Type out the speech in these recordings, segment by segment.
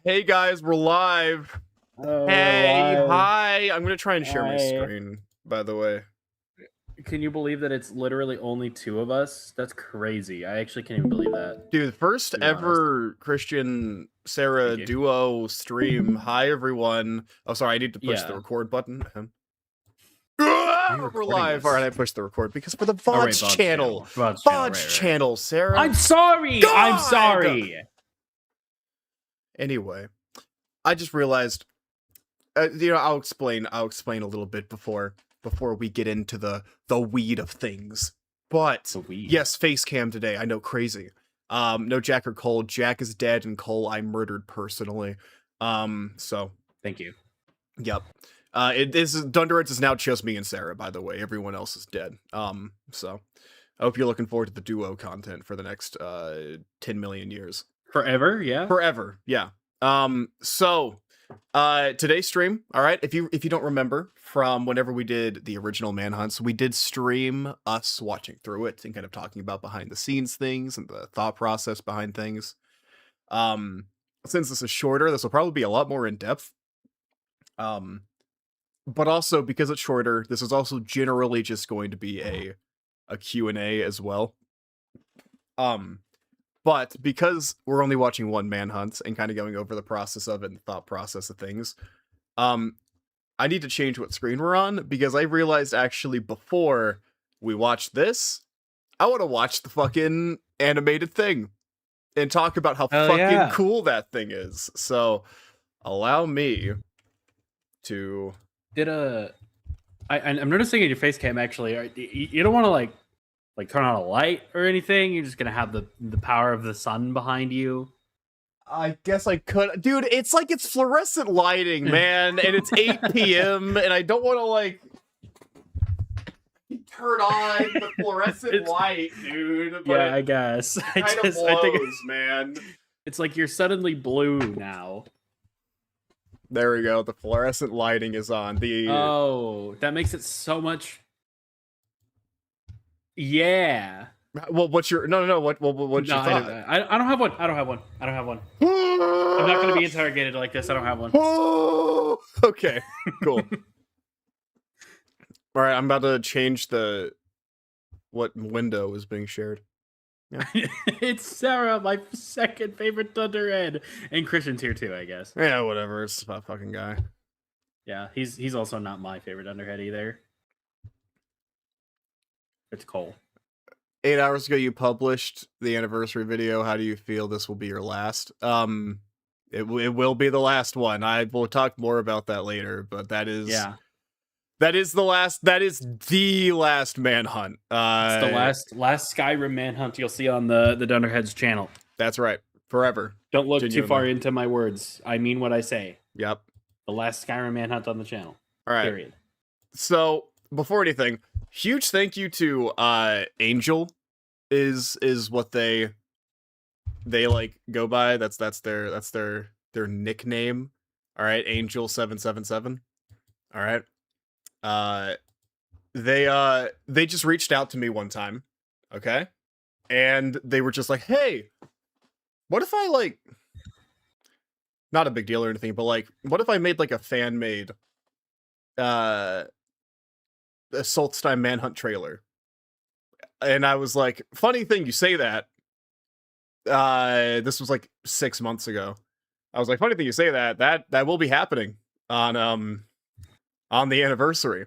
Hey guys, we're live. Hey, hi. I'm gonna try and share my screen, by the way. Can you believe that it's literally only two of us? That's crazy. I actually can't even believe that. Dude, first ever Christian Sarah duo stream. Hi everyone. Oh, sorry, I need to push the record button. We're live. Alright, I pushed the record because for the VODs channel. VODs channel, Sarah. I'm sorry! God! I'm sorry! Anyway, I just realized, I'll explain a little bit before we get into the weed of things. But yes, face cam today. I know, crazy. No Jack or Cole. Jack is dead, and Cole I murdered personally. So thank you. Yep. Dunderheads is now just me and Sarah, by the way. Everyone else is dead. So I hope you're looking forward to the duo content for the next 10 million years. Forever, yeah. Forever, yeah. So today's stream, all right, if you don't remember from whenever we did the original Manhunts, we did stream us watching through it and kind of talking about behind the scenes things and the thought process behind things. Since this is shorter, this will probably be a lot more in depth. But also because it's shorter, this is also generally just going to be a Q&A as well. But because we're only watching one Manhunt and kind of going over the process of it and the thought process of things, I need to change what screen we're on because I realized actually before we watch this, I want to watch the fucking animated thing and talk about how fucking cool that thing is. So allow me to... I'm noticing in your face cam actually, you don't want to like turn on a light or anything? You're just gonna have the power of the sun behind you? I guess I could. Dude, it's like it's fluorescent lighting, man, and it's 8 p.m. and I don't want to like turn on the fluorescent light, dude. But yeah, I guess. I think blows, man. It's like you're suddenly blue now. There we go. The fluorescent lighting is on. Oh, that makes it so much. Yeah. Well, what's your what's your thought? I don't have one. I don't have one. I'm not going to be interrogated like this. I don't have one. Okay, cool. All right, I'm about to change what window is being shared. Yeah. It's Sarah, my second favorite Thunderhead, and Christian's here too, I guess. Yeah, whatever. It's a fucking guy. Yeah, he's also not my favorite Thunderhead either. It's Cole. 8 hours ago, you published the anniversary video. How do you feel this will be your last? It will be the last one. I will talk more about that later, but that is the last Manhunt. It's the last Skyrim Manhunt you'll see on the Dunderheads channel. That's right. Forever. Don't look too far into my words. I mean what I say. Yep. The last Skyrim Manhunt on the channel. All right. Period. So before anything, huge thank you to Angel is what they like go by. That's their nickname. All right, Angel 777. All right. They just reached out to me one time, okay? And they were just like, "Hey, what if I like not a big deal or anything, but like what if I made like a fan-made a Saltstein Manhunt trailer?" And I was like, funny thing you say that. This was like 6 months ago. I was like, funny thing you say that. That will be happening on the anniversary.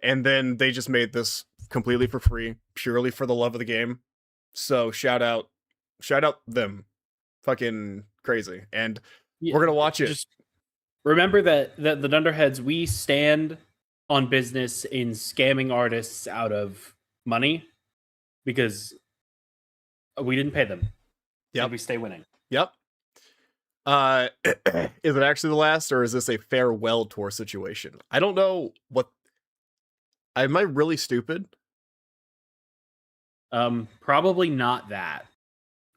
And then they just made this completely for free, purely for the love of the game. So shout out them. Fucking crazy. And we're gonna watch it. Just remember that the Dunderheads, we stand on business in scamming artists out of money because we didn't pay them. Yep. And we stay winning. Yep. Is it actually the last, or is this a farewell tour situation? I don't know what. Am I really stupid? Probably not that.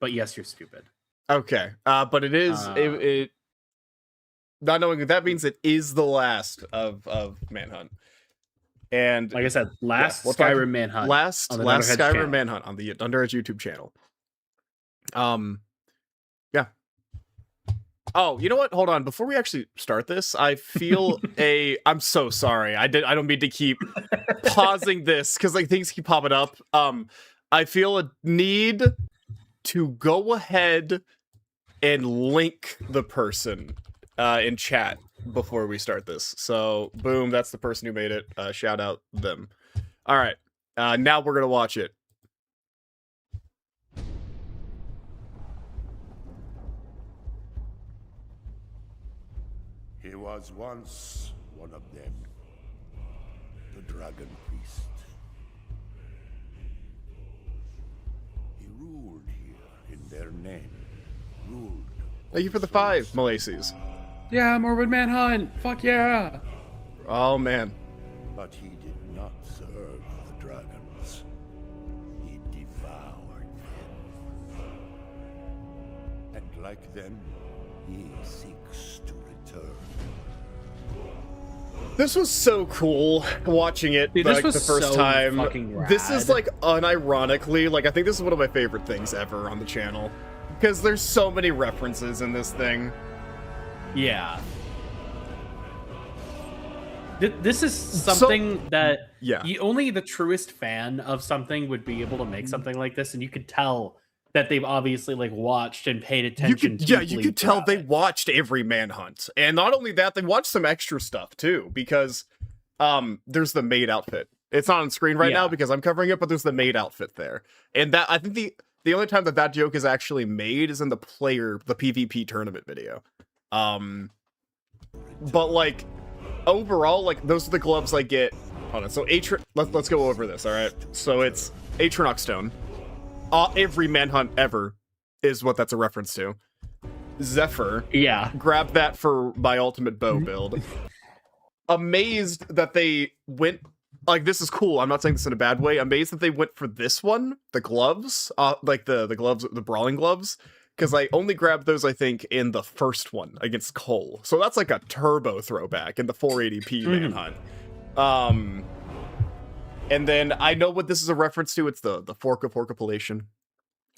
But yes, you're stupid. Okay. But it is it not knowing that means it is the last of Manhunt. And like I said, Skyrim Manhunt. Last Skyrim Manhunt on the Dunderheads YouTube channel. Yeah. Oh, you know what? Hold on. Before we actually start this, I feel I'm so sorry. I don't mean to keep pausing this because like things keep popping up. I feel a need to go ahead and link the person in chat before we start this. So, boom, that's the person who made it. Shout out them. All right. Now we're gonna watch it. He was once one of them, the Dragon Priest. He ruled here in their name. Ruled. Thank you for the 5, Malaces. Yeah, Morbid Manhunt. Fuck yeah. Oh man. But he did not serve the dragons. He devoured them. And like them, he seeks to return. This was so cool watching it. Dude, like, this was the first so time. fucking This is rad. like unironically, like I think this is one of my favorite things ever on the channel because there's so many references in this thing. Yeah. This is something that yeah. only the truest fan of something would be able to make something like this, and you could tell that they've obviously like watched and paid attention. You could tell they watched every Manhunt, and not only that, they watched some extra stuff too because there's the maid outfit. It's not on screen right now because I'm covering it, but there's the maid outfit there, and that I think the only time that joke is actually made is in the PvP tournament video. But like overall, like those are the gloves I get. Hold on, so let's go over this. All right, so it's Atronox Stone. Every Manhunt ever is what that's a reference to. Zephyr. Yeah. Grab that for my ultimate bow build. Amazed that they went like this is cool. I'm not saying this in a bad way. Amazed that they went for this one, the gloves, like the gloves, the brawling gloves, because I only grabbed those I think in the first one against Cole. So that's like a turbo throwback in the 480p Manhunt. And then I know what this is a reference to. It's the Fork of Horcopulation.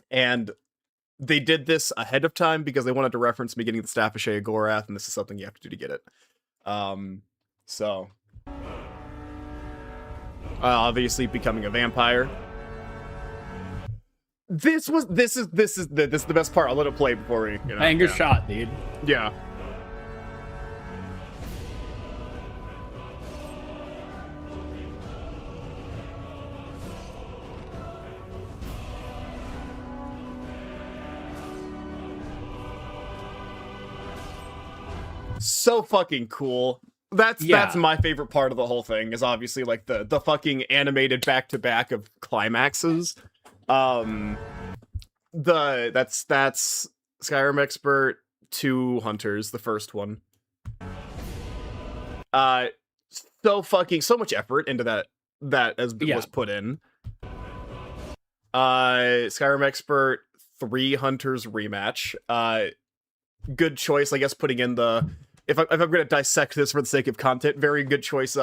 And they did this ahead of time because they wanted to reference me getting the Staff of Sheogorath, and this is something you have to do to get it. So obviously becoming a vampire. This is the best part. I'll let it play before we Banger shot, dude. Yeah. So fucking cool. That's my favorite part of the whole thing is obviously like the fucking animated back to back of climaxes. That's Skyrim Expert 2 Hunters, the first one. So much effort into that was put in. Skyrim Expert 3 Hunters rematch. Good choice, I guess, putting in the if I'm gonna dissect this for the sake of content, very good choice.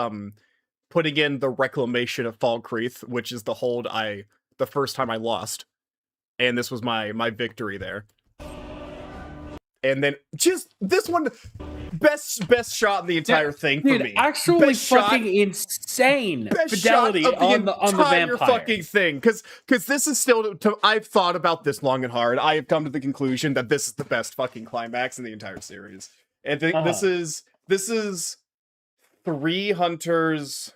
Putting in the Reclamation of Falkreath, which is the hold the first time I lost, and this was my victory there. And then just this one, best shot in the entire thing for me. Actually, best fucking shot, insane best fidelity shot of on the entire vampire. fucking thing. Because this is still. I've thought about this long and hard. I have come to the conclusion that this is the best fucking climax in the entire series. And this is 3 Hunters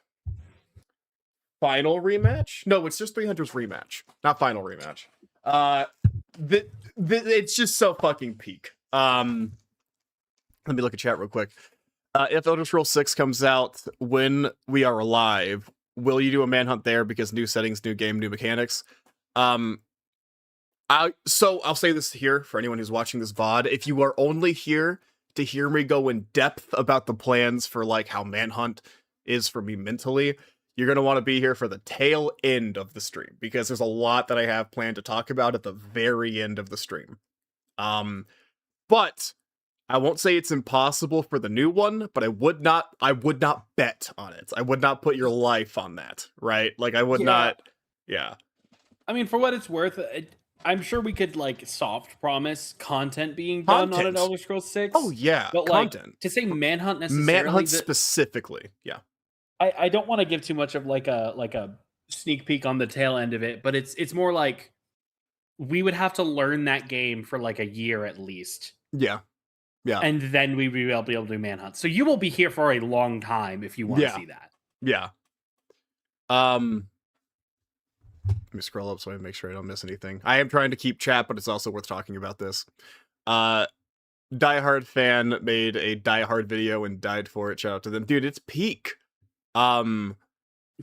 final rematch. No, it's just 3 Hunters rematch, not final rematch. It's just so fucking peak. Let me look at chat real quick. If Elder Scrolls 6 comes out when we are alive, will you do a Manhunt there because new settings, new game, new mechanics? I'll say this here for anyone who's watching this VOD. If you are only here to hear me go in depth about the plans for like how Manhunt is for me mentally, you're going to want to be here for the tail end of the stream because there's a lot that I have planned to talk about at the very end of the stream. But I won't say it's impossible for the new one, but I would not bet on it. I would not put your life on that, right? Like I would not. Yeah. I mean, for what it's worth, I'm sure we could like soft promise content being done on an Content. Elder Scrolls 6. Oh yeah, but like content. to say manhunt necessarily, Manhunt specifically. Yeah. I don't want to give too much of like a sneak peek on the tail end of it, but it's more like we would have to learn that game for like a year at least. Yeah. Yeah. And then we will be able to do manhunt. So you will be here for a long time if you want to see that. Yeah. Let me scroll up so I make sure I don't miss anything. I am trying to keep chat, but it's also worth talking about this. Die Hard fan made a Die Hard video and died for it. Shout out to them. Dude, it's peak. The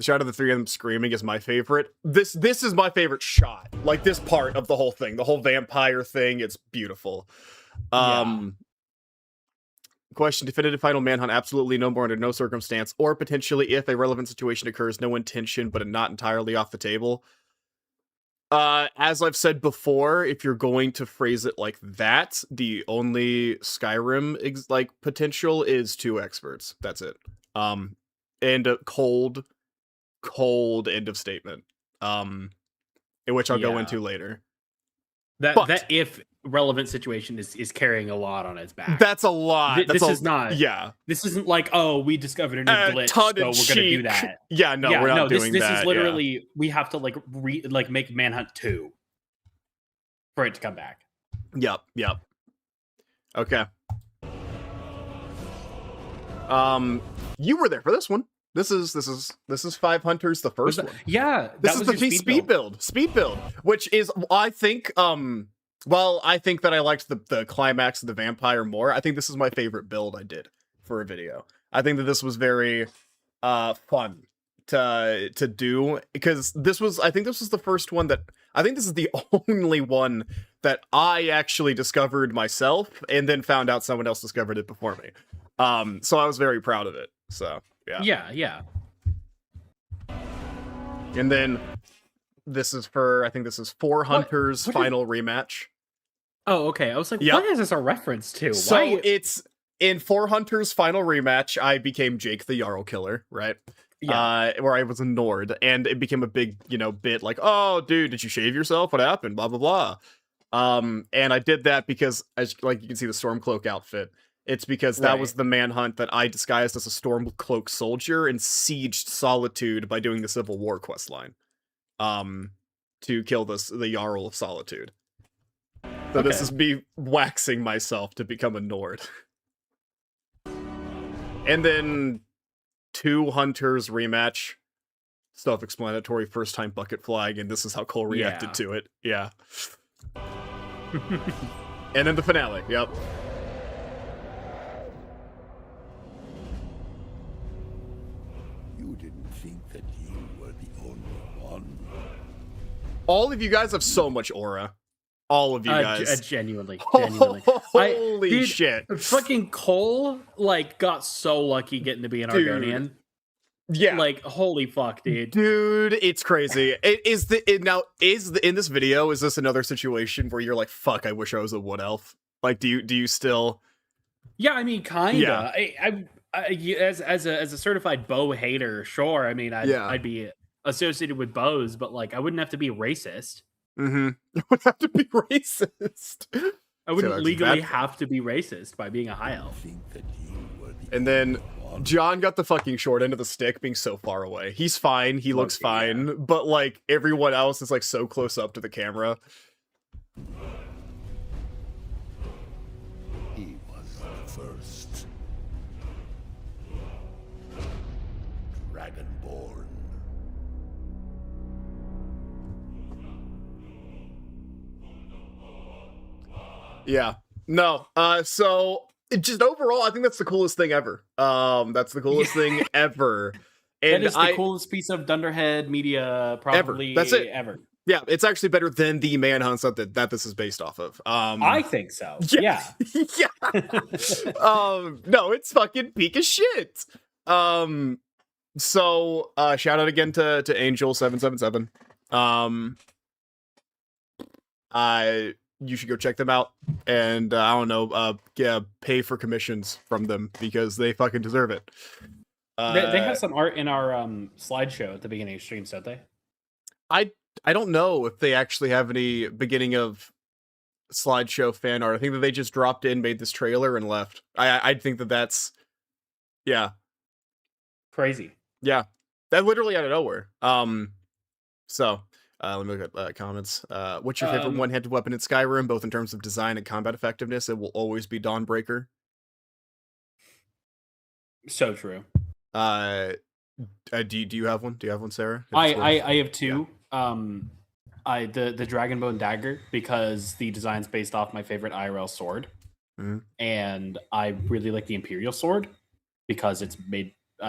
shot of the three of them screaming is my favorite. This is my favorite shot. Like this part of the whole thing, the whole vampire thing, it's beautiful. Question: definitive final manhunt? Absolutely no more under no circumstance, or potentially if a relevant situation occurs, no intention, but not entirely off the table. As I've said before, if you're going to phrase it like that, the only Skyrim like potential is 2 experts. That's it. And a cold end of statement. In which I'll go into later. That if relevant situation is carrying a lot on its back. That's a lot. This is not. Yeah. This isn't like, oh, we discovered a new glitch, so we're gonna do that. Yeah, no, we're not doing that. This is literally we have to make Manhunt 2 for it to come back. Yep. Okay. You were there for this one. This is Five Hunters, the first one. Yeah, this is the speed build, which is I think I think that I liked the climax of the vampire more. I think this is my favorite build I did for a video. I think that this was very fun to do because I think this was the first one that I think this is the only one that I actually discovered myself and then found out someone else discovered it before me. So I was very proud of it. So yeah. And then this is Four Hunters final rematch. Oh, okay. I was like, what is this a reference to? So it's in Four Hunters final rematch, I became Jake the Jarl Killer, right? Yeah. Where I was a Nord, and it became a big, bit like, oh, dude, did you shave yourself? What happened? Blah, blah, blah. And I did that because, as like you can see the Stormcloak outfit, it's because that was the manhunt that I disguised as a Stormcloak soldier and sieged Solitude by doing the Civil War quest line. To kill the Jarl of Solitude. So this is me waxing myself to become a Nord. And then 2 Hunters rematch. Self-explanatory, first time bucket flying, and this is how Cole reacted to it. Yeah. And then the finale, yep. You didn't think that you were the only one. All of you guys have so much aura. All of you guys. Genuinely. Holy shit. Fucking Cole, got so lucky getting to be an Argonian. Yeah. Holy fuck, dude. Dude, it's crazy. In this video, is this another situation where you're like, fuck, I wish I was a wood elf? Like, do you still... Yeah, I mean, kinda. Yeah. As a certified bow hater, sure. I mean, I'd be associated with bows, but I wouldn't have to be racist. Mm-hmm. I would have to be racist. I wouldn't legally have to be racist by being a high elf. And then John got the fucking short end of the stick being so far away. He's fine. He looks fine. But everyone else is so close up to the camera. He was the first. Dragonborn. Yeah. No. So just overall, I think that's the coolest thing ever. That's the coolest thing ever. And that is the coolest piece of Dunderhead media probably ever. That's it. Ever. Yeah, it's actually better than the manhunts that this is based off of. I think so. Yeah. No, it's fucking peak as shit. So shout out again to Angel777. You should go check them out, and I don't know, pay for commissions from them because they fucking deserve it. They have some art in our slideshow at the beginning of streams, don't they? I don't know if they actually have any beginning of slideshow fan art. I think that they just dropped in, made this trailer, and left. I think that that's Crazy. yeah, that literally out of nowhere. So let me look at comments. What's your favorite one-handed weapon in Skyrim, both in terms of design and combat effectiveness? It will always be Dawnbreaker. So true. Do you have one? Do you have one, Sarah? I have two. Yeah. The Dragonbone dagger, because the design's based off my favorite IRL sword, and I really like the Imperial sword because it's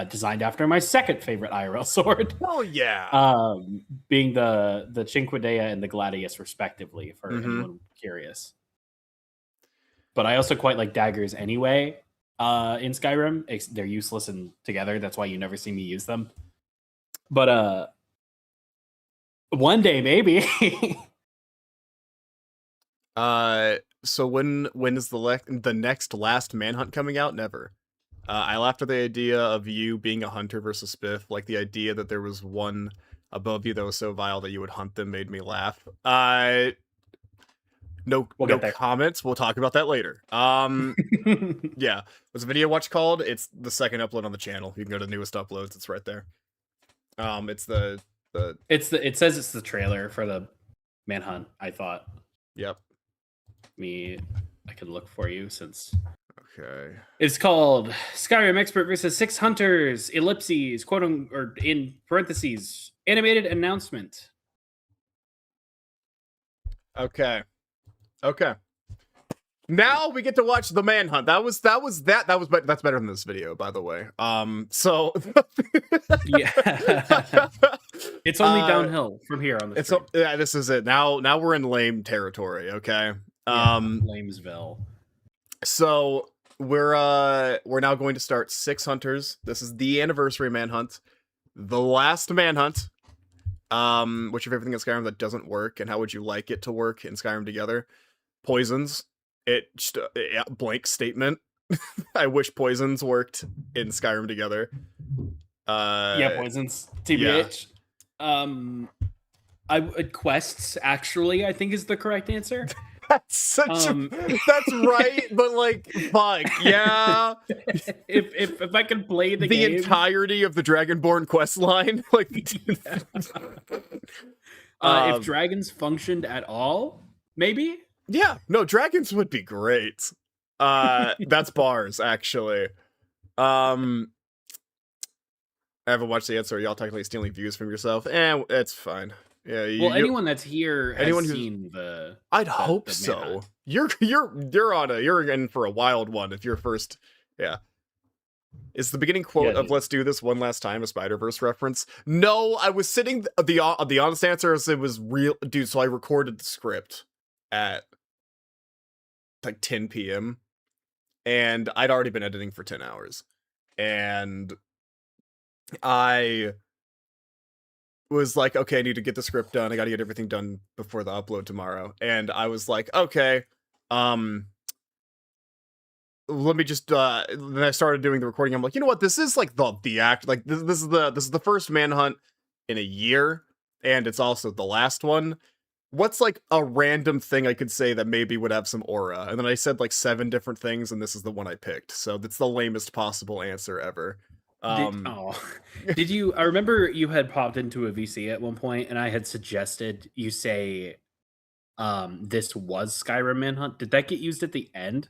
designed after my second favorite IRL sword. Oh yeah. Being the Cinquedea and the Gladius, respectively, for anyone curious. But I also quite like daggers anyway. In Skyrim, they're useless together. That's why you never see me use them. But one day maybe. So when is the next last manhunt coming out? Never. I laughed at the idea of you being a hunter versus Spiff. Like the idea that there was one above you that was so vile that you would hunt them made me laugh. No comments. We'll talk about that later. Yeah. What's the video watch called? It's the second upload on the channel. You can go to newest uploads. It's right there. It says it's the trailer for the manhunt. I thought. Yep. I can look for you since. Okay. It's called Skyrim Expert versus 6 Hunters, ellipses, or in parentheses, animated announcement. Okay. Now we get to watch the manhunt. That's better than this video, by the way. So yeah. It's only downhill from here on the stream. Yeah, this is it. Now we're in lame territory, okay? Lamesville. So we're now going to start 6 hunters. This is the anniversary manhunt. The last manhunt. What's your favorite thing in Skyrim that doesn't work, and how would you like it to work in Skyrim together? Poisons. It just blank statement. I wish poisons worked in Skyrim together. Poisons. TBH. Yeah. Quests actually, I think, is the correct answer. That's that's right, but like, fuck, yeah. if I can play the game, entirety of the Dragonborn quest line, like, if dragons functioned at all, maybe. Yeah, no, dragons would be great. That's bars, actually. I haven't watched the answer. Y'all technically stealing views from yourself, and it's fine. Yeah. Anyone that's here has seen the. I'd hope so. You're in for a wild one if you're first. Yeah. Is the beginning quote of "Let's do this one last time" a Spider-Verse reference? No, I was sitting. The honest answer is it was real, dude. So I recorded the script at like 10 p.m. and I'd already been editing for 10 hours, and I was like, okay, I need to get the script done. I got to get everything done before the upload tomorrow. And I was like, okay, let me just, then I started doing the recording. I'm like, you know what? This is like the act, like this is the first manhunt in a year. And it's also the last one. What's like a random thing I could say that maybe would have some aura? And then I said like 7 different things, and this is the one I picked. So that's the lamest possible answer ever. Did you? I remember you had popped into a VC at one point, and I had suggested you say, "This was Skyrim Manhunt." Did that get used at the end?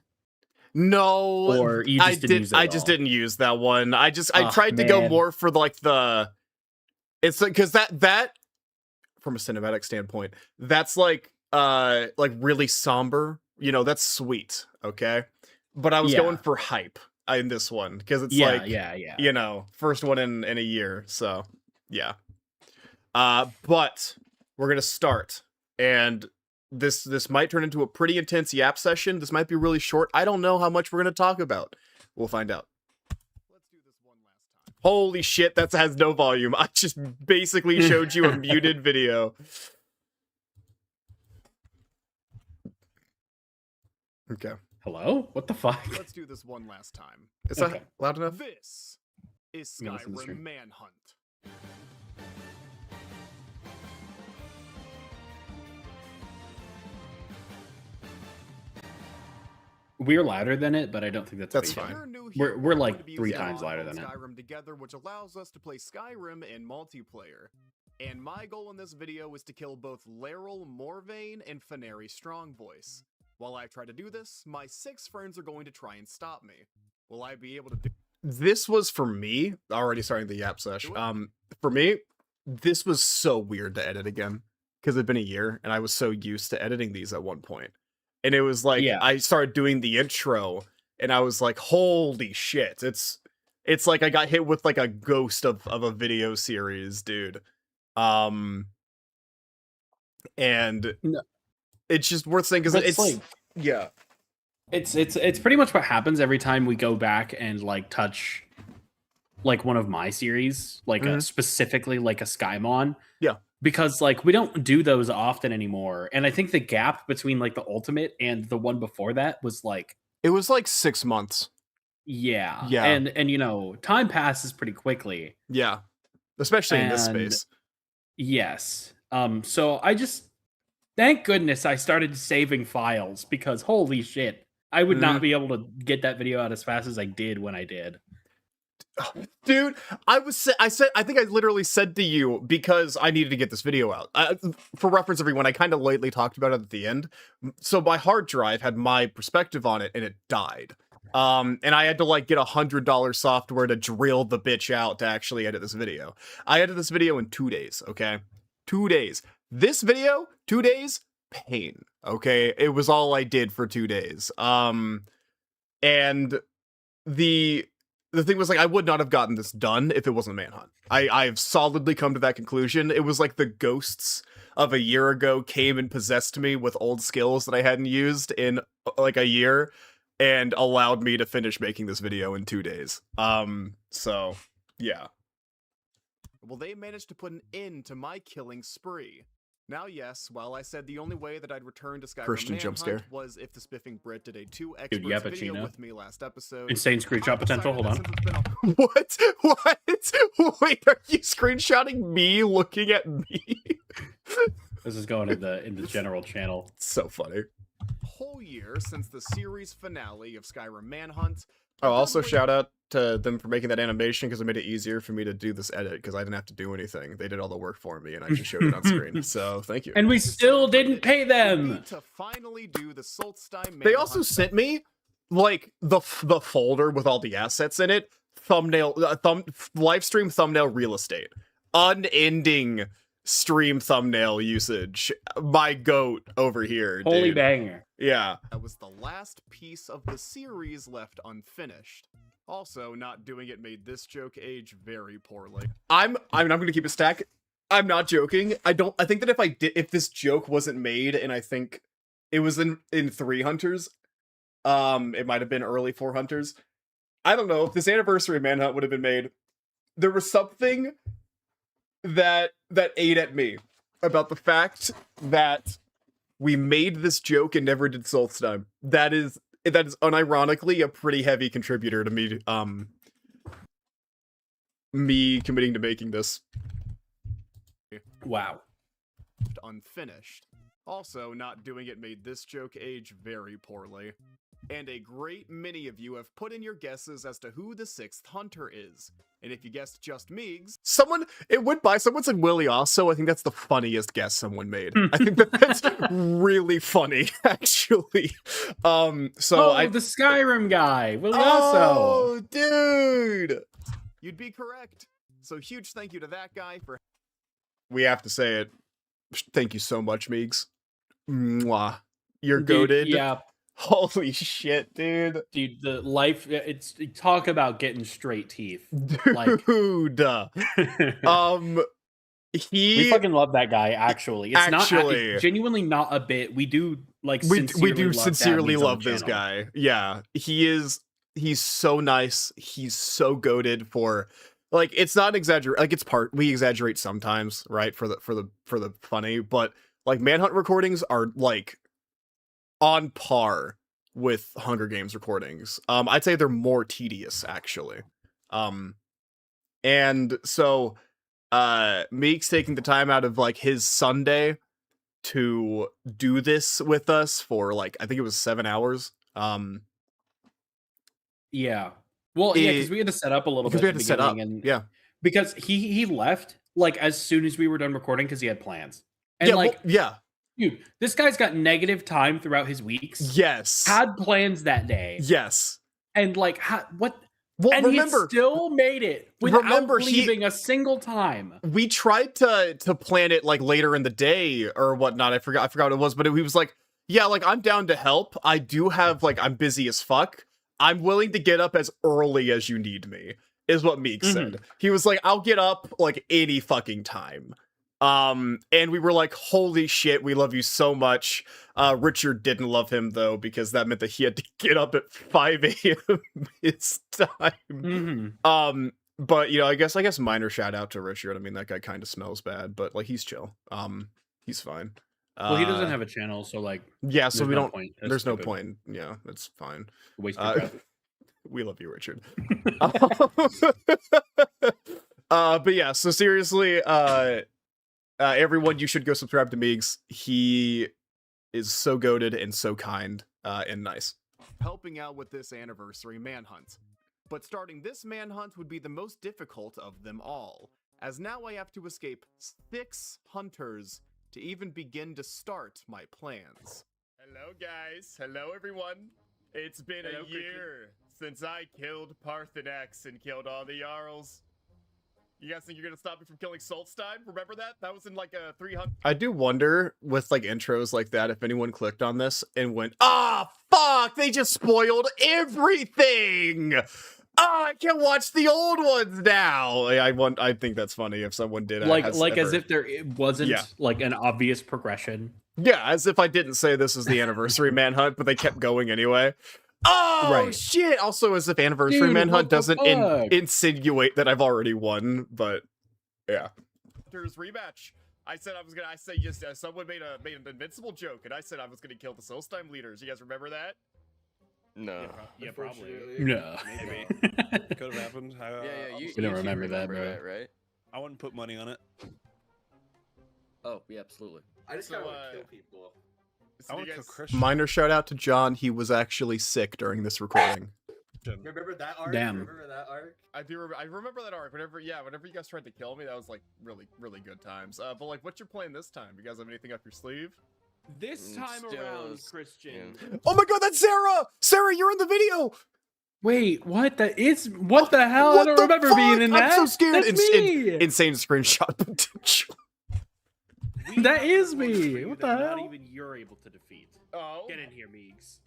No, or you just didn't use it. I just didn't use that one. I tried to go more for it's like, because that from a cinematic standpoint, that's like really somber. You know, that's sweet. Okay, but I was going for hype in this one because it's you know, first one in a year, so yeah. But we're gonna start, and this might turn into a pretty intense yap session. This might be really short. I don't know how much we're gonna talk about. We'll find out. Let's do this one last time. Holy shit, that has no volume. I just basically showed you a muted video. Okay. Hello? What the fuck? Let's do this one last time. Is that loud enough? This is Skyrim Manhunt. We're louder than it, but I don't think that's That's fake. fine. We're like 3 times louder than it. Skyrim together, which allows us to play Skyrim in multiplayer. And my goal in this video is to kill both Laeral Morvain and Fenari Strongvoice. While I try to do this, my 6 friends are going to try and stop me. Will I be able to do this? Was for me, already starting the yap sesh. For me, this was so weird to edit again because it'd been a year and I was so used to editing these at one point. And it was like, I started doing the intro and I was like, holy shit. It's like I got hit with like a ghost of a video series, dude. And it's just worth saying because it's like, yeah. It's pretty much what happens every time we go back and like touch like one of my series, like specifically like a Skymon. Yeah. Because like we don't do those often anymore. And I think the gap between like the Ultimate and the one before that was like, it was like 6 months. Yeah. Yeah. And you know, time passes pretty quickly. Yeah. Especially in this space. Yes. So I just, thank goodness I started saving files because holy shit, I would not be able to get that video out as fast as I did when I did. Dude, I think I literally said to you because I needed to get this video out. For reference, everyone, I kind of lightly talked about it at the end. So my hard drive had my perspective on it and it died. And I had to like get $100 software to drill the bitch out to actually edit this video. I edited this video in 2 days, okay? 2 days. This video, 2 days, pain, okay? It was all I did for 2 days. And the thing was, like, I would not have gotten this done if it wasn't Manhunt. I've solidly come to that conclusion. It was like the ghosts of a year ago came and possessed me with old skills that I hadn't used in, like, a year and allowed me to finish making this video in 2 days. So, yeah. Well, they managed to put an end to my killing spree. Now, yes, while I said the only way that I'd return to Skyrim Christian Manhunt was if the Spiffing Brit did a 2 experts Dude, video with me last episode. Insane screenshot potential, hold on. What? Wait, are you screenshotting me looking at me? This is going in the general channel. So funny. Whole year since the series finale of Skyrim Manhunt. Oh, also shout out to them for making that animation because it made it easier for me to do this edit because I didn't have to do anything. They did all the work for me and I just showed it on screen. So thank you. And we still didn't pay them. To finally do the they also sent me like the folder with all the assets in it. Thumbnail, live stream thumbnail real estate. Unending stream thumbnail usage. My goat over here. Holy dude. Banger. Yeah. That was the last piece of the series left unfinished. Also, not doing it made this joke age very poorly. I'm gonna keep it stack. I'm not joking. I think that if this joke wasn't made, and I think it was in 3 Hunters, it might have been early 4 Hunters. I don't know if this anniversary Manhunt would have been made. There was something that ate at me about the fact that we made this joke and never did Solstheim. That is unironically a pretty heavy contributor to me committing to making this. Wow. Unfinished. Also, not doing it made this joke age very poorly. And a great many of you have put in your guesses as to who the 6th Hunter is. And if you guessed just Meigs, someone said Willie also. I think that's the funniest guess someone made. I think that's really funny, actually. The Skyrim guy, Willie also. Oh, dude! You'd be correct. So huge thank you to that guy for... We have to say it. Thank you so much, Meigs. Mwah. You're goated. Yeah. Holy shit, dude. Dude, the life, talk about getting straight teeth. Dude. We fucking love that guy, actually. It's genuinely not a bit. We do, sincerely love this guy. Yeah. He's so nice. He's so goated for, like, it's not exaggerate. Like, we exaggerate sometimes, right? For the funny, but, like, Manhunt recordings are, like, on par with Hunger Games recordings. I'd say they're more tedious, actually. And so Meek's taking the time out of like his Sunday to do this with us for like, I think it was 7 hours. Yeah. Well, yeah, because we had to set up a little bit because we at had the to set up. beginning, and Yeah. because he left like as soon as we were done recording because he had plans. And Yeah. like, Well, yeah. dude, this guy's got negative time throughout his weeks. Yes. Had plans that day. Yes. And like, what? Well, And remember, he still made it without remember, leaving a single time. we tried to plan it like later in the day or whatnot. I forgot what it was, but he was like, yeah, like I'm down to help. I do have like I'm busy as fuck. I'm willing to get up as early as you need me, is what Meek said. He was like, I'll get up like any fucking time. And we were like, holy shit, we love you so much. Richard didn't love him though, because that meant that he had to get up at 5 a.m. his time. But you know, I guess minor shout out to Richard. I mean, that guy kind of smells bad, but like he's chill. He's fine. Well, he doesn't have a channel, so like, yeah, so we no don't. point. That's There's no stupid. point. Yeah, it's fine. Waste your breath. We love you, Richard. But yeah, so seriously, everyone, you should go subscribe to Meegs. He is so goated and so kind and nice. Helping out with this anniversary manhunt. But starting this manhunt would be the most difficult of them all, as now I have to escape 6 hunters to even begin to start my plans. Hello guys, hello everyone. It's been a year since I killed Parthenax and killed all the Jarls. You guys think you're gonna stop me from killing Solstein? Remember that? That was in like a 300. I do wonder with like intros like that if anyone clicked on this and went, ah, fuck, they just spoiled everything. I can't watch the old ones now. I think that's funny if someone did. As if there wasn't like an obvious progression. Yeah, as if I didn't say this is the anniversary manhunt, but they kept going anyway. Oh shit! Also, as if anniversary manhunt doesn't insinuate that I've already won, but yeah. Hunter's rematch. I said someone made an invincible joke, and I said I was gonna kill the Solstheim leaders. You guys remember that? No. Yeah, probably. No. Maybe. Could have happened. You don't remember that, bro. That, right? I wouldn't put money on it. Oh, yeah, absolutely. I just kind of want to kill people. I want to kill Christian. Minor shout out to John. He was actually sick during this recording. Remember that arc? Damn. Remember that arc? I remember that arc. Whenever you guys tried to kill me, that was like really good times. But like, what's your plan this time? You guys have anything up your sleeve? This time around, Christian. Oh my god, that's Sarah! Sarah, you're in the video! Wait, what? What the hell? I don't remember being in that. I'm so scared. That's me. Insane screenshot potential. That is me. What the hell? Not even you're able to defeat. Oh. Get in here, Meegs.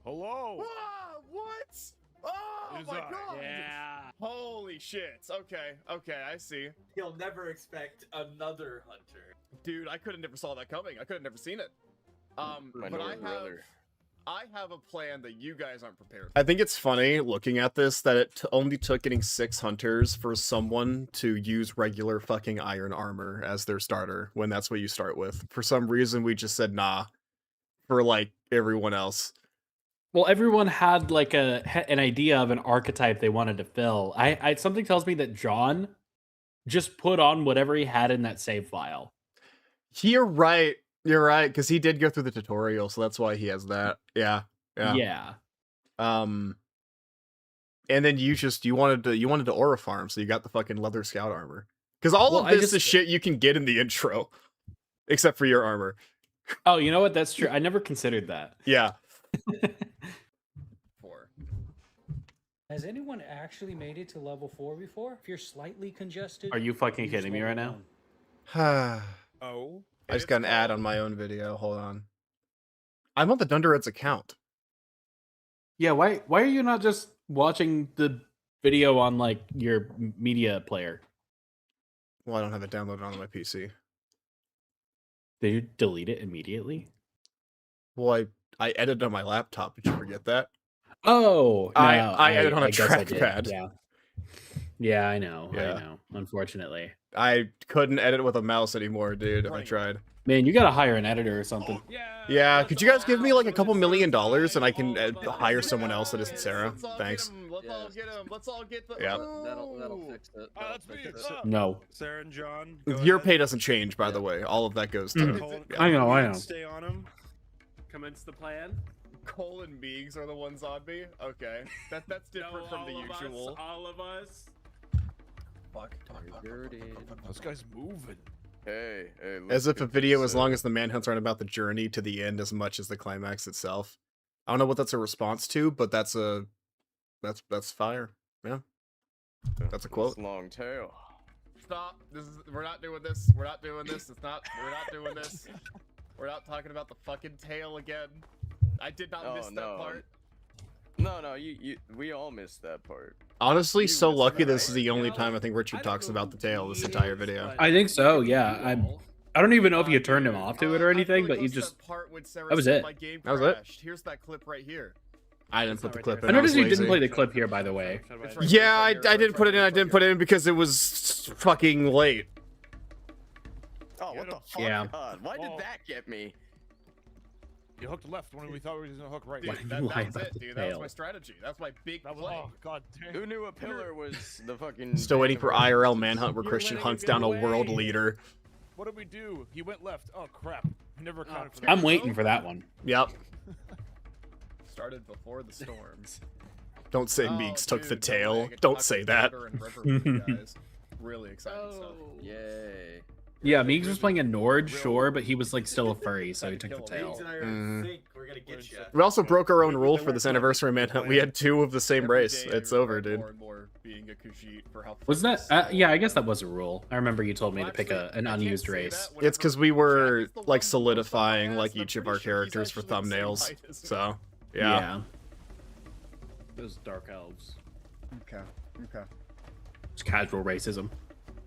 Hello. Ah, what? Oh It is my I. god! Yeah. Holy shit. Okay, I see. He'll never expect another hunter. Dude, I could have never saw that coming. I could have never seen it. My But brother. I have a plan that you guys aren't prepared for. I think it's funny looking at this that it only took getting 6 hunters for someone to use regular fucking iron armor as their starter when that's what you start with. For some reason, we just said nah for like everyone else. Well, everyone had like an idea of an archetype they wanted to fill. I something tells me that John just put on whatever he had in that save file. You're right, because he did go through the tutorial, so that's why he has that. Yeah. And then you wanted to aura farm, so you got the fucking leather scout armor. Because all of this is shit you can get in the intro, except for your armor. Oh, you know what? That's true. I never considered that. Yeah. Has anyone actually made it to level 4 before? If you're slightly congested, Are you fucking you kidding me slow right now? down. Oh. I just got an ad on my own video. Hold on. I'm on the Dunderheads account. Yeah, why are you not just watching the video on like your media player? Well, I don't have it downloaded on my PC. Did you delete it immediately? Well, I edited on my laptop. Did you forget that? Oh, no, I edited on a guess I did, trackpad. Yeah, I know. Yeah. I know. Unfortunately, I couldn't edit with a mouse anymore, dude. I tried. man, you gotta hire an editor or something. Yeah, could you guys give me like a couple $1 million and I can hire someone else that isn't Sarah? Thanks. Let's all get the. Yeah. That'll fix it. Let's be No, Sarah and John. Your pay doesn't change, by the way. All of that goes to. I know. Stay on him. Commence the plan. Cole and Meegs are the ones on me. Okay, that's different No, from the usual. All of us. Fuck. This guy's moving. Hey, hey. As if a video as long as the manhunts aren't about the journey to the end as much as the climax itself. I don't know what that's a response to, but that's fire. Yeah, that's a quote. Long tail. Stop. We're not doing this. We're not doing this. We're not doing this. We're not talking about the fucking tail again. I did not miss that part. No, we all missed that part. Honestly, You so missed lucky that this is part. the only time I think Richard talks about the tail this entire video. I think so. Yeah. I don't even know if you turned him off to it or anything, but you just. That was it. That was it. Here's that clip right here. I didn't put the clip in. I noticed was you didn't lazy. play the clip here, by the way. Yeah, I didn't put it in. I didn't put it in because it was fucking late. Oh, what the fuck? Yeah. God, why did that get me? You hooked left when we thought we were gonna hook right. Dude, that was it, dude. That was my strategy. That's my big play. Oh god damn. Who knew a pillar was the fucking? Still waiting for IRL manhunt where Christian hunts down a world leader. What did we do? He went left. Oh crap. I never accounted for that. I'm waiting for that one. Yep. Started before the storms. Don't say Meeks took the tail. Don't say that. Really exciting stuff. Yay. Yeah, Meeks was playing a Nord, sure, but he was like still a furry, so he took the tail. Meeks and I are in sync. We're gonna get you. We also broke our own rule for this anniversary manhunt. We had 2 of the same race. It's over, dude. Was that? Yeah, I guess that was a rule. I remember you told me to pick an unused race. It's because we were like solidifying like each of our characters for thumbnails. So, yeah. Those dark elves. Okay. Okay. It's casual racism.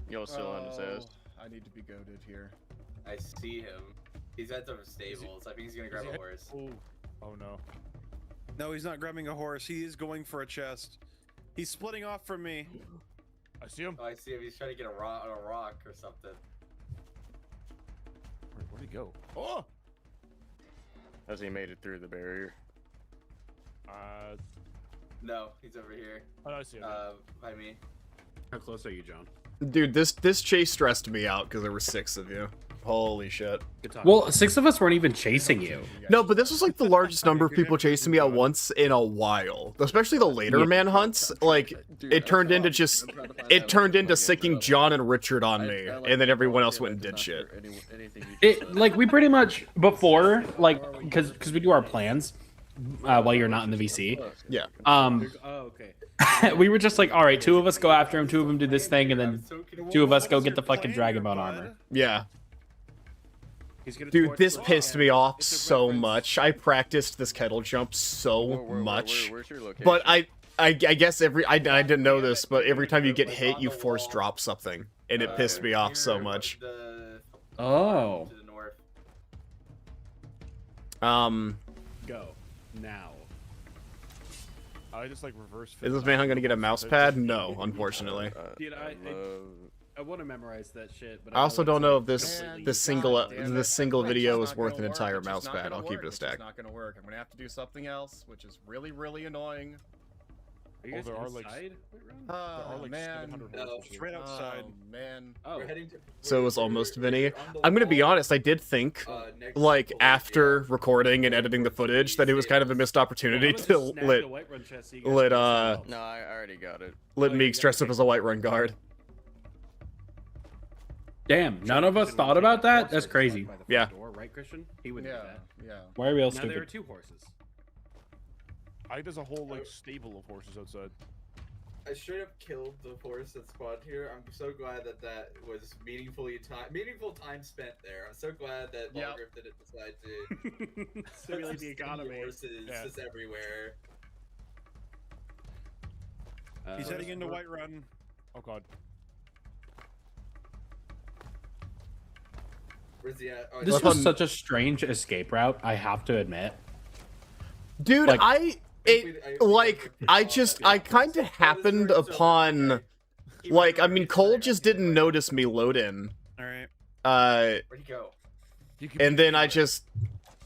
You're still on his ass. I need to be goaded here. I see him. He's at the stables. I think he's gonna grab a horse. Oh no. No, he's not grabbing a horse. He is going for a chest. He's splitting off from me. I see him. Oh, I see him. He's trying to get a rock or something. Where'd he go? Oh! Has he made it through the barrier? No, he's over here. Oh, I see him. By me. How close are you, John? Dude, this chase stressed me out because there were 6 of you. Holy shit. Well, 6 of us weren't even chasing you. No, but this was like the largest number of people chasing me at once in a while. Especially the later manhunts. Like, it turned into sicking John and Richard on me, and then everyone else went and did shit. Like, we pretty much, before, like, because we do our plans while you're not in the VC. Yeah. Oh, okay. We were just like, all right, 2 of us go after him, 2 of them do this thing, and then 2 of us go get the fucking dragon bone armor. Yeah. Dude, this pissed me off so much. I practiced this kettle jump so much. Where's your location? But I guess I didn't know this, but every time you get hit, you force drop something. And it pissed me off so much. Oh. To the north. Go. Now. I just like reverse. Is this manhunt gonna get a mouse pad? No, unfortunately. Dude, I want to memorize that shit, but I also don't know if this single video is worth an entire mouse pad. I'll keep it a stack. It's not gonna work. I'm gonna have to do something else, which is really, really annoying. Are you guys there are, like, inside? There are like man. 700 horses right outside. Oh, man. Oh. We're heading to, So it was almost Vinny. I'm gonna be honest, I did think, like, after recording and editing the footage, that it was kind of a missed opportunity to let No, I already got it. Meeks dress up as a Whiterun guard. Damn, none of us thought about that? That's crazy. Yeah. Right, Christian? He wouldn't do Yeah, that. yeah. Why are we all Now there are stupid? 2 horses. There's a whole like stable of horses outside. I straight up killed the horse that spawned here. I'm so glad that was meaningful time spent there. I'm so glad that Walgriff didn't decide to Simulate the economy. Horses just everywhere. He's heading into Whiterun. Oh god. Where's he at? Oh, This was such a strange escape route, I have to admit. Dude, Like- I kind of happened upon, like, I mean, Cole just didn't notice me load in. All right. Where'd he go? And then I just,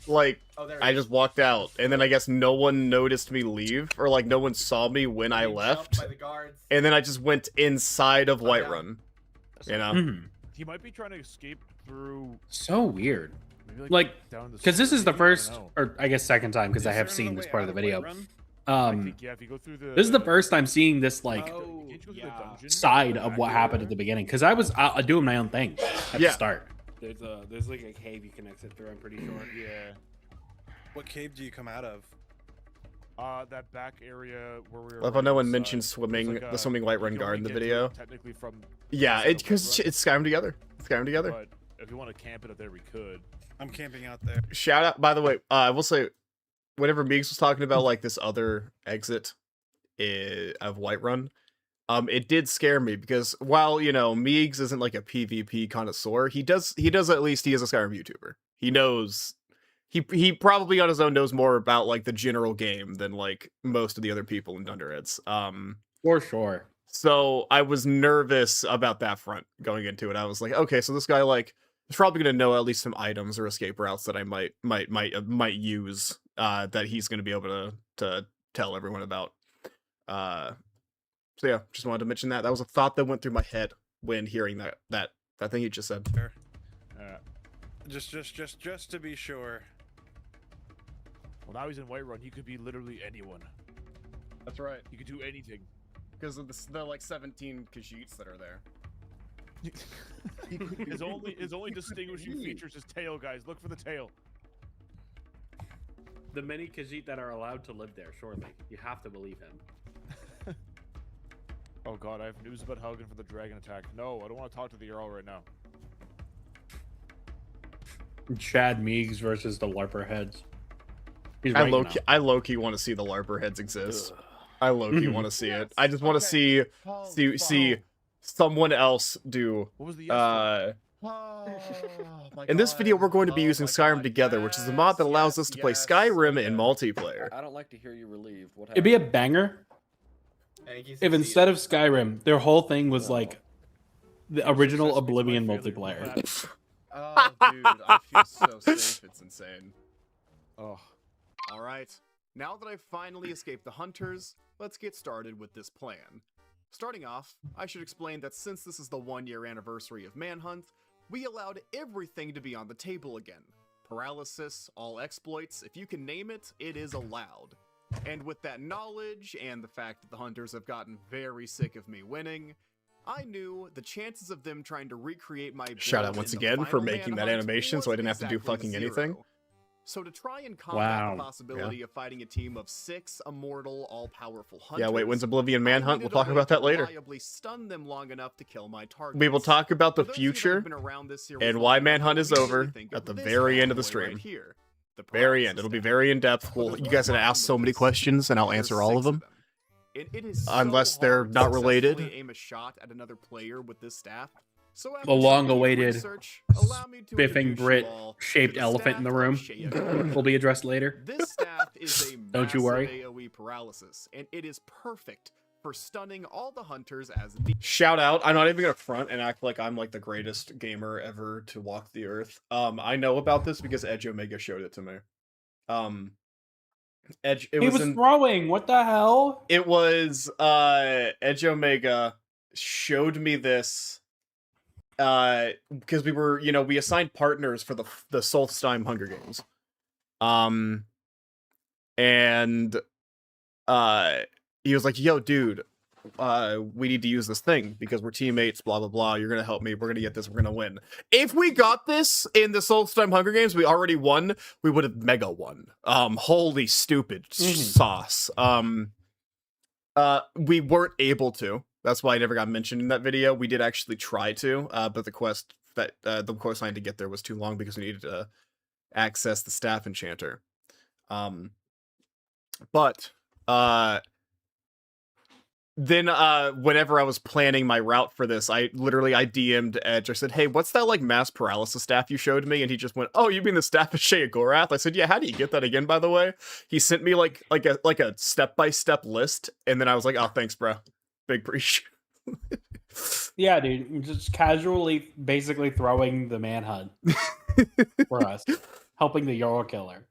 like, Oh, there. I just walked out, and then I guess no one noticed me leave, or like no one saw me when I left, By the guards. and then I just went inside of Whiterun, you know? Mhm. He might be trying to escape through. So weird. Maybe, Like, down the because this is the street, I don't first, know. or I guess second time, because I Is have there seen another this way part out of the Whiterun? video. I think, yeah, if you go through the. This is the first time seeing this like Oh, Can't you go through the yeah. dungeon? side The of back what area happened at there? the beginning, because I was doing my own thing at Yeah. the start. There's like a cave you can exit through. I'm pretty sure. Yeah. What cave do you come out of? That back area where we were. Love how no right one inside. mentioned There's swimming, like the swimming Whiterun you can guard in only the get to it video. Technically from. Yeah, inside of because Whiterun, it's Skyrim together. It's Skyrim together. But if you want to camp it up there, we could. I'm camping out there. Shout out, by the way, I will say, whenever Meeks was talking about like this other exit of Whiterun, it did scare me because while Meegs isn't like a PvP connoisseur, he is a Skyrim YouTuber. He knows he probably on his own knows more about like the general game than like most of the other people in Dunderheads. For sure. So I was nervous about that front going into it. I was like, okay, so this guy like is probably gonna know at least some items or escape routes that I might use that he's gonna be able to tell everyone about. So yeah, just wanted to mention that. That was a thought that went through my head when hearing that thing you just said. Just to be sure. Well, now he's in Whiterun. He could be literally anyone. That's right. He could do anything. Because of the like 17 Khajiits that are there. His only distinguishing feature is his tail, guys. Look for the tail. The many Khajiit that are allowed to live there, surely. You have to believe him. Oh god, I have news about Helgen for the dragon attack. No, I don't want to talk to the Earl right now. Chad Meegs versus the LARPer heads. He's I right low key want to see the LARPer heads exist. I low key want to see it. I just want to see someone else do. What was the yes In this video, we're going to be using Skyrim Together, which is a mod that allows us to play Skyrim in multiplayer. I don't like to hear you relieve. What It'd be a banger Thank you, if instead of Skyrim, their whole thing was like the original Success makes Oblivion my failure multiplayer. Oh, dude, I feel so safe. It's insane. Oh. All right, now that I've finally escaped the hunters, let's get started with this plan. Starting off, I should explain that since this is the 1-year anniversary of Manhunt, we allowed everything to be on the table again. Paralysis, all exploits, if you can name it, it is allowed. And with that knowledge, and the fact that the hunters have gotten very sick of me winning, I knew the chances of them trying to recreate my build Shout out once in the again for final making that Manhunt animation so I was didn't have to do exactly fucking zero. anything. So to try and combat Wow. the possibility of fighting a team of 6 immortal, all-powerful hunters... Yeah, wait, when's Oblivion I Manhunt? needed We'll a talk way about to that later. reliably stun them long enough to kill my targets. We will talk about the For those of you that have future been around this series and long why enough, Manhunt you'll is immediately over think at of the this very bad end of the boy stream. right here, the Very paralysis end. It'll be staff. very in depth. So Well, there's you one guys are gonna problem ask so with many this. questions, and I'll There's answer all 6 of them. It is Unless so they're hard to not related. successfully aim a shot at another player with this staff. So after The some long-awaited research, allow me to Spiffing introduce you Brit all to shaped the elephant in the staff room of Shea will be addressed later. This staff is a Don't you worry. massive AoE paralysis, and it is perfect for stunning all the hunters as needed. Shout out! I'm not even gonna front and act like I'm like the greatest gamer ever to walk the earth. I know about this because Edge Omega showed it to me. Edge. It He was was in, throwing. What the hell? It was Edge Omega showed me this because we were, we assigned partners for the Solstheim Hunger Games. And he was like, "Yo, dude, we need to use this thing because we're teammates, blah blah blah. You're gonna help me, we're gonna get this, we're gonna win. If we got this in the Solstheim Hunger Games, we already won, we would have mega won. Holy stupid sauce. We weren't able to. That's why I never got mentioned in that video. We did actually try to, but the quest line to get there was too long because we needed to access the staff enchanter. But then whenever I was planning my route for this, I DM'd Edge. I said, "Hey, what's that like mass paralysis staff you showed me?" And he just went, "Oh, you mean the staff of Shea Gorath?" I said, "Yeah, how do you get that again, by the way?" He sent me like a step-by-step list, and then I was like, "Oh, thanks, bro. Big preach." Yeah, dude, just casually, basically throwing the manhunt for us, helping the Euro killer.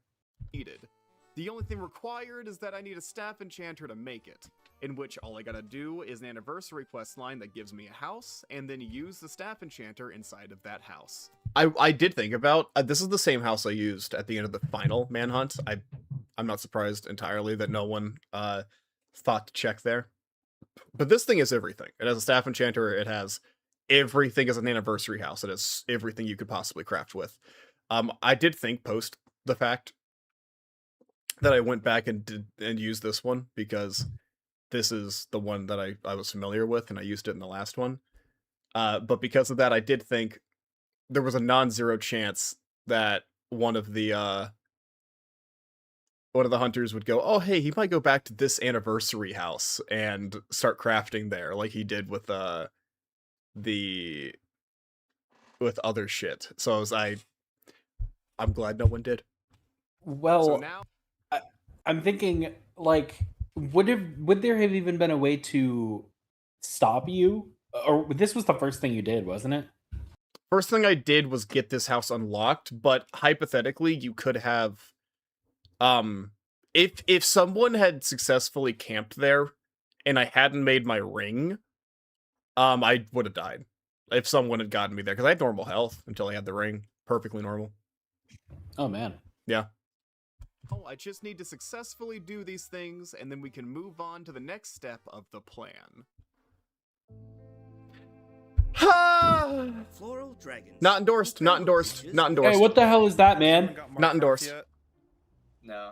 Needed. The only thing required is that I need a staff enchanter to make it, in which all I gotta do is an anniversary quest line that gives me a house, and then use the staff enchanter inside of that house. I did think about, this is the same house I used at the end of the final manhunt. I'm not surprised entirely that no one thought to check there. But this thing is everything. It has a staff enchanter, it has everything as an anniversary house, it has everything you could possibly craft with. I did think post the fact that I went back and used this one, because this is the one that I was familiar with, and I used it in the last one. But because of that, I did think there was a non-zero chance that one of the hunters would go, oh hey, he might go back to this anniversary house and start crafting there, like he did with with other shit. So I'm glad no one did. Well, So now I'm thinking, like, would there have even been a way to stop you? Or this was the first thing you did, wasn't it? first thing I did was get this house unlocked, but hypothetically, you could have, if someone had successfully camped there, and I hadn't made my ring, I would have died if someone had gotten me there, because I had normal health until I had the ring, perfectly normal. Oh man. Yeah. Oh, I just need to successfully do these things, and then we can move on to the next step of the plan. Floral dragons. Not endorsed, not endorsed, not endorsed. Hey, what the hell is that, man? Not endorsed. No.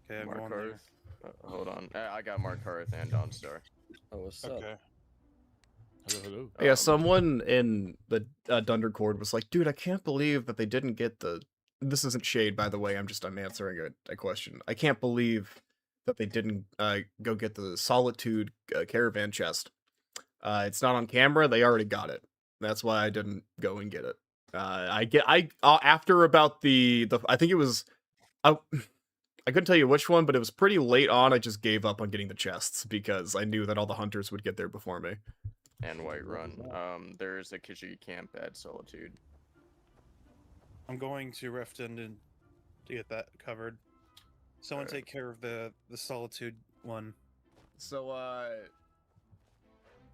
Okay, I'm Mark going there. Hearth. Hold on. I got Mark Hearth and Dawnstar. Oh, what's up? Okay. Hello, hello. Yeah, someone in the Dundercord was like, dude, I can't believe that they didn't get the... This isn't shade, by the way, I'm answering a question. I can't believe that they didn't go get the Solitude caravan chest. It's not on camera, they already got it. That's why I didn't go and get it. After about the I think it was... I couldn't tell you which one, but it was pretty late on, I just gave up on getting the chests, because I knew that all the hunters would get there before me. And Whiterun. There's a Kishigi camp at Solitude. I'm going to Rift End to get that covered. Someone take care of the Solitude one. So,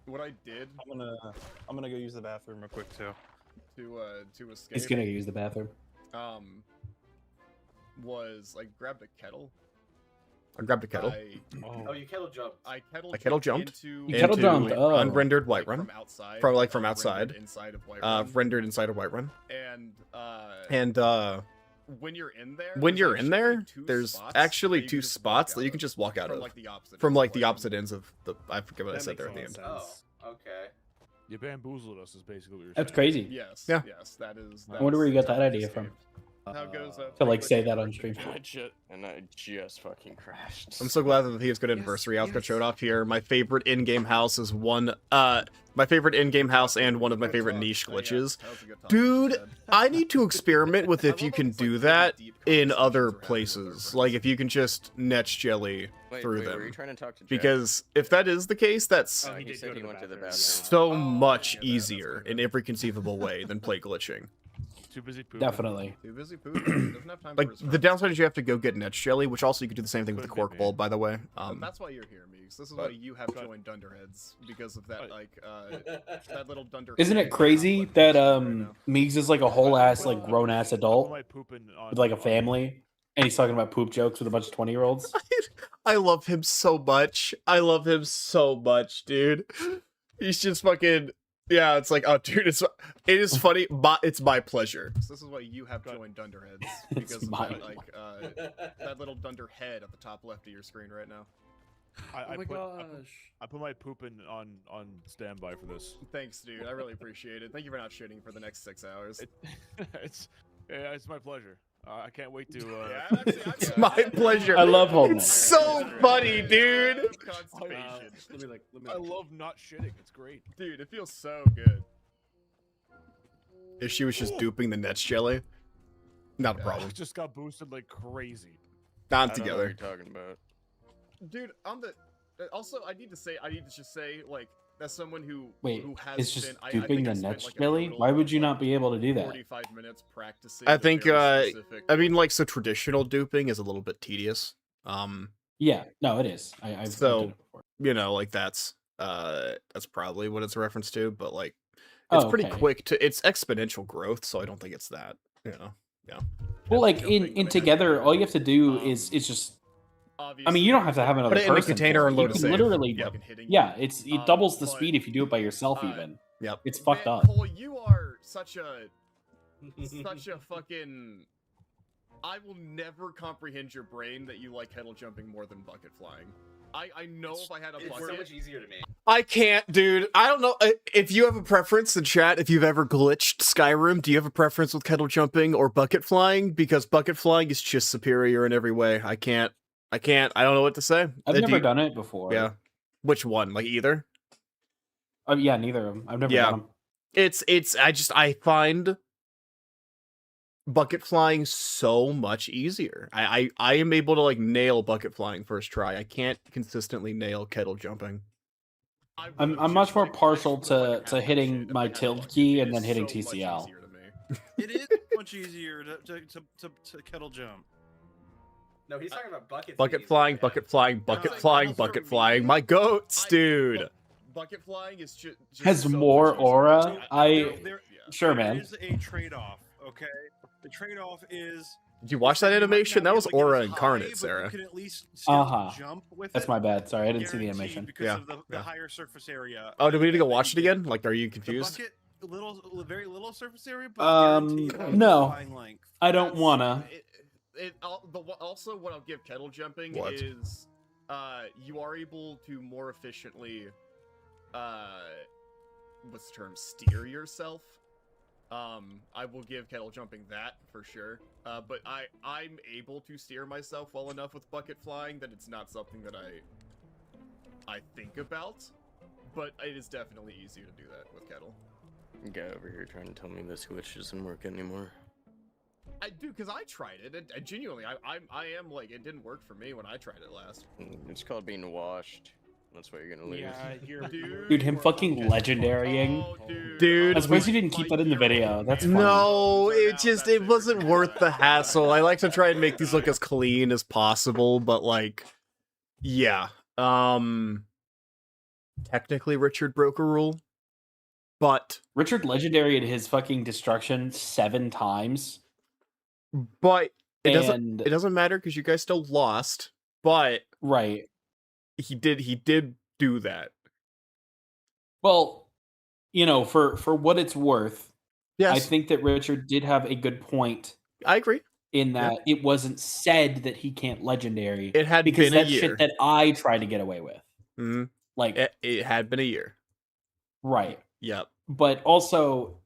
what I did I'm gonna go use the bathroom real quick too. to escape. He's gonna use the bathroom. Was I grabbed a kettle. I grabbed a kettle. Oh, you kettle jumped. I kettle jumped into unrendered Whiterun. from outside. From outside. Rendered inside of Whiterun. Rendered inside of Whiterun. And when you're in there, there's actually two spots that you can just walk out of. From like the opposite ends of the... I forget what I said there at the end. Oh, okay. You bamboozled us is basically what you're That's saying. crazy. Yes. Yeah. Yes, that is. I wonder where you got that idea from. How it goes, To like say that on stream. And I just fucking crashed. I'm so glad that he has good anniversary house got showed off here. My favorite in-game house is my favorite in-game house and one of my favorite niche glitches. Dude, I need to experiment with if you can do that in other places. Like if you can just netch jelly through them. Were you trying to talk to Jack? Because if that is the case, that's he said he went to the bathroom. so much easier in every conceivable way than play glitching. Too busy pooping. Definitely. Too busy pooping. Doesn't have time Like, for the downside is you have to go get netch jelly, which also you could do the same thing with the cork bulb, by the way. That's why you're here, Meeks. This is why you have joined Dunderheads, because of that, like, that little Dunder. Isn't it crazy that Meegs is like a whole ass like grown ass adult with like a family, and he's talking about poop jokes with a bunch of 20-year-olds? I love him so much. I love him so much, dude. He's just fucking... Yeah, it's like, oh, dude, it is funny, but it's my pleasure. So this is why you have joined Dunderheads, because of that, like, that little Dunderhead at the top left of your screen right now. I put my pooping on standby for this. Thanks, dude. I really appreciate it. Thank you for not shitting for the next 6 hours. It's my pleasure. I can't wait to. It's my pleasure. I love holding It's so funny, dude. Constipation. I love not shitting. It's great, dude. It feels so good. If she was just duping the netch jelly, not a problem. I just got boosted like crazy. Not I don't know together. what you're talking about. Dude, on the also I need to just say, like, as someone who Wait, who has it's just been, I duping think the I spent, next like, a jelly? total Why would of, you like, not be able to do that? 45 minutes practicing. I the think, very specific, I mean, like, so traditional duping is a little bit tedious. Yeah, no, it is. I've So, done it before. you know, like, that's probably what it's a reference to, but, like, it's pretty Okay. quick to, it's exponential growth, so I don't think it's that, you know, yeah. Well, like jumping in with together, all you have to do is just. I mean, you don't have to have another Put it in a person. container for and You load a can save. literally, Yep. yeah, it doubles the but, speed if you do it by yourself. Even Yep. it's fucked Man, up. Cole, you are such a fucking. I will never comprehend your brain that you like kettle jumping more than bucket flying. I know if I had a It's bucket, so much easier to me. I can't, dude. I don't know if you have a preference in chat. If you've ever glitched Skyrim, do you have a preference with kettle jumping or bucket flying? Because bucket flying is just superior in every way. I can't. I don't know what to say. I've Do never you- done it before. Yeah. Which one? Like either? Yeah, neither of them. I've never Yeah. done them. I find bucket flying so much easier. I am able to like nail bucket flying first try. I can't consistently nail kettle jumping. I'm much more partial to hitting my tilt key and then hitting TCL. It is much easier to kettle jump. No, he's talking about bucket. Bucket flying, bucket flying, bucket flying, bucket flying. My goats, dude. Bucket flying is just Has so more much easier. aura. Sure, There man. is a trade-off, okay? The trade-off is Did you watch that you might animation? not That be was able to get Aura as incarnate, high, but Sarah. You can at least still jump with That's it, my bad. Sorry, I didn't see the guaranteed, animation. because Yeah, of the yeah. higher surface area. Oh, do we need to go that watch it you get. again? Like, are you The confused? bucket, very little surface area, but guaranteed No, flying length. I don't wanna. Also, what I'll give kettle jumping What? is, you are able to more efficiently, what's the term, steer yourself. I will give kettle jumping that for sure. But I'm able to steer myself well enough with bucket flying that it's not something that I think about. But it is definitely easier to do that with kettle. Guy over here trying to tell me this glitch doesn't work anymore. I do, because I tried it, and genuinely, I am like, it didn't work for me when I tried it last. It's called being washed. That's why you're gonna lose. Yeah, you're Dude, him fucking legendarying. Oh, Dude, I suppose you didn't keep that in the video. That's fine. No, it wasn't worth the hassle. I like to try and make these look as clean as possible, but like, yeah. Technically Richard broke a rule, but Richard legendary his fucking destruction 7 times. But it And- doesn't matter because you guys still lost. But Right. he did do that. Well, you know, for what it's worth, Yes, I think that Richard did have a good point I agree. in that it wasn't said that he can't legendary. It had because been a that's year. shit that I tried to get away with. hmm Like, It had been a year. right. Yep. But also,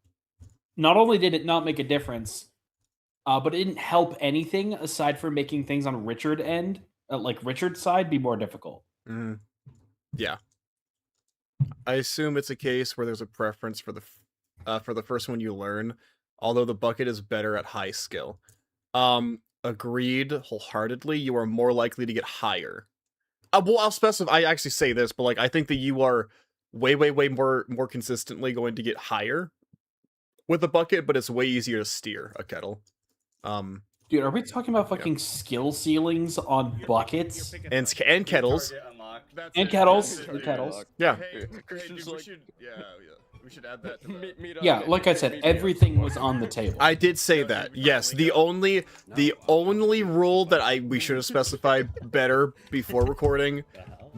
not only did it not make a difference, but it didn't help anything aside from making things on Richard end, like Richard's side, be more difficult. hmm Yeah. I assume it's a case where there's a preference for the first one you learn, although the bucket is better at high skill. Agreed wholeheartedly. You are more likely to get higher. Well, I'll specify. I actually say this, but like I think that you are way more consistently going to get higher with a bucket, but it's way easier to steer a kettle. Dude, are we talking about fucking skill ceilings on buckets? And kettles. And kettles. And kettles. Yeah. Hey, dude, we should add that to that. Yeah, like I said, everything was on the table. I did say that. Yes, the only rule that we should have specified better before recording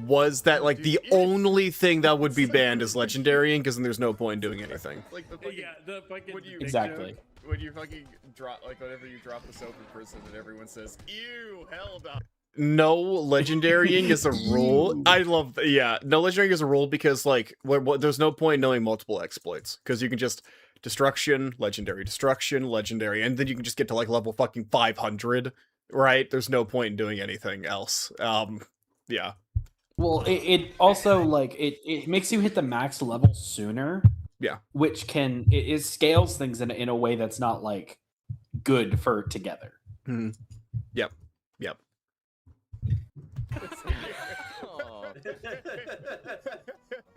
was that like the only thing that would be banned is legendarying, because then there's no point in doing anything. Like the fucking, the fucking Exactly. When you fucking drop, like whenever you drop the soap in prison and everyone says, "Ew, hell no." No, legendarying is a rule. I love, yeah. No, legendarying is a rule because like, there's no point in knowing multiple exploits because you can just destruction, legendary, and then you can just get to like level fucking 500, right? There's no point in doing anything else. Yeah. Well, it also like it makes you hit the max level sooner. Yeah. Which it scales things in a way that's not like good for together. Yep.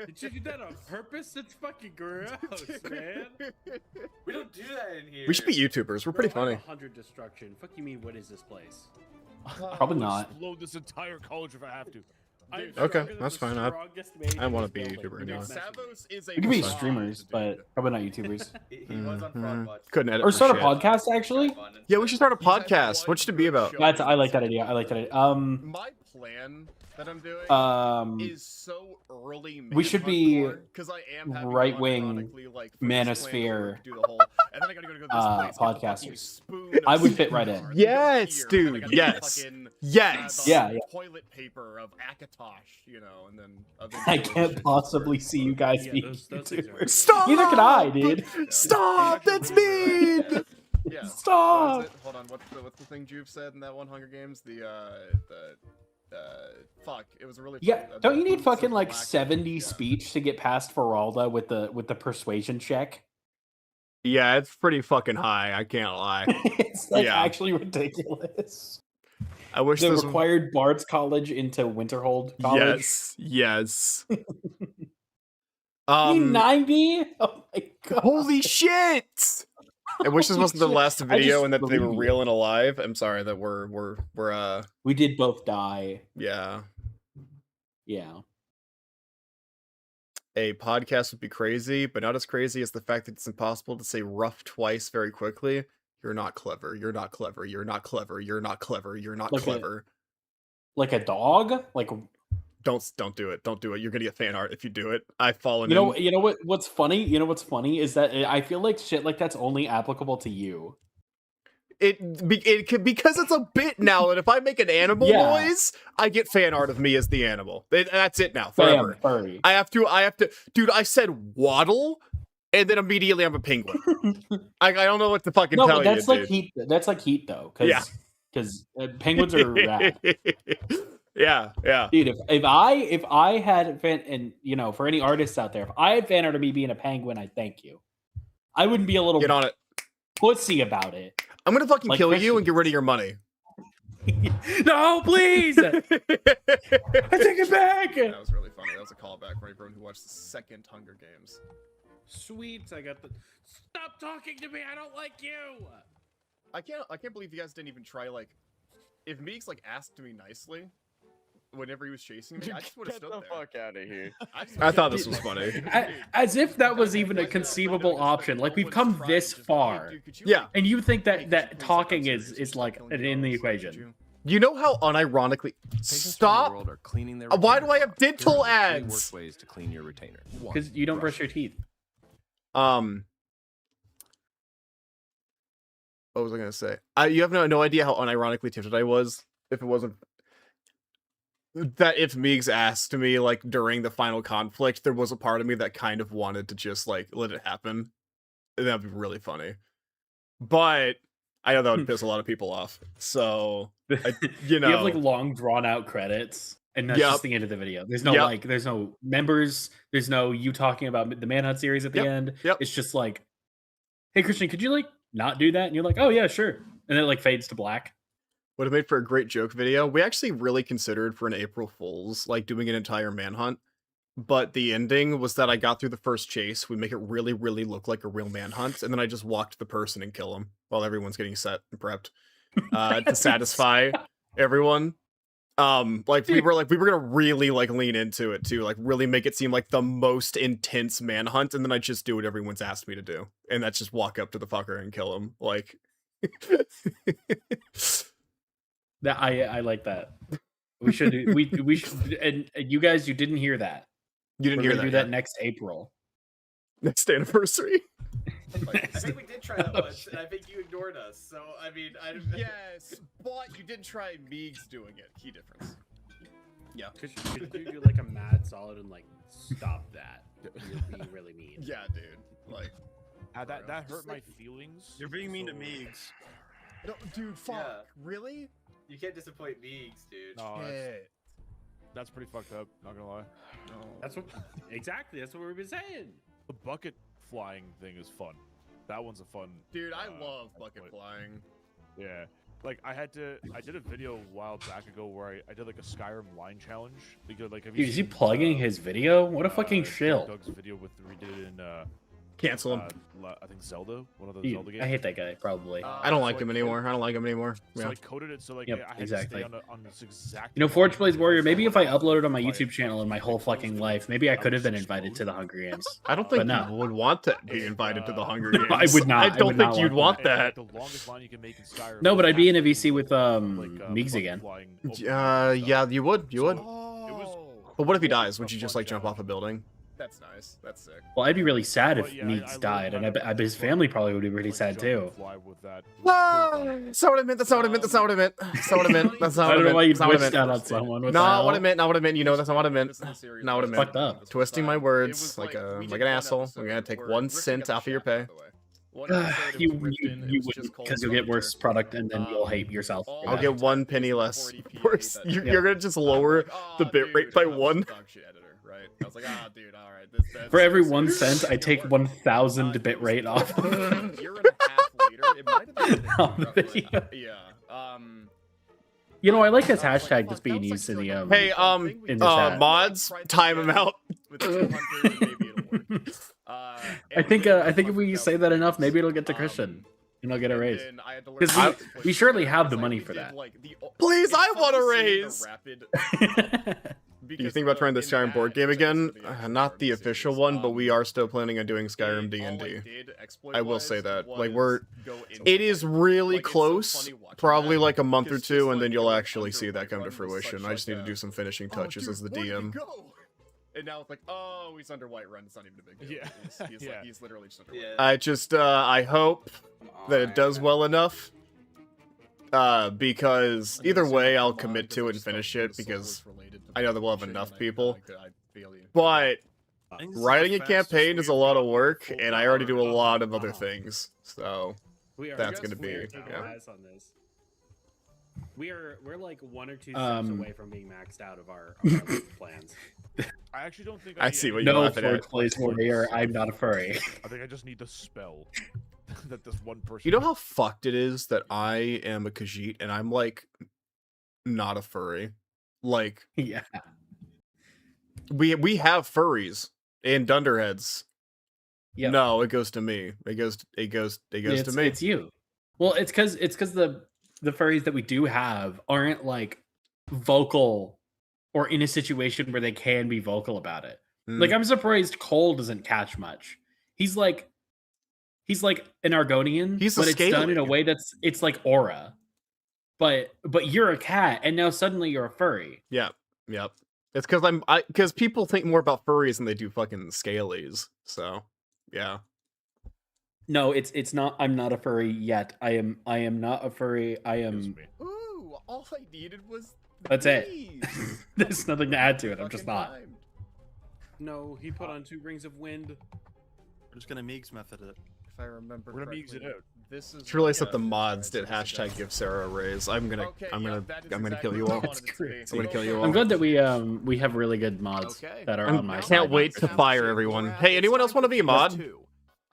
Did you do that on purpose? It's fucking gross, man. We don't do that in here. We should be YouTubers. We're pretty funny. 100 destruction. Fuck you mean? What is this place? Probably I'll not. explode this entire college if I have to. I'm Okay, stronger than that's the fine. I strongest mage in wanna this be a building. YouTuber Do anyway. not mess with me. Savos is a We could be fraud, streamers, dude. but probably not YouTubers. He was on Fraud Watch. Couldn't edit Or for start a shit. podcast, actually. Yeah, we should start a He's had podcast. one What should it be good about? show. That's I like that idea. I like that idea. My plan that I'm doing is so early. we should be because I am having right-wing unironically, like, for this manosphere, plan to work, do the whole, and then I gotta go to this place, get the fucking podcasters. spoon I of would fit right in. Skyrim, Yes, then go dude, here, and I gotta get yes. fucking, Yes. the Yeah, yeah. toilet paper of Akatosh, you know, and then I eventually can't shit possibly starts, see you but- guys Yeah, being those things are YouTubers. Stop! Neither can I, dude. Stop! That's mean! Yeah. Stop! What is it? Hold on. What's the thing Juve said in that one Hunger Games? Fuck. It was a really. Yeah, don't you need fucking like black- 70 yeah. speech to get past Feralda with the persuasion check? Yeah, it's pretty fucking high. I can't lie. It's like Yeah. actually ridiculous. I wish The this. required Bard's College into Winterhold College. Yes. Yes. You need 90? Oh my god. Holy shit! I wish this wasn't the Holy last shit. video just and that they were believe you. real and alive. I'm sorry that we're We did both die. yeah. Yeah. A podcast would be crazy, but not as crazy as the fact that it's impossible to say rough twice very quickly. You're not clever. You're not clever. You're not clever. You're not clever. You're not Like a- clever. Like a dog? Like Don't do it. Don't do it. You're gonna get fan art if you do it. I've fallen. you know in. what's funny? You know what's funny is that I feel like shit like that's only applicable to you. It could because it's a bit now, and if I make an animal Yeah. noise, I get fan art of me as the animal. That's it now, Bam, forever. furry. I have to, dude. I said waddle, and then immediately I'm a penguin. I don't know what to fucking No, tell but that's you, like dude. heat. That's like heat though, Yeah. because penguins are rad. Yeah. Dude, if I had fan, and you know, for any artists out there, if I had fan art of me being a penguin, I thank you. I wouldn't be a little Get on it. pussy about it. I'm gonna fucking Like kill you and Christians. get rid of your money. No, please. I take it back. That was really funny. That was a callback for everyone who watched the second Hunger Games. Sweet, I got the. Stop talking to me. I don't like you. I can't believe you guys didn't even try, like, if Meeks like asked me nicely whenever he was chasing me, I just would have Get stood the there. fuck out of here. I thought this was funny. As if that was even a conceivable option. Like we've come this far, Yeah. and you think that talking is like in the equation. You know how unironically. Stop. Why do I have dental ads? Ways to clean your retainer. Because you don't brush your teeth. What was I gonna say? You have no idea how unironically tempted I was if it wasn't that if Meeks asked me like during the final conflict, there was a part of me that kind of wanted to just like let it happen. That'd be really funny. But I know that would piss a lot of people off. So you know, You have like long drawn out credits, and that's Yep. just the end of the video. There's no Yep. there's no members. There's no you talking about the Manhunt series at the Yep. end. Yep. It's just like, hey Christian, could you like not do that? And you're like, oh yeah, sure. And then it like fades to black. would have made for a great joke video. We actually really considered for an April Fool's, like doing an entire manhunt. But the ending was that I got through the first chase. We make it really, really look like a real manhunt, and then I just walked the person and kill him while everyone's getting set and prepped to satisfy everyone. Like we were gonna really like lean into it too, like really make it seem like the most intense manhunt, and then I just do what everyone's asked me to do, and that's just walk up to the fucker and kill him. Like, That I like that. We should we should and you guys, you didn't hear that. You didn't We're hear gonna that do that yet. next April. Next anniversary. I think we did try that once, and I think you ignored us. So I mean, Yes, but you did try Meeks doing it. Key difference. Yeah. Could you do like a mad solid and like stop that? You're being really mean. Yeah, dude. Like that hurt my feelings. You're being mean to so- Meeks. no, dude. Fuck. Yeah. Really? you can't disappoint Meeks, dude. No, Shit. that's pretty fucked up. Not gonna lie. That's what exactly. That's what we've been saying. The bucket flying thing is fun. That one's a fun. Dude, I love bucket exploit. flying. Yeah, Like I did a video a while back ago where I did like a Skyrim line challenge. Because like, have Dude, you is he seen, plugging his video? What a fucking shill. Doug's video with we did it in Cancel him. I think Zelda, one of those Dude, Zelda games. I hate that guy, probably. I don't like him anymore. I don't like him anymore. So Yeah. I coded it so like Yep, I had exactly. to stay on this exact. You know, Forge Blaze Warrior, maybe if I uploaded on my YouTube channel in my whole fucking life, maybe I could have been invited to the Hunger Games. I don't think But no. you would want to be invited to the Hunger No, Games. I would not. I I don't would think not you'd want want that. The longest line you can make in Skyrim. No, but I'd be in a is VC with Meegs bug again. flying over and stuff. Yeah, you would. You would. It was But what if he dies? Would you just like jump off a building? That's nice. That's sick. Well, I'd be really sad if But yeah, Meegs I died, and learned I how to bet his family probably would be pretty like, sad jump and too. fly with that. That's not what I meant. That's not what I meant. That's not what I meant. That's not what I meant. That's not I what I don't know meant. why you'd That's not what I wish meant. that on someone. What the Not hell? what I meant. Not what I meant. You know, that's not what I meant. This is a serious Not what I question. meant. Fucked up. This Twisting my was words we like did an one asshole. episode We're gonna take where 1 Rick cent got off of your the pay. shaft, by the way. One episode it You was Riften, it you was just wouldn't, called because you'll get worse Solitaire. product, and then you'll hate yourself. all I'll the get time 1 it penny was less. 40p, Worse. that You're, shit. you're gonna just I'm lower like, the "Aw, bit rate dude, by I'm a 1. dog shit editor, right? I was like, dude, all right. That's For every seriously 1 cent, I gonna take work." 1,000 It bit was rate off. a year and a half later. It might have been On roughly. video. Yeah. You know, I like this I was like, hashtag fuck, just that being was used in actually the like a Hey, fun thing we in did. the chat. mods, Tried to time get him out. with 200, maybe it'll work. I think if we say that enough, maybe it'll get to Christian, and I'll get a raise. Because we surely have the money for that. Please, I want a raise. Do you think about trying the Skyrim board game again? Not the official one, but we are still planning on doing Skyrim D&D. I will say that. Like, it is really close, probably like a month or two, and then you'll actually see that come to fruition. I just need to do some finishing touches as the DM. And now it's like, oh, he's under Whiterun. It's not even a big deal. Yeah. He's, Yeah. like, he's literally just under Whiterun. I just, I hope that it does well enough. Because either way, I'll commit to it and finish it, because I know that we'll have enough people. But writing a campaign is a lot of work, and I already do a lot of other things. So that's gonna be, yeah. On this. We're like 1 or 2 steps away from being maxed out of our plans. I actually don't think I see what you're No, laughing Forge at. Blaze Warrior, I'm not a furry. I think I just need the spell that this one person. You know how fucked it is that I am a Khajiit and I'm like not a furry. Like Yeah. we have furries and dunderheads. Yep. No, it goes to me. It goes to me. It's you. Well, it's because the furries that we do have aren't like vocal or in a situation where they can be vocal about it. Like, I'm surprised Cole doesn't catch much. He's like an Argonian, He's a but it's done scaly. in a way it's like aura. But you're a cat, and now suddenly you're a furry. Yep. It's because people think more about furries than they do fucking scalies. So yeah. No, it's not. I'm not a furry yet. I am not a furry. I am. Ooh, all I needed was That's it. these. There's nothing to add to it. I'm just Fucking not. timed. No, he put on 2 rings of wind. We're just gonna Meegs method it. If I remember We're gonna Meegs it correctly, out. this is Just realized like that the a- mods did sorry, so hashtag give Sarah a raise. I'm gonna Okay, I'm yeah, gonna that is I'm gonna exactly kill you what I all. wanted it to be. I'm gonna kill you all. I'm glad that we have really good mods Okay. that are I on my side. can't wait to fire everyone. Hey, anyone else want to be a mod?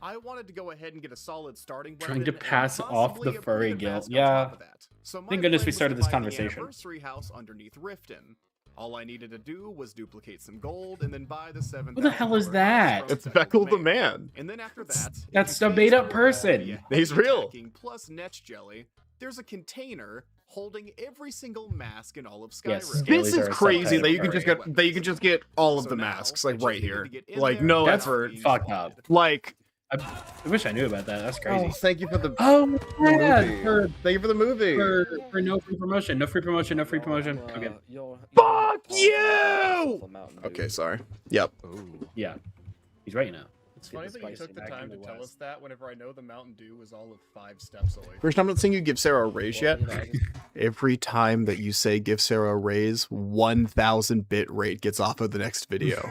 I wanted to go ahead and get a solid starting Trying weapon to and pass off possibly the a furry primitive guild. mask on Yeah. top of that. So my Thank goodness plan we was started to this buy the conversation. anniversary house underneath Riften. All I needed to do was duplicate some gold and then buy the 7. Who the hell is that? It's Beckle the man. And then after that, That's you a made up base person. your He's real. attacking plus Netch jelly. There's a container holding every single mask in all of Skyrim. Yes. This Scalies is are a crazy subtype that you of can just furry. get all of So the now, masks I like just right needed here. to get in Like there no and That's effort. use fucked the up. mod. Like I wish I knew about that. That's crazy. oh, thank you for the Oh, yeah, movie. Thank you for the movie. for no free promotion. No free promotion. No free promotion. Okay. Fuck you! Okay, sorry. Yep. Yeah. He's right now. It's funny that you spicy took the back time in to the tell us West. that whenever I know the Mountain Dew is all of 5 steps away. First, I'm not saying you give Sarah a raise yet. Every time that you say give Sarah a raise, 1,000 bit rate gets off of the next video.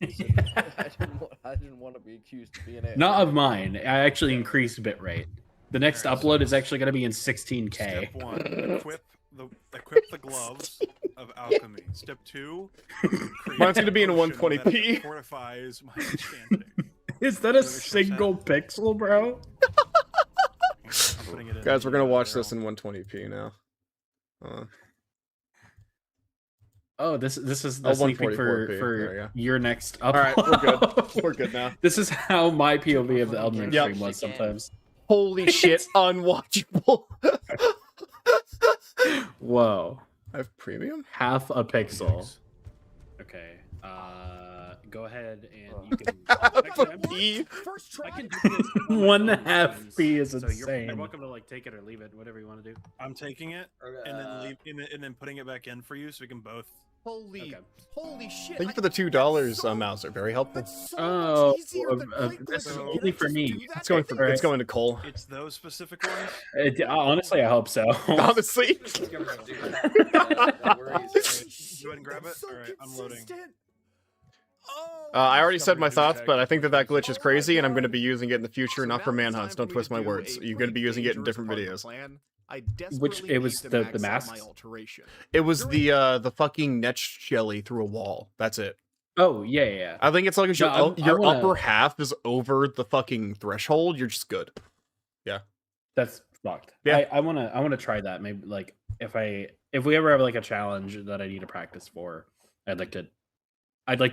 I didn't want to be accused of being a. Not of mine. I actually increased bitrate. The next upload is actually going to be in 16K. Step 1, equip the gloves of alchemy. Step 2, create Mine's gonna be in a potion 120p. that fortifies my enchanting. Is that a single pixel, bro? putting it in. Guys, we're gonna the, watch barrel. this in 120p now. Oh, this is the Oh, sneak peek 144p. for There we go. your next All upload. right, we're good. We're good now. This is how my POV of the Elden Ring Yep. stream was sometimes. Holy shit, unwatchable. Whoa. I have premium? Half a pixel. Okay. Go ahead and you can. Actually, I can do this 1.5 P is so you're insane. welcome to like take it or leave it, whatever you want to do. I'm taking it and then and then putting it back in for you, so we can both. Holy shit! Thank you for the $2, Mouser. Very helpful. Oh, this is only for me. It's going for. It's going to Cole. It's those specific ones. Honestly, I hope so. Honestly. Go ahead and grab it. All right, I'm loading. I already said my thoughts, but I think that glitch is crazy, and I'm going to be using it in the future, not for manhunts. Don't twist my words. You're going to be using it in different videos. Which it was the mask. It was the fucking net jelly through a wall. That's it. Oh yeah. I think it's like your No, I wanna- upper half is over the fucking threshold. You're just good. Yeah. That's fucked. Yeah. I wanna try that. Maybe like if we ever have like a challenge that I need to practice for, I'd like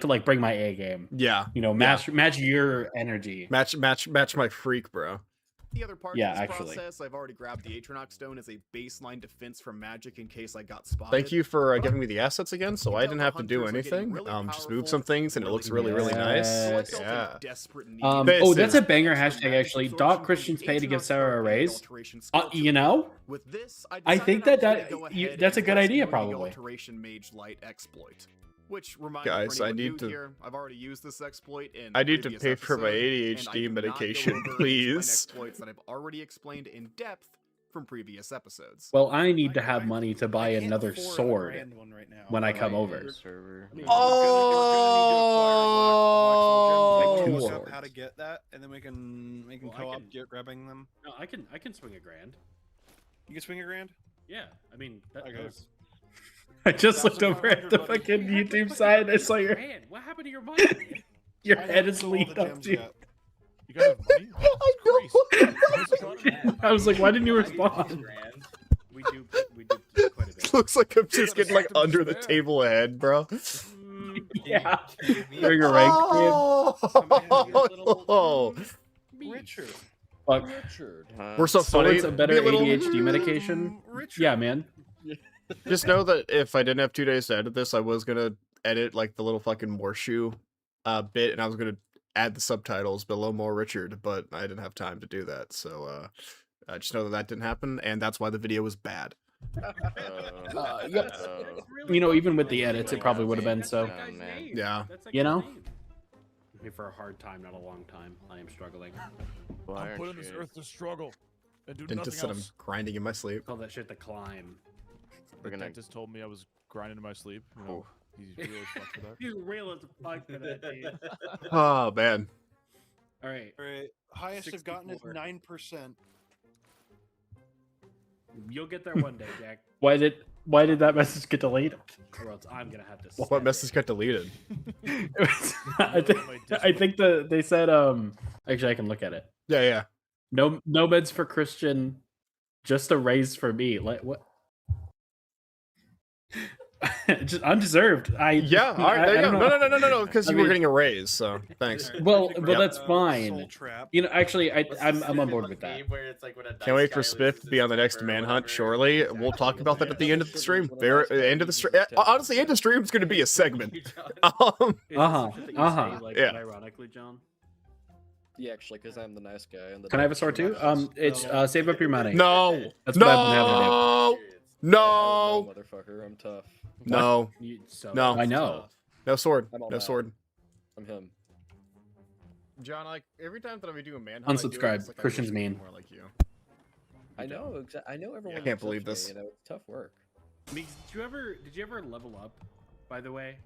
to like bring my A game. Yeah. You know, match your energy. Match my freak, bro. The other part Yeah, of this actually. process, I've already grabbed the Atronach Stone as a baseline defense from magic in case I got spotted. Thank you for giving me the assets again, so I You know didn't the have to do hunters are getting anything. really Just move powerful, some things, and it looks really, really nice. Yes. So I felt Yeah. in desperate need. This That's is- a banger hashtag actually. Dot Christians pay to give Sarah a raise. You know, With this, I think decided that I was gonna go ahead that's a and good test idea, the probably. Alteration Mage Light exploit. Which reminds Guys, me, I need to- here, I've already used this exploit in I need to previous pay for my episode, ADHD and I do not go medication, over each of my please. exploits that I've already explained in depth from previous episodes. well, I need to have money to buy another afford a sword grand one right now. when I come over. Server. Oh! Like two Look up swords. how to get that, and then we can Well, I co-op can- get grabbing them. No, I can swing a grand. You can swing a grand. Yeah, I mean that Okay. was I just looked over at the fucking YouTube side. I saw your grand. What happened to your money? your I head haven't is sold all leaned the up gems to you. yet. You guys have money? I was like, why didn't you respond? we do quite a bit. Looks like I'm just getting like under the table ahead, bro. Yeah. Doing a rank game. Oh, Richard. Fuck. we're so So funny. it's a better Be little- ADHD medication. Richard. Yeah, man. Just know that if I didn't have 2 days to edit this, I was gonna edit like the little fucking Morshoe bit, and I was gonna add the subtitles below more Richard, but I didn't have time to do that. So just know that didn't happen, and that's why the video was bad. Yep. You know, even with the edits, it probably would have been so. Yeah. You know? Here for a hard time, not a long time. I am struggling. I'm put on this earth to struggle and do Didn't nothing just said I'm else. grinding in my sleep. Call that shit the climb. The dentist told me I was grinding in my sleep. You know, he's real as fuck for that. You real as fuck for that, dude. Oh man. All right, All right. Highest I've gotten is 64. 9%. you'll get there one day, Jack. Why did that message get deleted? Or else I'm gonna have to. What stab message got deleted? It was- I think they said actually I can look at it. Yeah. No meds for Christian, just a raise for me. Like what? Just undeserved. Yeah. All right. There you I go. don't know. No. Because I you were mean- getting a raise, so thanks. Well, Yep. that's Soul fine. Trap. You know, actually, I'm on board with that. Can't wait for Spiff to be on the next manhunt. Surely we'll talk about that at the end of the stream. End of the stream. Honestly, end of stream is going to be a segment. Is this Uh-huh, some shit that you uh-huh. say, like, Yeah. Ironically, John. Yeah, actually, because I'm the nice guy. And the Can I have a sword too? It's save up your money. No. That's what I've been having to do. No. motherfucker, I'm tough. No. No. I know. No sword. I'm all No bad. sword. I'm him. John, like every time that I do a manhunt, Unsubscribe. Christian's mean. More like you. I know. I know everyone. I can't looks believe up to me, this. You know, it's tough work. Meeks, did you ever level up? By the way.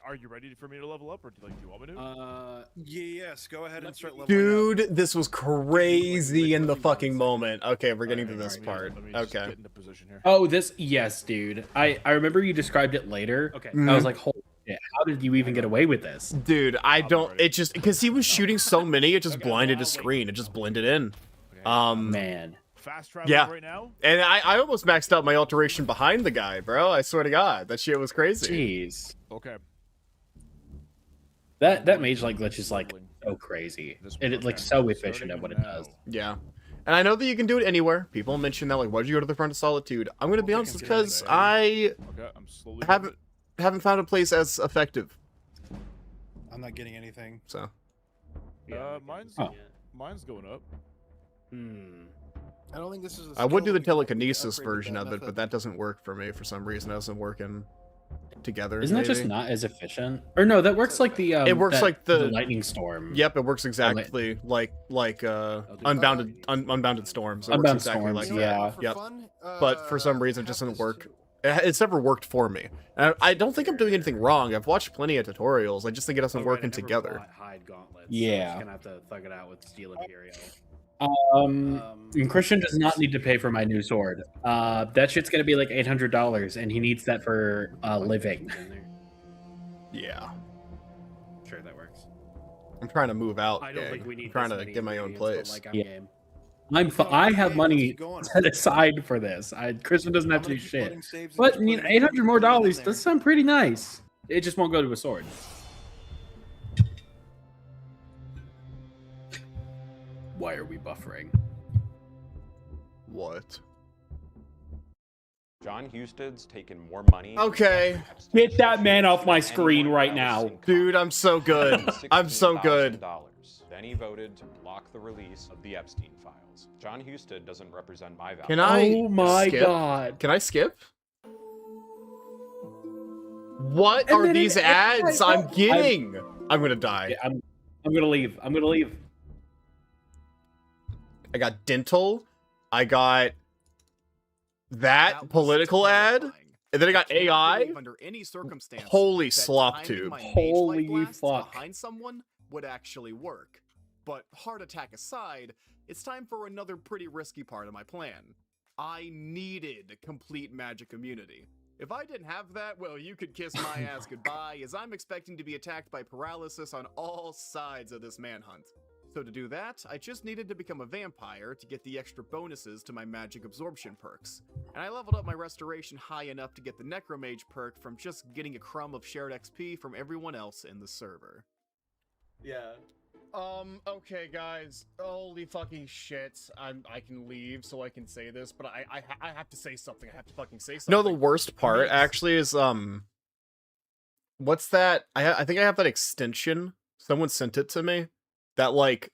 Are you ready for me to level up, or do you want me to? Yes, go ahead and start leveling up. Dude, this was crazy in the fucking moment. Okay, we're getting to this part. Let me just Okay. get into position here. Oh, yes, dude. I remember you described it later. Okay. I was like, holy shit, how did you even get away with this? Dude, I don't. ready. It just because he was shooting so many, it just blinded his screen. It just blended in. Man. Fast traveling Yeah. right now? And I almost maxed out my alteration behind the guy, bro. I swear to God, that shit was crazy. Jeez. Okay. That mage like glitch is like so crazy. And it's like so efficient at what it does. Yeah. And I know that you can do it anywhere. People mention that, like, why'd you go to the front of Solitude? I'm gonna be honest, it's because I haven't found a place as effective. I'm not getting anything. So. Mine's going up. I don't think this is. I would do the telekinesis version of it, but that doesn't work for me for some reason. It doesn't work in together. Isn't that just not as efficient? Or no, that works like the it works like the lightning storm. Yep, it works exactly like unbounded storms. It works Unbound exactly storms, like yeah. that. Yep. But for some reason, it just doesn't work. It's never worked for me. And I don't think I'm doing anything wrong. I've watched plenty of tutorials. I just think it doesn't work in together. Hide gauntlets. Yeah. So I'm just gonna have to thug it out with Steel Imperial. And Christian does not need to pay for my new sword. That shit's gonna be like $800, and he needs that for living. Yeah. Sure, that works. I'm trying to move out. I don't gang. think we need I'm trying this to many get my own ingredients, place. but, like, I'm game. I have money set aside for this. Christian doesn't have to do shit. But you know, $800 more does sound pretty nice. It just won't go to a sword. Why are we buffering? What? John Husted's taken more money. Okay. Get that man off my screen right now. Dude, I'm so good. I'm so good. Then he voted to block the release of the Epstein files. John Husted doesn't represent my values. Can I Oh my skip? god. Can I skip? What are these ads I'm getting? I'm gonna die. Yeah, I'm gonna leave. I'm gonna leave. I got dental. I got that political ad. And then I got AI. Under any circumstance, Holy that slop timing tube. my mage Holy light blast fuck. behind someone would actually work. But heart attack aside, it's time for another pretty risky part of my plan. I needed complete magic immunity. If I didn't have that, well, you could kiss my ass goodbye, as I'm expecting to be attacked by paralysis on all sides of this manhunt. So to do that, I just needed to become a vampire to get the extra bonuses to my magic absorption perks. And I leveled up my restoration high enough to get the necromage perk from just getting a crumb of shared XP from everyone else in the server. Yeah. Okay, guys. Holy fucking shit. I can leave so I can say this, but I have to say something. I have to fucking say something. No, the worst part actually is what's that? I think I have that extension. Someone sent it to me that like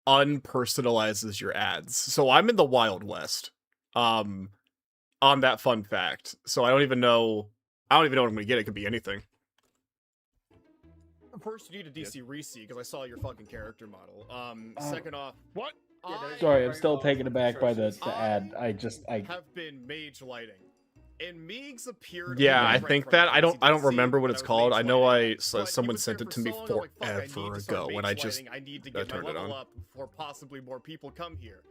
unpersonalizes your ads. So I'm in the Wild West. On that fun fact. So I don't even know what I'm gonna get. It could be anything. First, you need a DC Reese because I saw your fucking character model. Second off, what? Sorry, I'm still taken aback by the ad. I have been mage lighting, and Meegs appeared. Yeah, I think that I don't remember what it's called. I know someone sent it to me forever ago when I just turned it on. Up before possibly more people come here.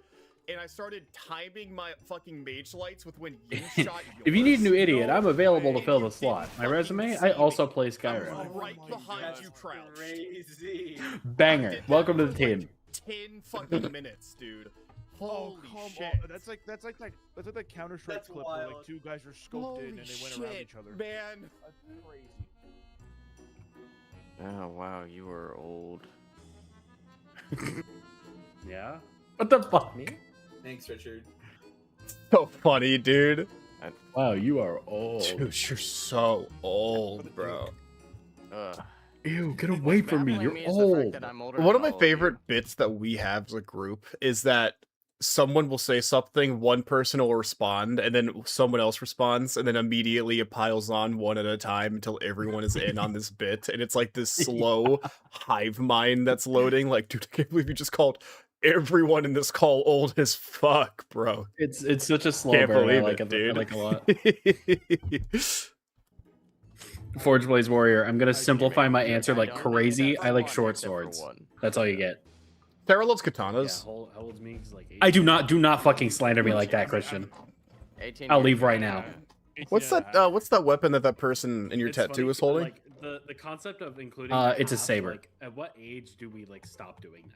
And I started timing my fucking mage lights with when you shot If you need a new idiot, I'm available to fill the slot. My resume, I also play Skyrim. Right behind you, crouch. Crazy. Banger. Welcome to the team. 10 fucking minutes, dude. Holy shit. That's like that Counter-Strike clip where like two guys are scoped in and they went around each other. Man. That's crazy. Oh wow, you are old. Yeah. What the fuck? Me? Thanks, Richard. So funny, dude. Wow, you are old. Dude, you're so old, bro. Ew, get away from me. You're old. One of my favorite bits that we have as a group is that someone will say something, one person will respond, and then someone else responds, and then immediately it piles on one at a time until everyone is in on this bit. And it's like this slow hive mind that's loading. Like, dude, I can't believe you just called everyone in this call old as fuck, bro. It's such a slow Can't burn. believe I like it, it, dude. I like a lot. Forge Blaze Warrior. I'm gonna simplify my answer like crazy. I like short swords. That's all you get. Sarah loves katanas. How old's me? Like I do not fucking slander me like that, Christian. I'll leave right now. What's that? What's that weapon that person in your tattoo is holding? Like the concept of including. It's a half, saber. Like, at what age do we like stop doing that?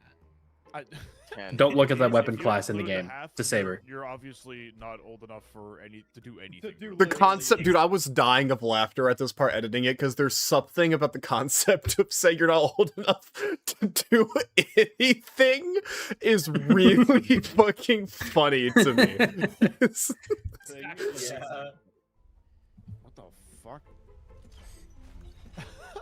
Don't look at the If weapon you class in the include game half, to saber. You're obviously not old enough for to do anything. The concept, dude, I was dying of laughter at this part editing it because there's something about the concept of saying you're not old enough to do anything is really fucking funny to me. Yeah. What the fuck?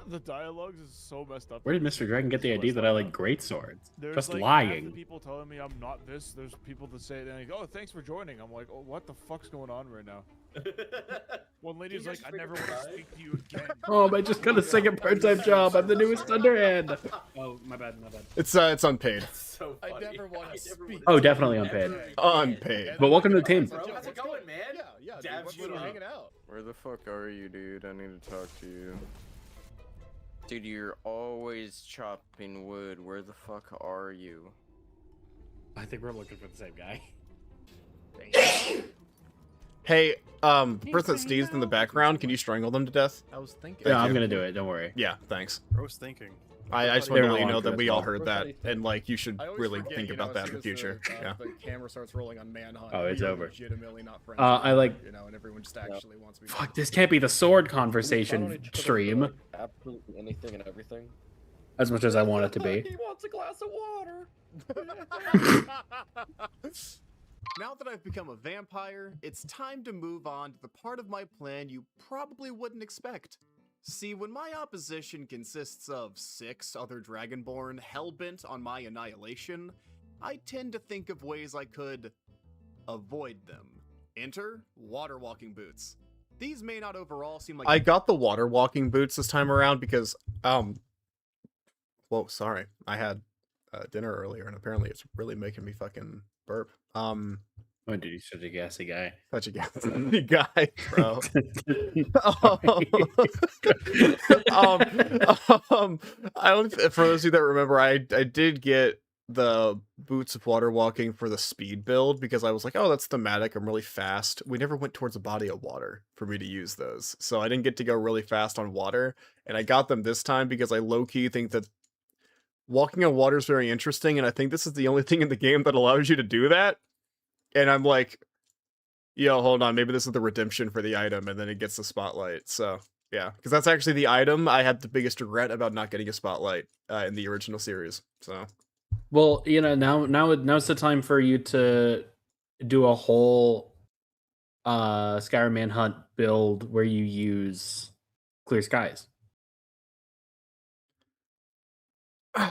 The dialogues is so messed up. Where did Mr. Dragon get the idea that I like great swords? There's Just like lying. half the people telling me I'm not this. There's people that say, they're like, "Oh, thanks for joining." I'm like, "Oh, what the fuck's going on right now?" One lady's like, "I never want to speak to you again." Oh, I just got a second part-time job. I'm the newest underhand. Oh, my bad, my bad. It's unpaid. So funny. I never want to speak. Oh, definitely unpaid. Unpaid. But welcome to the team. Bro, how's it going, man? Yeah, dude, Dabs what's you up. hanging out? Where the fuck are you, dude? I need to talk to you. Dude, you're always chopping wood. Where the fuck are you? I think we're looking for the same guy. Hey, person that sneezed in the background, can you strangle them to death? I was thinking. Yeah, I'm gonna do it. Don't worry. Yeah, thanks. I was thinking. I just They're want to not let you long know for that this we all call. heard that, and like you should I always really forget, think you know, about that as in the soon as future. Yeah. the camera starts rolling on Manhunt. Oh, it's we are over. Legitimately not friends. I like. you know, and everyone just actually wants me. Fuck, this can't be the sword conversation stream. Absolutely anything and everything. As much as I want it to be. He wants a glass of water. Now that I've become a vampire, it's time to move on to the part of my plan you probably wouldn't expect. See, when my opposition consists of 6 other Dragonborn hell-bent on my annihilation, I tend to think of ways I could avoid them. Enter water walking boots. These may not overall seem like I got the water walking boots this time around because whoa, sorry. I had dinner earlier and apparently it's really making me fucking burp. Oh, dude, you're such a gassy guy. Such a gassy guy, bro. I don't. For those of you that remember, I did get the boots of water walking for the speed build because I was like, oh, that's thematic. I'm really fast. We never went towards a body of water for me to use those, so I didn't get to go really fast on water. And I got them this time because I low key think that walking on water is very interesting, and I think this is the only thing in the game that allows you to do that. And I'm like, yo, hold on, maybe this is the redemption for the item, and then it gets the spotlight. So, yeah, because that's actually the item I had the biggest regret about not getting a spotlight in the original series. So, well, you know, now's the time for you to do a whole Skyrim Manhunt build where you use Clear Skies.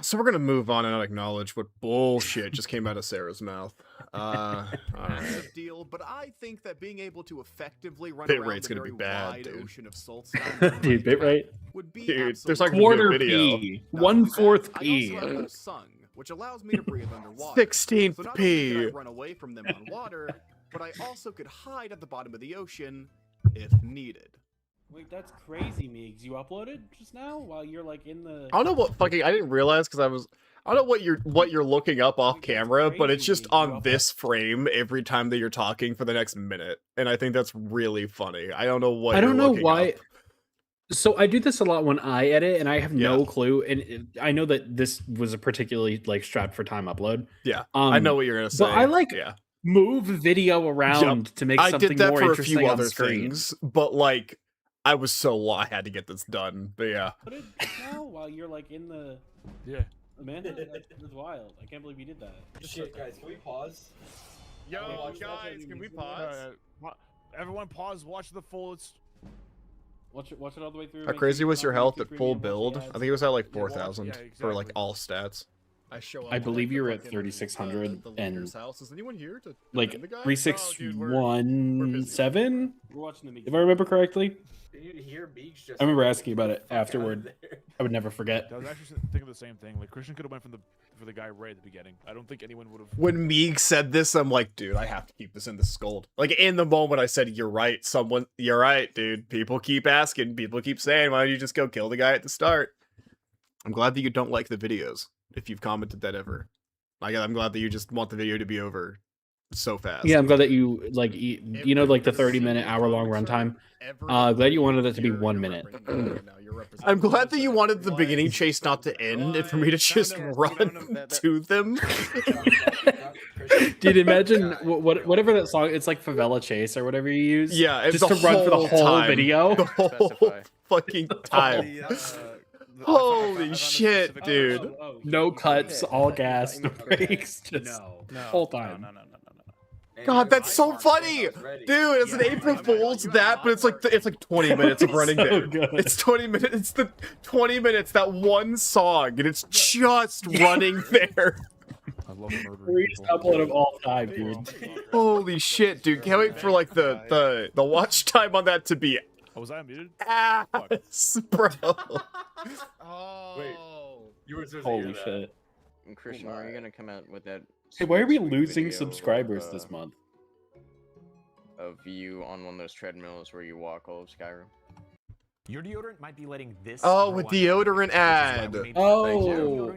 so we're gonna move on and not acknowledge what bullshit just came out of Sarah's mouth. massive deal, but I think that being able to effectively run Bit around rate's the gonna be very bad, wide dude. ocean of Saltstein Dude, bitrate? would be Dude, there's absolutely not gonna be a Quarter video. P. Not only that, 1/4 I P. also have no sung, which allows me to breathe underwater. 16th So not only could I P. run away from them on water, but I also could hide at the bottom of the ocean if needed. Wait, that's crazy, Meegs. You uploaded just now while you're like in the. I don't know what fucking I didn't realize because I don't know what you're looking up off camera, but it's just on this frame every time that you're talking for the next minute, and I think that's really funny. I don't know what. I don't you're know looking why. up. So I do this a lot when I edit, and I have no clue. And I know that this was a particularly like strapped for time upload. Yeah, I know what you're gonna say. But I like yeah. move video around to make I something did that more for a interesting few on other screen. things, but like I was so I had to get this done. But yeah. Uploaded just now while you're like in the. Yeah. Man, that's wild. I can't believe you did that. Shit, guys, can we pause? Yo, Watch that guys, can we pause? Everyone pause, watch the full. Watch it all the way through. How make crazy sure was you're your not health on at YouTube full Premium, watch build? the I ads. think it was at like Yeah, watch- 4,000 yeah, for like exactly. all stats. I show up. I at, believe the you're at fucking, 3,600 the and leader's house. Is anyone here to like defend the guy? 3,617, We're watching the Meegs. if I remember correctly. Did you hear Meeks just? I remember asking about it Fuck outta afterward. there. I would never forget. I was actually thinking the same thing. Like Christian could have went for the guy right at the beginning. I don't think anyone would have. When Meeg said this, I'm like, dude, I have to keep this in the scold. Like in the moment I said, you're right, you're right, dude. People keep asking, people keep saying, why don't you just go kill the guy at the start? I'm glad that you don't like the videos, if you've commented that ever. I'm glad that you just want the video to be over so fast. Yeah, I'm glad that you like you know like the 30-minute hour-long runtime. Glad you wanted it to be 1 minute. I'm glad that you wanted the beginning chase not to end and for me to just run to them. Dude, imagine whatever that song. It's like Favela Chase or whatever you use. Yeah, just to run for the whole video. The whole fucking time. Holy shit, dude! No cuts, all gas, no brakes, just whole time. No. God, that's so funny, dude. It's an April Fool's that, but it's like 20 minutes of running there. It's 20 minutes. It's the 20 minutes that one song, and it's just running there. I love murdering Greatest upload of all time, dude. Holy shit, dude! Can't wait for like the watch time on that to be. Oh, was I unmuted? Ass, bro. Wait, you were supposed to Holy hear that. shit! And Christian, are you gonna come out with that? Hey, why are we sweet losing video subscribers of, this month? Of you on one of those treadmills where you walk all of Skyrim? Your deodorant might be letting this. Oh, with deodorant ad. Oh,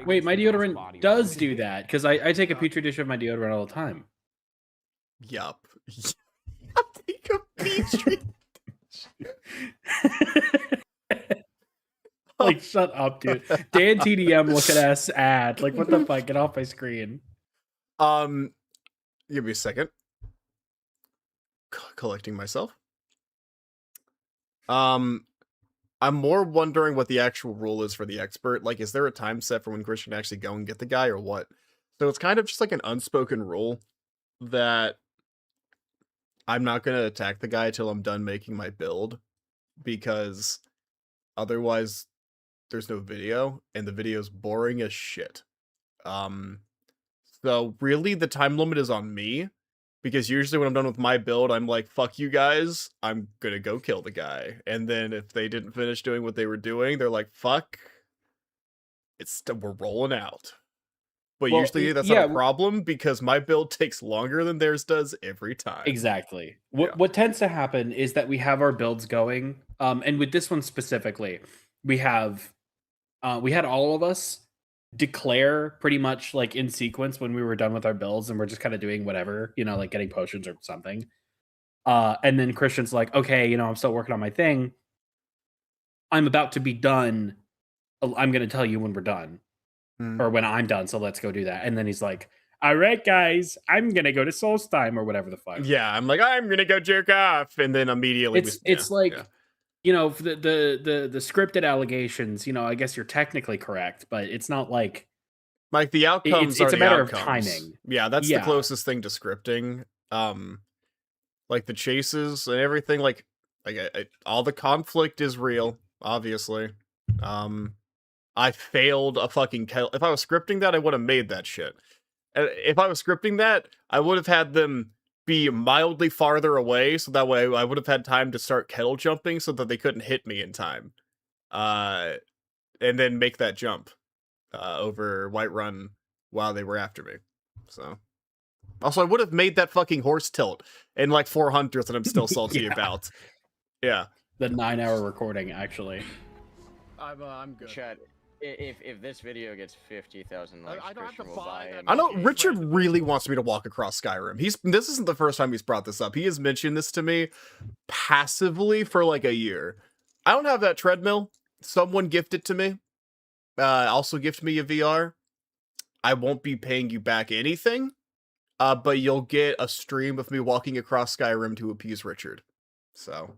wait, my deodorant does do that because I take a petri dish of my deodorant all the time. Yup. I take a petri. Like, shut up, dude. Dan TDM looking ass ad. Like, what the fuck? Get off my screen. Give me a second. Collecting myself. I'm more wondering what the actual rule is for the expert. Like, is there a time set for when Chris can actually go and get the guy or what? So it's kind of just like an unspoken rule that I'm not going to attack the guy till I'm done making my build, because otherwise there's no video and the video's boring as shit. So really the time limit is on me, because usually when I'm done with my build, I'm like, fuck you guys, I'm gonna go kill the guy. And then if they didn't finish doing what they were doing, they're like, fuck, we're rolling out. But Well, usually that's not a problem, because my build takes longer than theirs does every time. Exactly. What tends to happen is that we have our builds going, and with this one specifically, we had all of us declare pretty much like in sequence when we were done with our builds, and we're just kind of doing whatever, you know, like getting potions or something. And then Christian's like, okay, you know, I'm still working on my thing. I'm about to be done. I'm going to tell you when we're done. Or when I'm done, so let's go do that. And then he's like, all right, guys, I'm going to go to Solstheim or whatever the fuck. Yeah, I'm like, I'm going to go jerk off. And then immediately... It's like, you know, the scripted allegations, you know, I guess you're technically correct, but it's not like... Like, the outcomes are it's a the matter outcomes. of timing. Yeah, that's the closest thing to scripting. Like, the chases and everything, like all the conflict is real, obviously. I failed a fucking kill. If I was scripting that, I would have made that shit. If I was scripting that, I would have had them be mildly farther away, so that way I would have had time to start kettle jumping so that they couldn't hit me in time. And then make that jump over Whiterun while they were after me. So, also, I would have made that fucking horse tilt in like 4 hunters that I'm still salty about. Yeah. The 9-hour recording, actually. I'm good. Chat, if this video gets 50,000 likes, Christian will buy it. I know Richard really wants me to walk across Skyrim. This isn't the first time he's brought this up. He has mentioned this to me passively for like a year. I don't have that treadmill. Someone gifted to me. Also gift me a VR. I won't be paying you back anything, but you'll get a stream of me walking across Skyrim to appease Richard. So...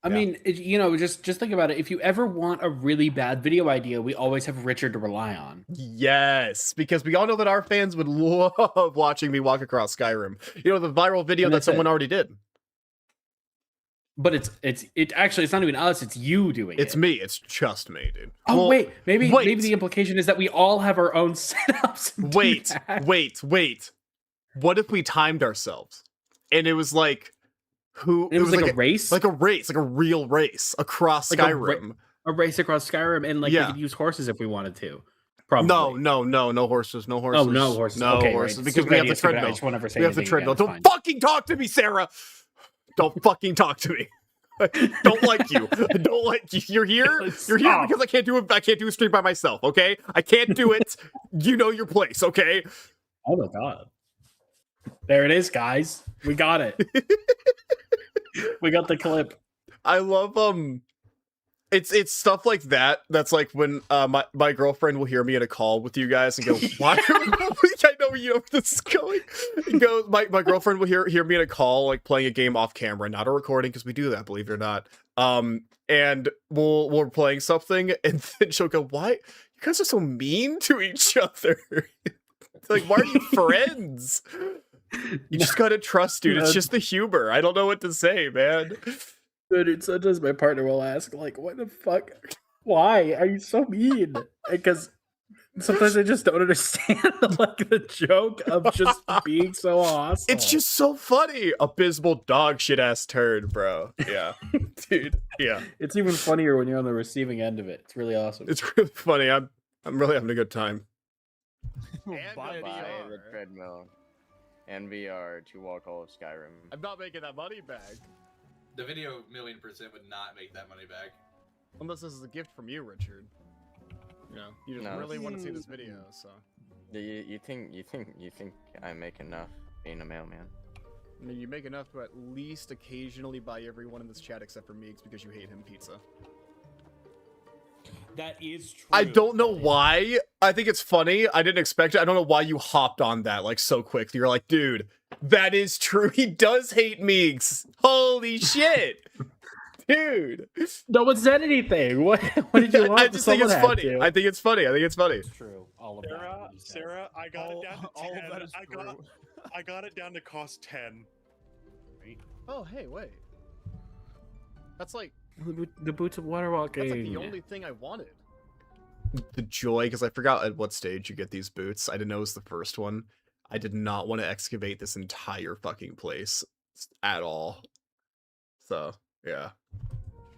I mean, you know, just think about it. If you ever want a really bad video idea, we always have Richard to rely on. Yes, because we all know that our fans would love watching me walk across Skyrim. You know, the viral video that someone already did. But it's not even us. It's you doing it. It's me. It's just me, dude. Oh, well, wait. Maybe the implication is that we all have our own setups. Wait. What if we timed ourselves? And it was like... It was like a race? Like a race, like a real race across like Skyrim. A race across Skyrim, and like we could use horses if we wanted to. Probably. No horses. No horses. Oh, no horses. No Okay, horses. Right. Because we have the treadmill. We have the treadmill. Don't fucking talk to me, Sarah! Don't fucking talk to me. Don't like you. I don't like you. You're here. You're here because I can't do a stream by myself, okay? I can't do it. You know your place, okay? Oh my god. There it is, guys. We got it. We got the clip. I love it's stuff like that that's like when my girlfriend will hear me in a call with you guys and go, why I know you know where this is going. He goes, my girlfriend will hear me in a call like playing a game off camera, not a recording, because we do that, believe it or not. And we're playing something and then she'll go, why you guys are so mean to each other? Like, why are you friends? You just gotta trust, dude. It's just the humor. I don't know what to say, man. Dude, sometimes my partner will ask, like, what the fuck? Why are you so mean? Because sometimes I just don't understand, like, the joke of just being so awesome. It's just so funny. Abysmal dog shit ass turd, bro. Yeah. Dude. Yeah. It's even funnier when you're on the receiving end of it. It's really awesome. It's really funny. I'm really having a good time. Buy the treadmill and VR to walk all of Skyrim. I'm not making that money back. The video 1,000,000% would not make that money back. Unless this is a gift from you, Richard. You know, you just really want to see this video, so. You think I make enough being a mailman? I mean, you make enough to at least occasionally buy everyone in this chat except for Meeks because you hate him pizza. That is true. I don't know why. I think it's funny. I didn't expect it. I don't know why you hopped on that like so quick. You're like, dude, that is true. He does hate Meeks. Holy shit. Dude. No one said anything. What did you want? I just think it's funny. I think it's funny. It's true. All of Sarah, I got it down to 10. All of that is true. I got it down to cost 10. Oh, hey, wait. That's like the boots of water walking. That's like the only thing I wanted. The joy, because I forgot at what stage you get these boots. I didn't know it was the first one. I did not want to excavate this entire fucking place at all. So, yeah.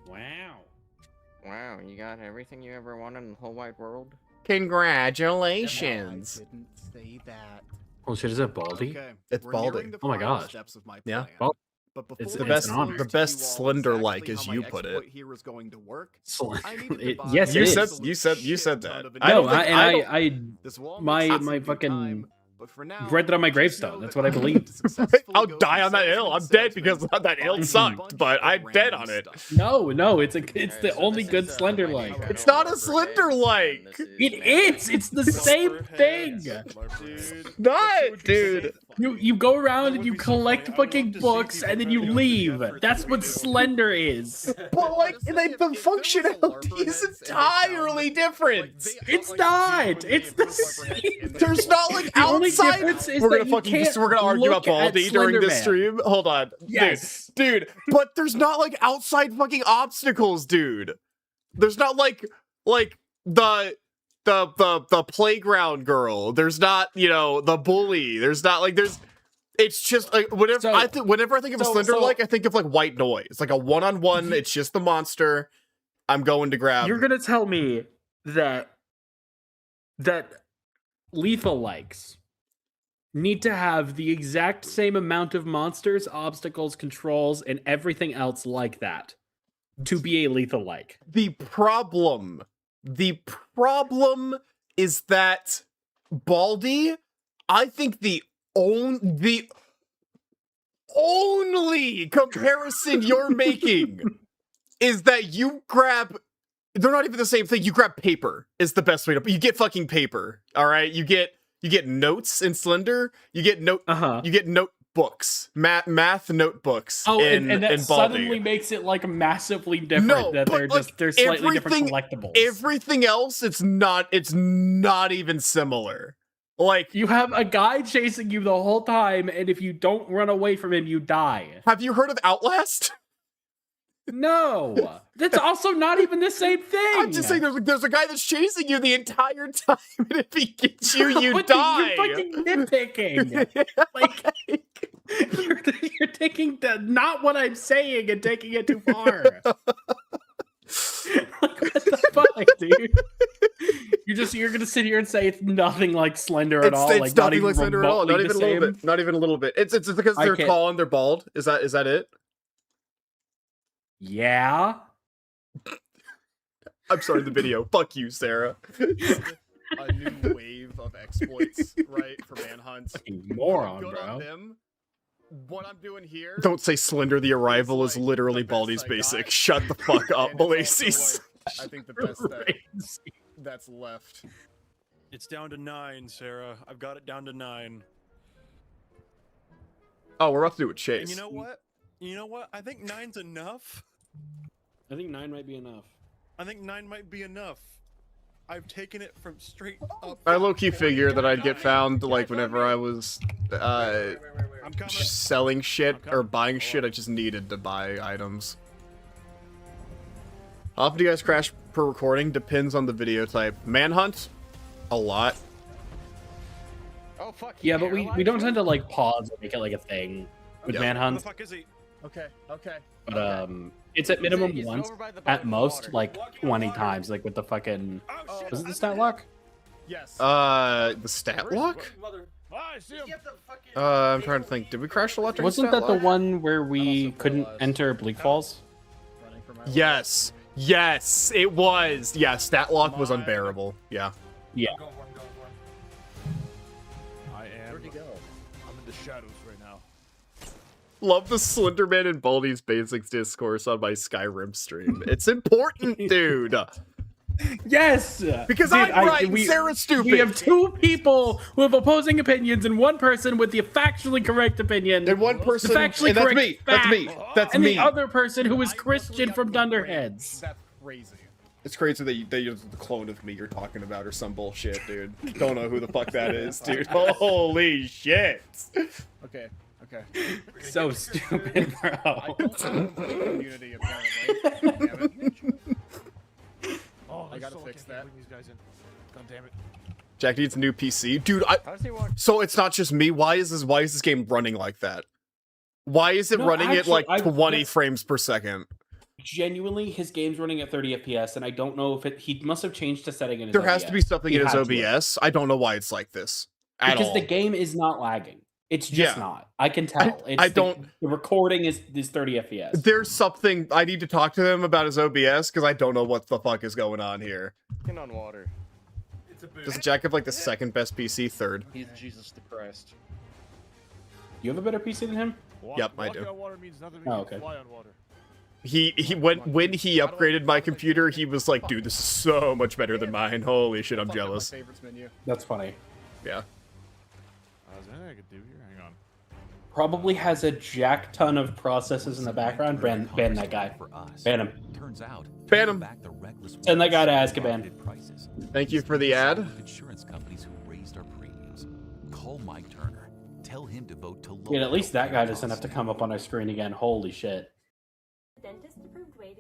Wow, you got everything you ever wanted in the whole wide world? Congratulations. I didn't say that. Oh shit, is that Baldy? Okay, It's we're Baldy. nearing the Oh my final gosh. steps of my Yeah. plan. Well, But before it's The an best, honor. the best slender like, exactly as how you my put it. exploit here is going to work, I needed to It- buy yes, You it said, is. you said that. Ton of I No, don't think, I This will all my make sense my in due fucking time, but for now, read that on my just gravestone. know That's that what I need believe. to successfully I'll go die from on that hill. I'm dead because salesman that hill buying sucked, bunch but of I'm dead random on it. stuff. No, it's the so only this good is, slender my like. new It's not a Warper slender Heads, like. and this is It's the same thing. Not, dude. You go around That and would you be so collect funny. I would love fucking to see books people and then you try to go through the leave. effort That's to what do. slender is. But like, Honestly, like the if there was a functionality LARPer is heads and they found, entirely different. It's not. It's the same. There's not like The only outside. difference is We're that gonna you fucking can't we're gonna argue about look at Baldi during this Slenderman. stream. Hold on, Yes. dude. But there's not like outside fucking obstacles, dude. There's not like the playground girl. There's not, you know, the bully. There's not like there's. It's just like whenever So- whenever I think of a slender like, I think of like white noise, like a one-on-one. It's just the monster. I'm going to grab. You're gonna tell me that lethal likes need to have the exact same amount of monsters, obstacles, controls, and everything else like that to be a lethal like. The problem is that Baldi, I think the only comparison you're making is that you grab. They're not even the same thing. You grab paper is the best way to. You get fucking paper. All right. You get notes in Slender. You get You get notebooks, math notebooks. Oh, in, and that in Baldi. suddenly makes it like massively different. No, that but, they're like, they're slightly different collectibles. Everything else, it's not even similar. Like, you have a guy chasing you the whole time, and if you don't run away from him, you die. have you heard of Outlast? No, that's also not even the same thing. I'm just saying, there's a guy that's chasing you the entire time, and if he gets you, you But die. You're fucking nitpicking. Like you're taking not what I'm saying and taking it too far. Like, what the fuck, dude? You're gonna sit here and say it's nothing like Slender at all. It's Like nothing not like Slender at all. Not even a little bit. Not even a little bit. It's because I they're can't- tall and they're bald. Is that it? Yeah. I'm sorry, the video. Fuck you, Sarah. a new wave of exploits, right, for Manhunt. Moron, Good bro. on them. What I'm doing here. Don't say Slender the Arrival is like literally the best Baldi's I Basic. got. Shut the fuck up, And it's also, Balaces. like, I think the best that's left. It's down to 9, Sarah. I've got it down to 9. Oh, we're about to do a chase. And you know what? You know what? I think 9's enough. I think 9 might be enough. I think 9 might be enough. I've taken it from straight up. I low-key figured that I'd get found, like, whenever I was, I'm coming. selling shit or buying shit. I just needed to buy items. How often do you guys crash per recording? Depends on the video type. Manhunt? A lot. Oh fuck. Yeah, but we don't tend to like pause and make it like a thing with Yeah. Manhunt. Where the fuck is he? Okay, okay. But it's at minimum He's once, over by the at body of most water. like 20 times, like with the fucking. Oh shit! Was it the stat lock? Yes. The stat lock? Mother. Ah, I see him. I'm trying to think. Did we crash a lot during Wasn't stat that the lock? one where we also couldn't realized- enter Bleak Falls? Running for my Yes. Yes, it was. Yeah, stat lock was unbearable. Yeah. Yeah. I am. Where'd he go? I'm in the shadows right now. Love the Slenderman and Baldi's Basics discourse on my Skyrim stream. It's important, dude. Yes, Because Dude, I'm right and Sarah's stupid. We have two people who have opposing opinions, and one person with the factually correct opinion, And one person, the factually and that's correct me. That's me. fact, That's and me. the other person who is Christian from Dunderheads. That's crazy. It's crazy that they use the clone of me you're talking about or some bullshit, dude. Don't know who the fuck that is, dude. Holy shit. Okay, okay. So stupid, bro. I built a complete community apparently. Damn it. Oh, I gotta still fix can't that. bring these guys in. God damn it. Jack needs a new PC. Dude, How does he want? so it's not just me. Why is this game running like that? Why is it No, running at actually, like I've 20 never- frames per second? Genuinely, his game's running at 30 FPS, and I don't know if he must have changed the setting in his There has OBS. to be something He in his had to have. OBS. I don't know why it's like this at Because all. the game is not lagging. It's just Yeah. not. I can tell. I The don't- recording is 30 FPS. There's something I need to talk to him about his OBS because I don't know what the fuck is going on here. Skin on water. It's a boost. Does Jack have like the second best PC? Third. He's Jesus the Christ. You have a better PC than him? Yep, I walking do. on water means nothing. Oh, Oh, okay. Fly on water. He when he upgraded my computer, he was like, dude, this is so much better than mine. Holy shit, I'm Fuck up my jealous. favorites menu. That's funny. Yeah. Is there anything I could do here? Hang on. Probably has a jack ton of processes in the background. Ban that guy. Ban him. Turns out, Ban him. Send that guy to Azkaban. Thank you for the ad. Insurance companies who raised our premiums. Call Mike Turner. Tell him to vote to Dude, at least that guy doesn't have to come up on our screen again. Holy shit.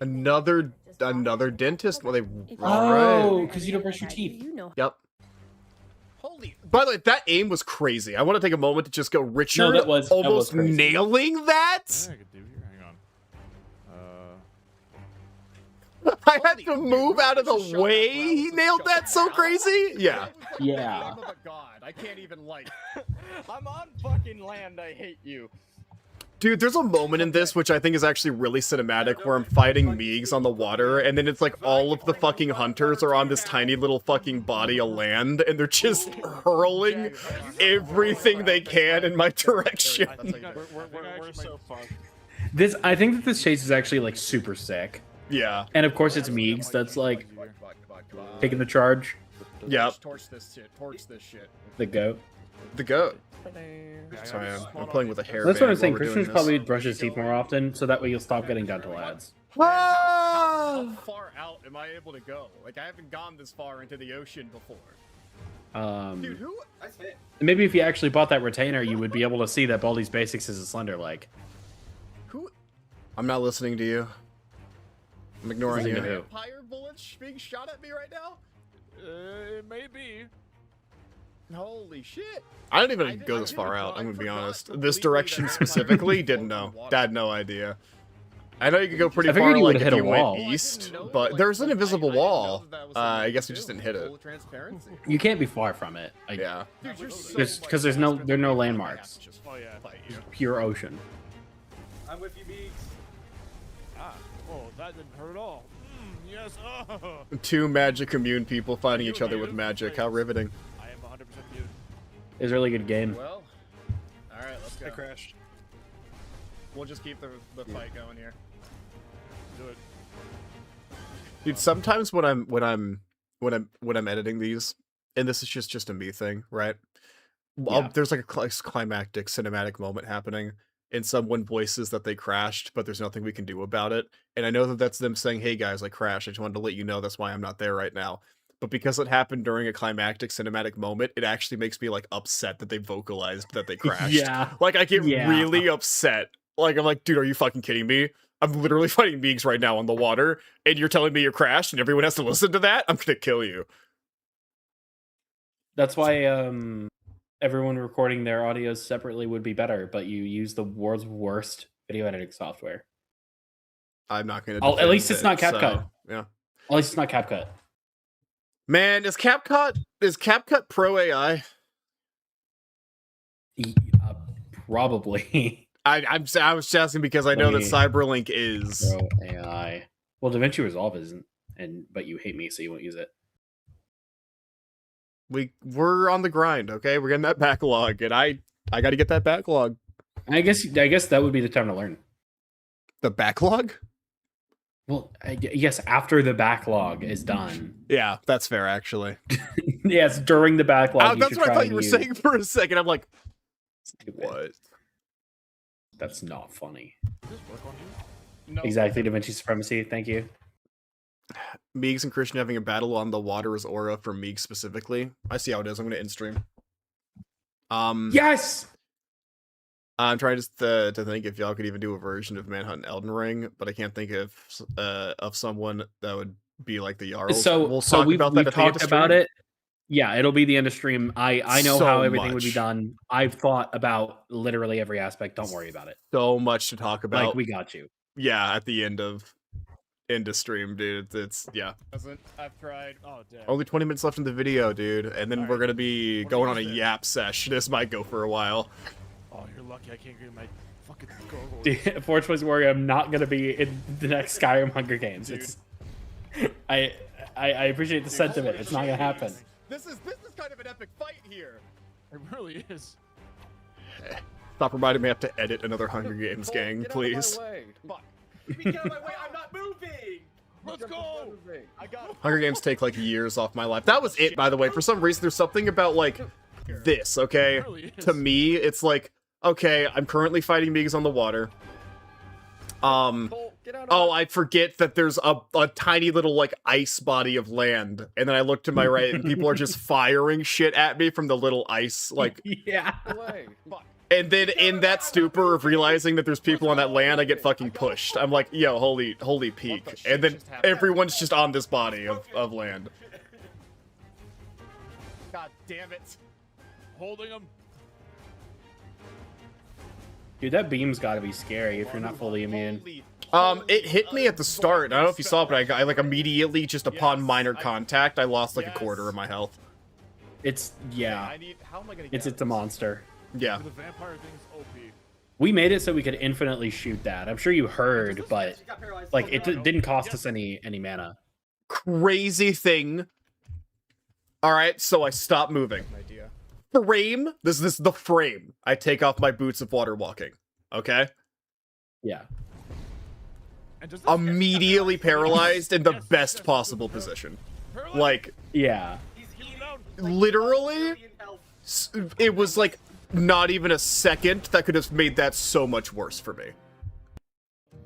Another dentist? Well, they. Oh, because you don't brush your teeth. Yep. Holy. By the way, that aim was crazy. I want to take a moment to just go Richard. No, that was almost crazy. nailing that. Anything I could do here? Hang on. I had to move out of the way. He nailed that so crazy. Yeah. Yeah. Name of a god. I can't even like. I'm on fucking land. I hate you. Dude, there's a moment in this which I think is actually really cinematic where I'm fighting Meegs on the water, and then it's like all of the fucking hunters are on this tiny little fucking body of land, and they're just hurling everything they can in my direction. We're so fucked. I think that this chase is actually like super sick. Yeah. And of course it's Meegs that's like taking the charge. Yep. Torch this shit. Torch this shit. The goat. The goat. Sorry, I'm playing with a hairband. That's what I'm saying. while we're Christian doing should this. probably brush his teeth more often, so that way you'll stop getting dental ads. How far out am I able to go? Like, I haven't gone this far into the ocean before. Dude, who? That's it. Maybe if you actually bought that retainer, you would be able to see that Baldi's Basics is a slender leg. Who? I'm not listening to you. I'm ignoring Listening to you. who? Vampire bullets being shot at me right now? It may be. Holy shit. I didn't even I go this didn't far know. out, I'm I gonna be forgot honest. completely This direction that specifically, didn't vampires know. float in Had no idea. I know you could go pretty I figured far you like would've if hit you a went wall. east, No, but like, there's an invisible I didn't know wall. that that was I something guess to we just do. didn't hit it. Full transparency. You can't be far from it. Like, Yeah. Dude, you're so Because there's no there are no landmarks. Oh yeah. Pure ocean. I'm with you, Beaks. Ah. Oh, that didn't hurt at all. yes. Oh. Two magic immune people fighting each other with magic. How riveting. I am 100% immune. It was a really good game. Well, all right, let's go. I crashed. We'll just keep the fight going here. Do it. Dude, sometimes when I'm editing these, and this is just a me thing, right? There's like a climactic cinematic moment happening, and someone voices that they crashed, but there's nothing we can do about it. And I know that that's them saying, "Hey guys, I crashed. I just wanted to let you know that's why I'm not there right now." But because it happened during a climactic cinematic moment, it actually makes me like upset that they vocalized that they crashed. Yeah. Like I get really upset. Like I'm like, dude, are you fucking kidding me? I'm literally fighting Meegs right now on the water, and you're telling me you crashed, and everyone has to listen to that? I'm gonna kill you. That's why everyone recording their audios separately would be better, but you use the world's worst video editing software. I'm not gonna. At least it's not CapCut. So, yeah. At least it's not CapCut. Man, is CapCut Pro AI? Probably. I was just asking because I know that Cyberlink is Pro AI. Well, DaVinci Resolve isn't, but you hate me, so you won't use it. We're on the grind, okay? We're getting that backlog, and I got to get that backlog. I guess that would be the time to learn. The backlog? Well, yes, after the backlog is done. Yeah, that's fair, actually. Yes, during the backlog. That's what I thought you were saying for a second. I'm like, what? That's not funny. Does this work on you? No. Exactly, DaVinci Supremacy. Thank you. Meegs and Christian having a battle on the water is aura for Meegs specifically. I see how it is. I'm going to end stream. Yes! I'm trying just to think if y'all could even do a version of Manhunt and Elden Ring, but I can't think of someone that would be like the Jarls. So we'll talk about that at the end of about stream. it. Yeah, it'll be the end of stream. I know So how everything would be much. done. I've thought about literally every aspect. Don't worry about it. So much to talk about. Like, we got you. Yeah, at the end of stream, dude. It's yeah. I've tried. Oh, damn. Only 20 minutes left in the video, dude, and then we're gonna be going on a yap sesh. This might go for a while. Oh, you're lucky I can't get my fucking gargoyle. Dude, Forge Warrior, I'm not gonna be in the next Skyrim Hunger Games. Dude. It's I appreciate the sentiment. It's not gonna happen. This is kind of an epic fight here. It really is. Stop reminding me I have to edit another Hunger Games, gang, please. Fuck. Get out of my way! I'm not moving! Let's go! I got Hunger Games take like years off my life. That was it, by the way. For some reason, there's something about like this, okay? It really is. To me, it's like, okay, I'm currently fighting Meegs on the water. Oh, I forget that there's a tiny little like ice body of land, and then I look to my right and people are just firing shit at me from the little ice, like Yeah. and then in that stupor of realizing that there's people on that land, I get fucking pushed. I'm like, yo, holy peak. And then everyone's just on this body of land. God damn it. Holding him. Dude, that beam's gotta be scary if you're not fully immune. It hit me at the start. I don't know if you saw it, but I like immediately, just upon minor contact, I lost like a quarter of my health. It's it's a monster. Yeah. The vampire thing's OP. We made it so we could infinitely shoot that. I'm sure you heard, but like it didn't cost us any mana. Crazy thing. All right, so I stop moving. Frame. This is the frame. I take off my boots of water walking. Okay. Yeah. Immediately paralyzed in the best possible position. Like, yeah. Literally, it was like not even a second that could have made that so much worse for me.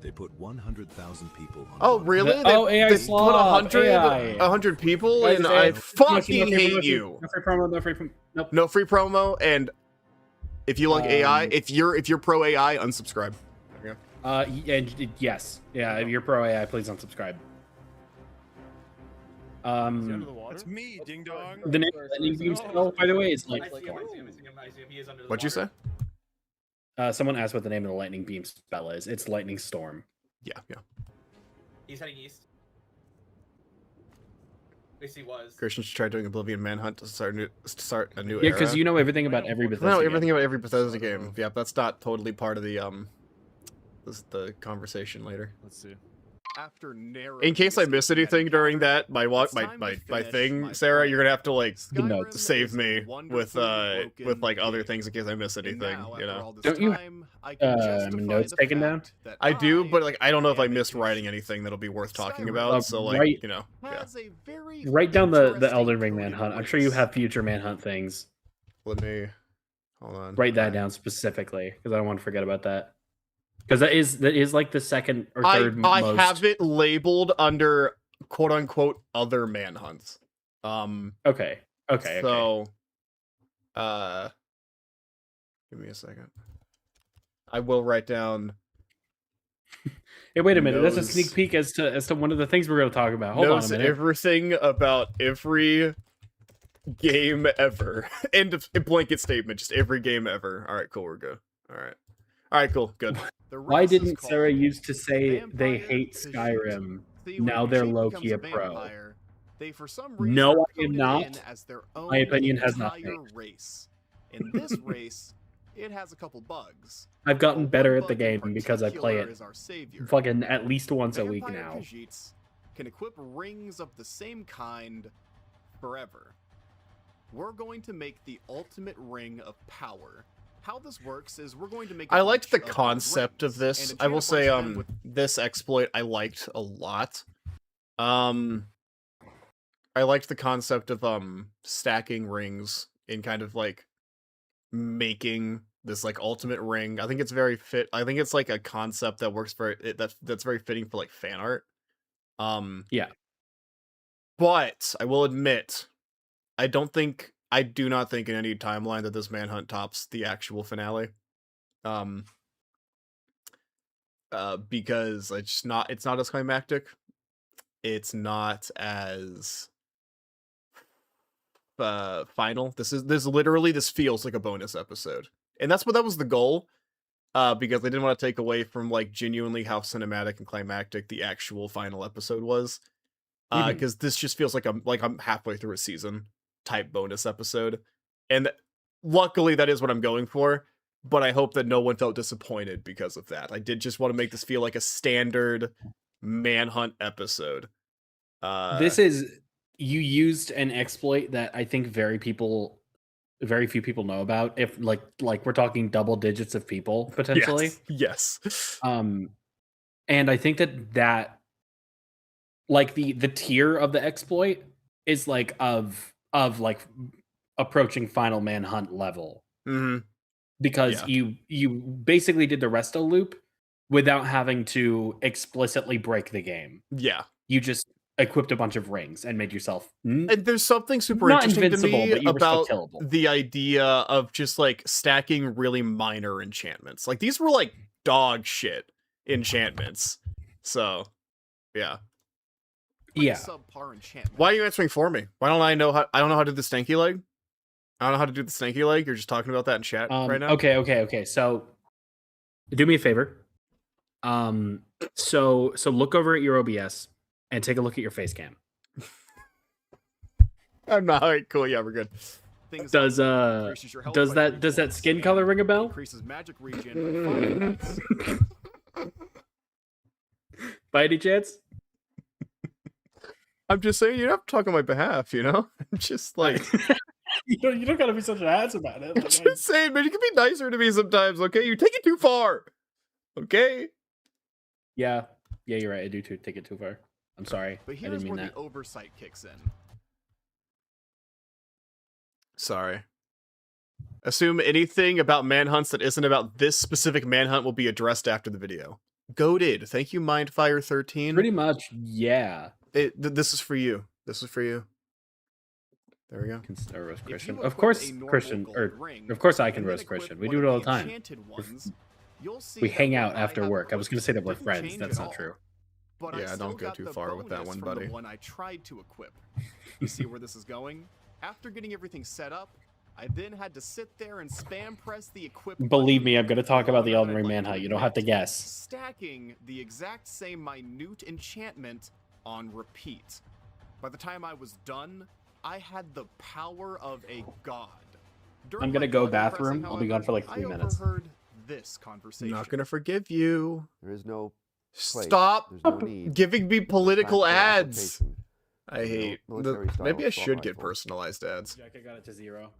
They put 100,000 people on. Oh, really? AI they slob, put 100 people, Guys, and it's I AI. fucking No hate you. No free promo, no free promo. Nope. No free promo, and if you like AI, if you're pro AI, unsubscribe. Yes. Yeah, if you're pro AI, please unsubscribe. That's me, ding dong. The name of the lightning beam spell, by the way, is like. What'd you say? Someone asked what the name of the lightning beam spell is. It's lightning storm. Yeah. He's heading east. At least he was. Christian should try doing Oblivion Manhunt to start a new Yeah, era. because you know everything about every Bethesda. No, everything about every Bethesda game. Yeah, that's not totally part of the conversation later. Let's see. after narrowing In case the I miss escape net anything during encounter, that, my it's time to my finish thing, my Sarah, plan. you're gonna have to like Skyrim save is a me with wonderfully broken other game. things in case I miss And anything. now, You after know. all this Don't you time, I can justify notes the taken down? fact that I do, but like I don't know if I am a missed writing Khajiit. anything that'll be worth talking Skyrim about. So like right- you know, yeah. has a very Write down the interesting Elden Ring coded manhunt. I'm sure you race. have future manhunt things. Let me hold on. Write that Alright. down specifically because I don't want to forget about that. Because that is like the second or I third most. have it labeled under quote unquote other manhunts. Okay. Okay. So, give me a second. I will write down. Hey, wait a minute. That's a knows- sneak peek as to one of the things we're going to talk about. Hold on a knows minute. everything about every game ever. End of blanket statement. Just every game ever. All right, cool. We're good. All right, cool. Good. The Why race is didn't called Sarah used to say they Vampire hate Khajiit. Skyrim? See, when Now a they're Khajiit low-key a becomes pro. vampire, they for some reason No, are I am coded not. in as their own My opinion has entire nothing. race. In this race, it has a couple bugs. I've gotten But better one at the bug in game because I play particular it is our savior. fucking at least once a week Vampire now. Khajiits can equip rings of the same kind forever. We're going to make the ultimate ring of power. How this works is we're going to make. I liked the bunch of concept of rings this. and I will enchant a say, bunch of them with this exploit I liked a lot. I liked the concept of stacking rings in kind of like making this like ultimate ring. I think it's very fit. I think it's like a concept that works that's very fitting for like fan art. Yeah. But I will admit, I do not think in any timeline that this manhunt tops the actual finale. Because it's not as climactic. It's not as final. This feels like a bonus episode. And that was the goal. Because they didn't want to take away from like genuinely how cinematic and climactic the actual final episode was. Because this just feels like I'm halfway through a season type bonus episode. And luckily that is what I'm going for. But I hope that no one felt disappointed because of that. I did just want to make this feel like a standard manhunt episode. This is you used an exploit that I think very few people know about. If like we're talking double digits of people potentially. Yes. And I think that like the tier of the exploit is like of like approaching final manhunt level. Mm-hmm. Because you basically did the resto loop without having to explicitly break the game. Yeah. You just equipped a bunch of rings and made yourself and there's something super not interesting to invincible, me but you were still about killable. the idea of just like stacking really minor enchantments. Like these were like dog shit enchantments. So yeah. Yeah. Subpar enchantment. Why are you answering for me? Why don't I know how I don't know how to do the stanky leg? I don't know how to do the stanky leg. You're just talking about that in chat right now. Okay. So do me a favor. So look over at your OBS and take a look at your face cam. I'm not. All right, cool. Yeah, we're good. Does that skin color ring a bell? Increases magic regen by 5 By any chance? I'm just saying you don't have to talk on my behalf, you know? I'm just like you don't gotta be such an ass about it. I'm just saying, man, you can be nicer to me sometimes, okay? You take it too far. Okay? Yeah, you're right. I do take it too far. I'm sorry. But I here's didn't mean where that. the oversight kicks in. Sorry. Assume anything about manhunts that isn't about this specific manhunt will be addressed after the video. Goated. Thank you, Mindfire13. Pretty much, yeah. This is for you. This is for you. There we go. Roast Christian. Of course, Christian. Of course, I can roast Christian. We do it all the time. We hang out after work. I was going to say that we're friends. That's not true. But yeah, don't go too far with that one, buddy. The one I tried to equip. You see where this is going? After getting everything set up, I then had to sit there and spam press the equip. Believe me, I'm going to talk about the Elden Ring manhunt. You don't have to guess. Stacking the exact same minute enchantment on repeat. By the time I was done, I had the power of a god. I'm going to go bathroom. I'll be gone for like 3 minutes. I overheard this conversation. I'm not going to forgive you. There is no Stop There's no need giving me for political factual ads. application. I hate. military-style Maybe I assault should get rifle. personalized ads. Jack, I got it to 0.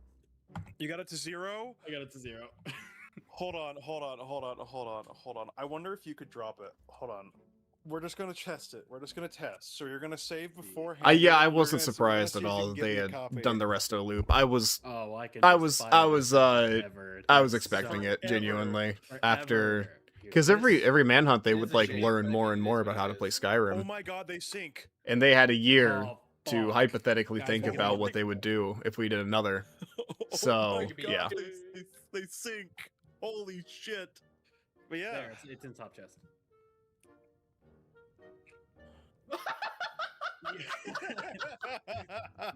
You got it to 0? I got it to 0. Hold on. I wonder if you could drop it. Hold on. We're just gonna test it. We're just gonna test. So you're gonna save beforehand. Yeah, I You're wasn't gonna- surprised we're at gonna see if all you that can they get had me a copy. done the rest of the loop. I was expecting it genuinely after, because every manhunt they would like learn more and more about how to play Skyrim. Oh my god, they sync. And they had a year to fuck. hypothetically Guys, think hold about on. what they would do if we did another. Oh So my god, yeah. they sync. Holy shit. But yeah. There, it's in top chest.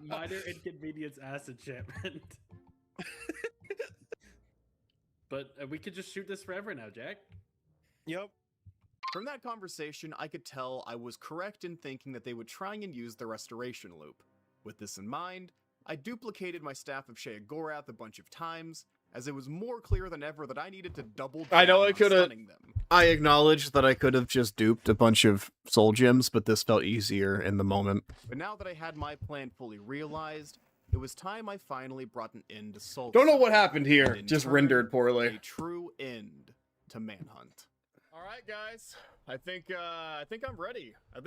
Minor inconvenience acid enchantment. But we could just shoot this forever now, Jack. Yep. From that conversation, I could tell I was correct in thinking that they would try and use the restoration loop. With this in mind, I duplicated my Staff of Sheogorath a bunch of times, as it was more clear than ever that I needed to double I know down I on could have. stunning them. I acknowledge that I could have just duped a bunch of soul gems, but this felt easier in the moment. But now that I had my plan fully realized, it was time I finally brought an end to Soul. Don't know what happened and here. in Just turn, rendered poorly. A true end to Manhunt. All right, guys. I think I'm ready. I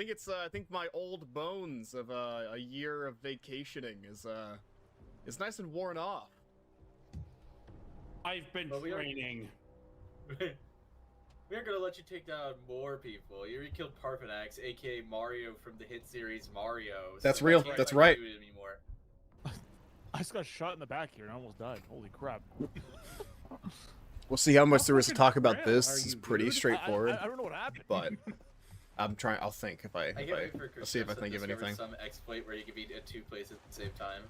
think my old bones of a year of vacationing is nice and worn off. I've been training. We aren't gonna let you take down more people. You already killed Parfanax, aka Mario from the hit series Mario. That's so real. we can't That's let right. you do it anymore. I just got shot in the back here and I almost died. Holy crap. We'll see how much there is to talk about Graham, this. are It's you pretty good? straightforward. I don't know what happened. But I'll think if I I can't wait for I'll see if I Christian think to of discover anything. some exploit where you can be at 2 places at the same time.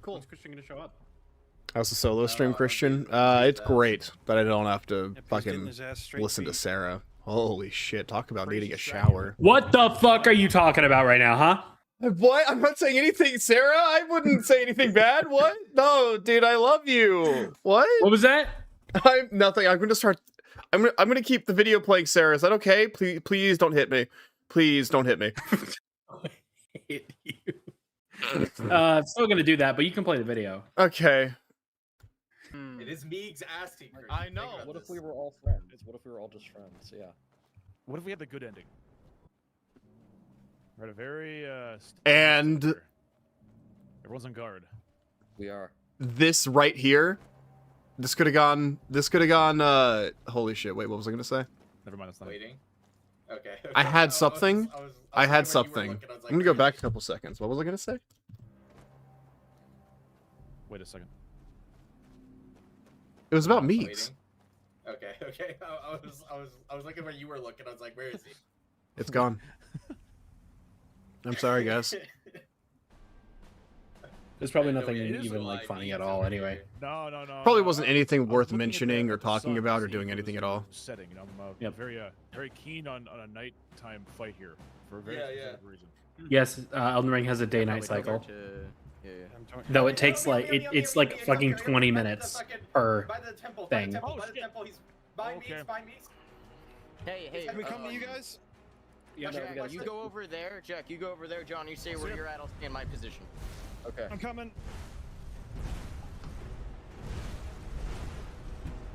Cool. When's Christian gonna show up? How's the solo stream, Christian? It's great that I don't have to fucking listen to Sarah. Holy shit! Talk about needing a shower. What the fuck are you talking about right now, huh? What? I'm not saying anything, Sarah. I wouldn't say anything bad. What? No, dude, I love you. What? What was that? I'm nothing. I'm gonna start. I'm gonna keep the video playing, Sarah. Is that okay? Please don't hit me. Please don't hit me. Hit you. I'm still gonna do that, but you can play the video. Okay. It is Meeg's asking. Christian. I know. What if we were all friends? What if we were all just friends? Yeah. What if we had the good ending? We're at a very And everyone's on guard. We are. this right here, this could have gone. This could have gone. Holy shit! Wait, what was I gonna say? Never mind. It's not. Waiting. Okay. I had something. I had when you were something. looking, I was like, I'm gonna go where back a couple seconds. What was I gonna say? Wait a second. It was about Waiting. Meeks. Okay. I was looking where you were looking. I was like, where is he? It's gone. I'm sorry, guys. There's probably I know nothing it is even a like live funny feed at all over anyway. here. No. Probably wasn't anything I was worth looking at mentioning the- or at the talking sun about to or see doing if it anything was at all. Setting. And I'm Yep. very keen on a nighttime fight here for a very Yeah, specific reason. Yes, Elden Ring has a day-night cycle. No, it takes like it's like fucking 20 minutes per By the temple. thing. By the temple. He's by me. Okay. By me. Hey, Can we come to you guys? Yeah, Jack, you go over there. Jack, you go over there. John, you stay where you're at. I'll stay in my position. Okay. I'm coming.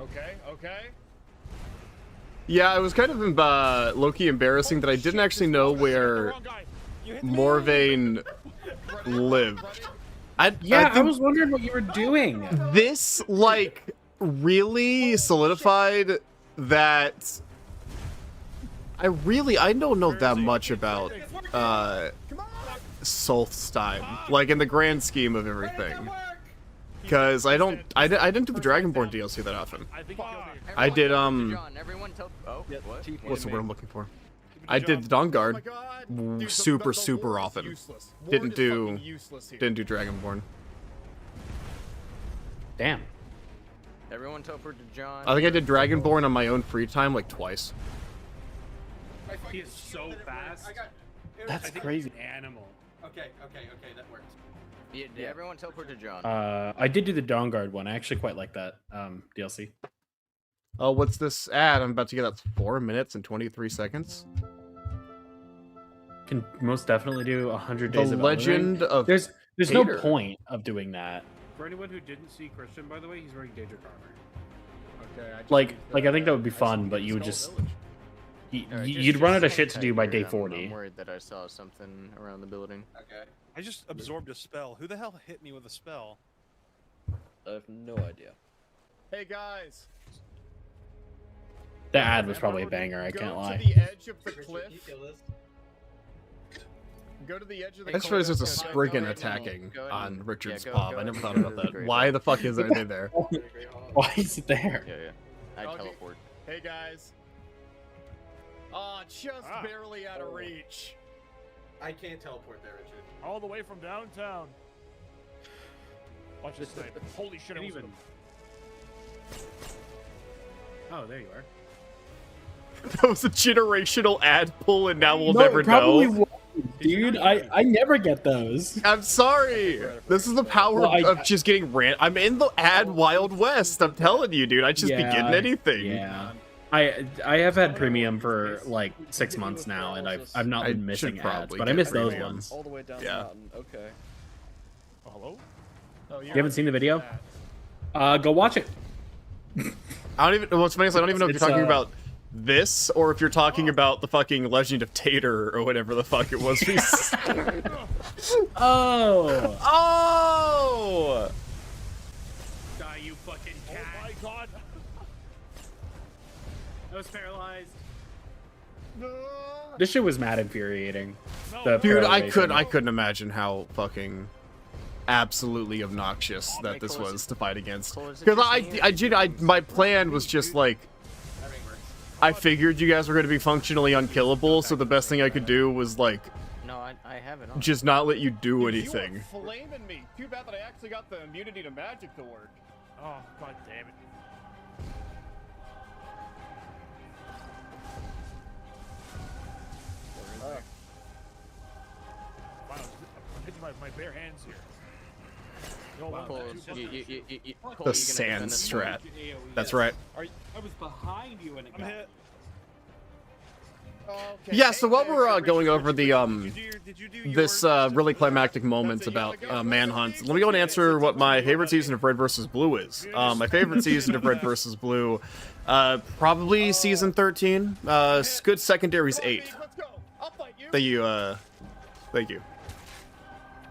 Okay. Yeah, it was kind of low-key embarrassing that I didn't actually know where Morvain lived. I I was wondering what you were doing. This like really solidified that I don't know that much about Solstheim, like in the grand scheme of everything. Because I didn't do the Dragonborn DLC that often. I did Everyone tell. Oh, what? what's the word I'm looking for? I did the Dawn Guard super often. Didn't do Dragonborn. Damn. Everyone teleport to John. I think I did Dragonborn on my own free time like twice. He is so fast. That's crazy. Animal. Okay, that works. Yeah, everyone teleport to John. I did do the Dawn Guard one. I actually quite like that DLC. Oh, what's this ad? I'm about to get that 4 minutes and 23 seconds. Can most definitely do 100 The days of Elden Ring. Legend of There's no Tater. point of doing that. For anyone who didn't see Christian, by the way, he's wearing Daedric armor. Okay. Like I think that would be fun, but you would just Alright, you'd run out of hold shit to tight do by here. day I'm 40. worried that I saw something around the building. Okay. I just absorbed a spell. Who the hell hit me with a spell? I have no idea. Hey guys, The ad was probably a banger. I can't go lie. to the edge of the Christian, cliff. can you kill this? Go to the edge of the I just cliff. realized there's a and spriggan go attacking Go ahead on and- Richard's yeah, palm. go I never ahead thought and about go to that. the great Why the fuck is there anything there? Why is it there? Yeah. I Okay. teleport. Hey guys. Oh, just barely out of reach. I can't teleport there, Richard. All the way from downtown. Watch this snipe. Holy shit! I almost hit him. Oh, there you are. That was a generational ad pull, and now we'll No, never it probably know. was, dude. I never get those. I'm sorry. This is the power Well, of just getting I'm in the ad Wild West. I'm telling you, dude. I just be getting anything. Yeah. I have had premium for like 6 months now, and I've not I been missing should ads, probably but I get miss those premium. ones. All the way down Yeah. the mountain. Okay. Oh, hello? Oh, You haven't seen the video? Go watch it. I don't even. What's funny is I don't even know if It's, you're talking about this or if you're talking about the fucking Legend of Tater or whatever the fuck it was. Oh. Oh. Die, you fucking cat. Oh my god. I was paralyzed. This shit was mad infuriating. No, Dude, I paralyzation. couldn't imagine how fucking absolutely obnoxious that this was to fight against. Because my plan was just like, I figured you guys were going to be functionally unkillable, so the best thing I could do was like, No, I haven't. On. just not let you do You anything. were flaming me. Too bad that I actually got the immunity to magic to work. Oh, god damn it. Wow, I'm hitting my bare hands here. Yo, wow, Cole, that's too you, Cole, The you gonna sand defend this strat. AOE. That's right. I was behind you and it I'm got hit. Okay. Yeah, so while Hey, we're Richard, going over the Did you do this yours? really climactic moment about Manhunt, let me go and answer what my favorite season of Red vs. Blue is. My favorite season of Red vs. Blue, probably season 13. Good secondaries 8. Let's go. I'll fight you. Thank you. Thank you.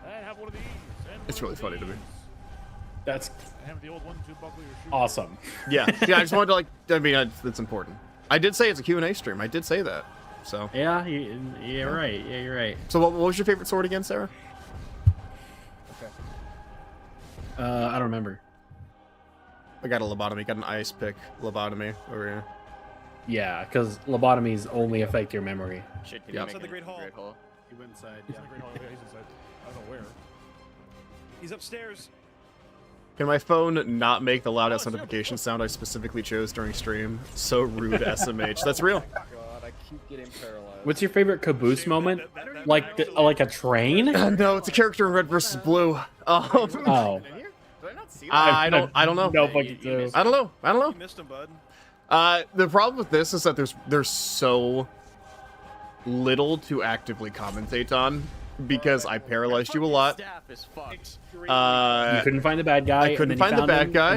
And have one of these. And It's one really of funny to me. these. That's And have the old 1-2 buckle your shoe. awesome. Yeah, yeah. I just wanted to like. I mean, it's important. I did say it's a Q&A stream. I did say that. So. Yeah, you're right. Yeah, you're right. So what was your favorite sword again, Sarah? I don't remember. I got a lobotomy. Got an ice pick lobotomy over here. Yeah, because lobotomies only affect your memory. Shit, Yeah. Outside the Great Hall. You went inside. He's in the Great Hall. Yeah, he's inside. I don't know where. He's upstairs. Can my phone not make the loudest notification sound I specifically chose during stream? So rude, SMH. That's real. God, I keep getting paralyzed. What's your favorite caboose moment? Like a train? No, it's a character in Red vs. Blue. Oh. Did I not see that? I don't know. No fucking clue. I don't know. You missed him, bud. The problem with this is that there's so little to actively commentate on because I paralyzed you a lot. Staff is fucked. You couldn't find the bad guy. I couldn't and then find you the found bad him, guy.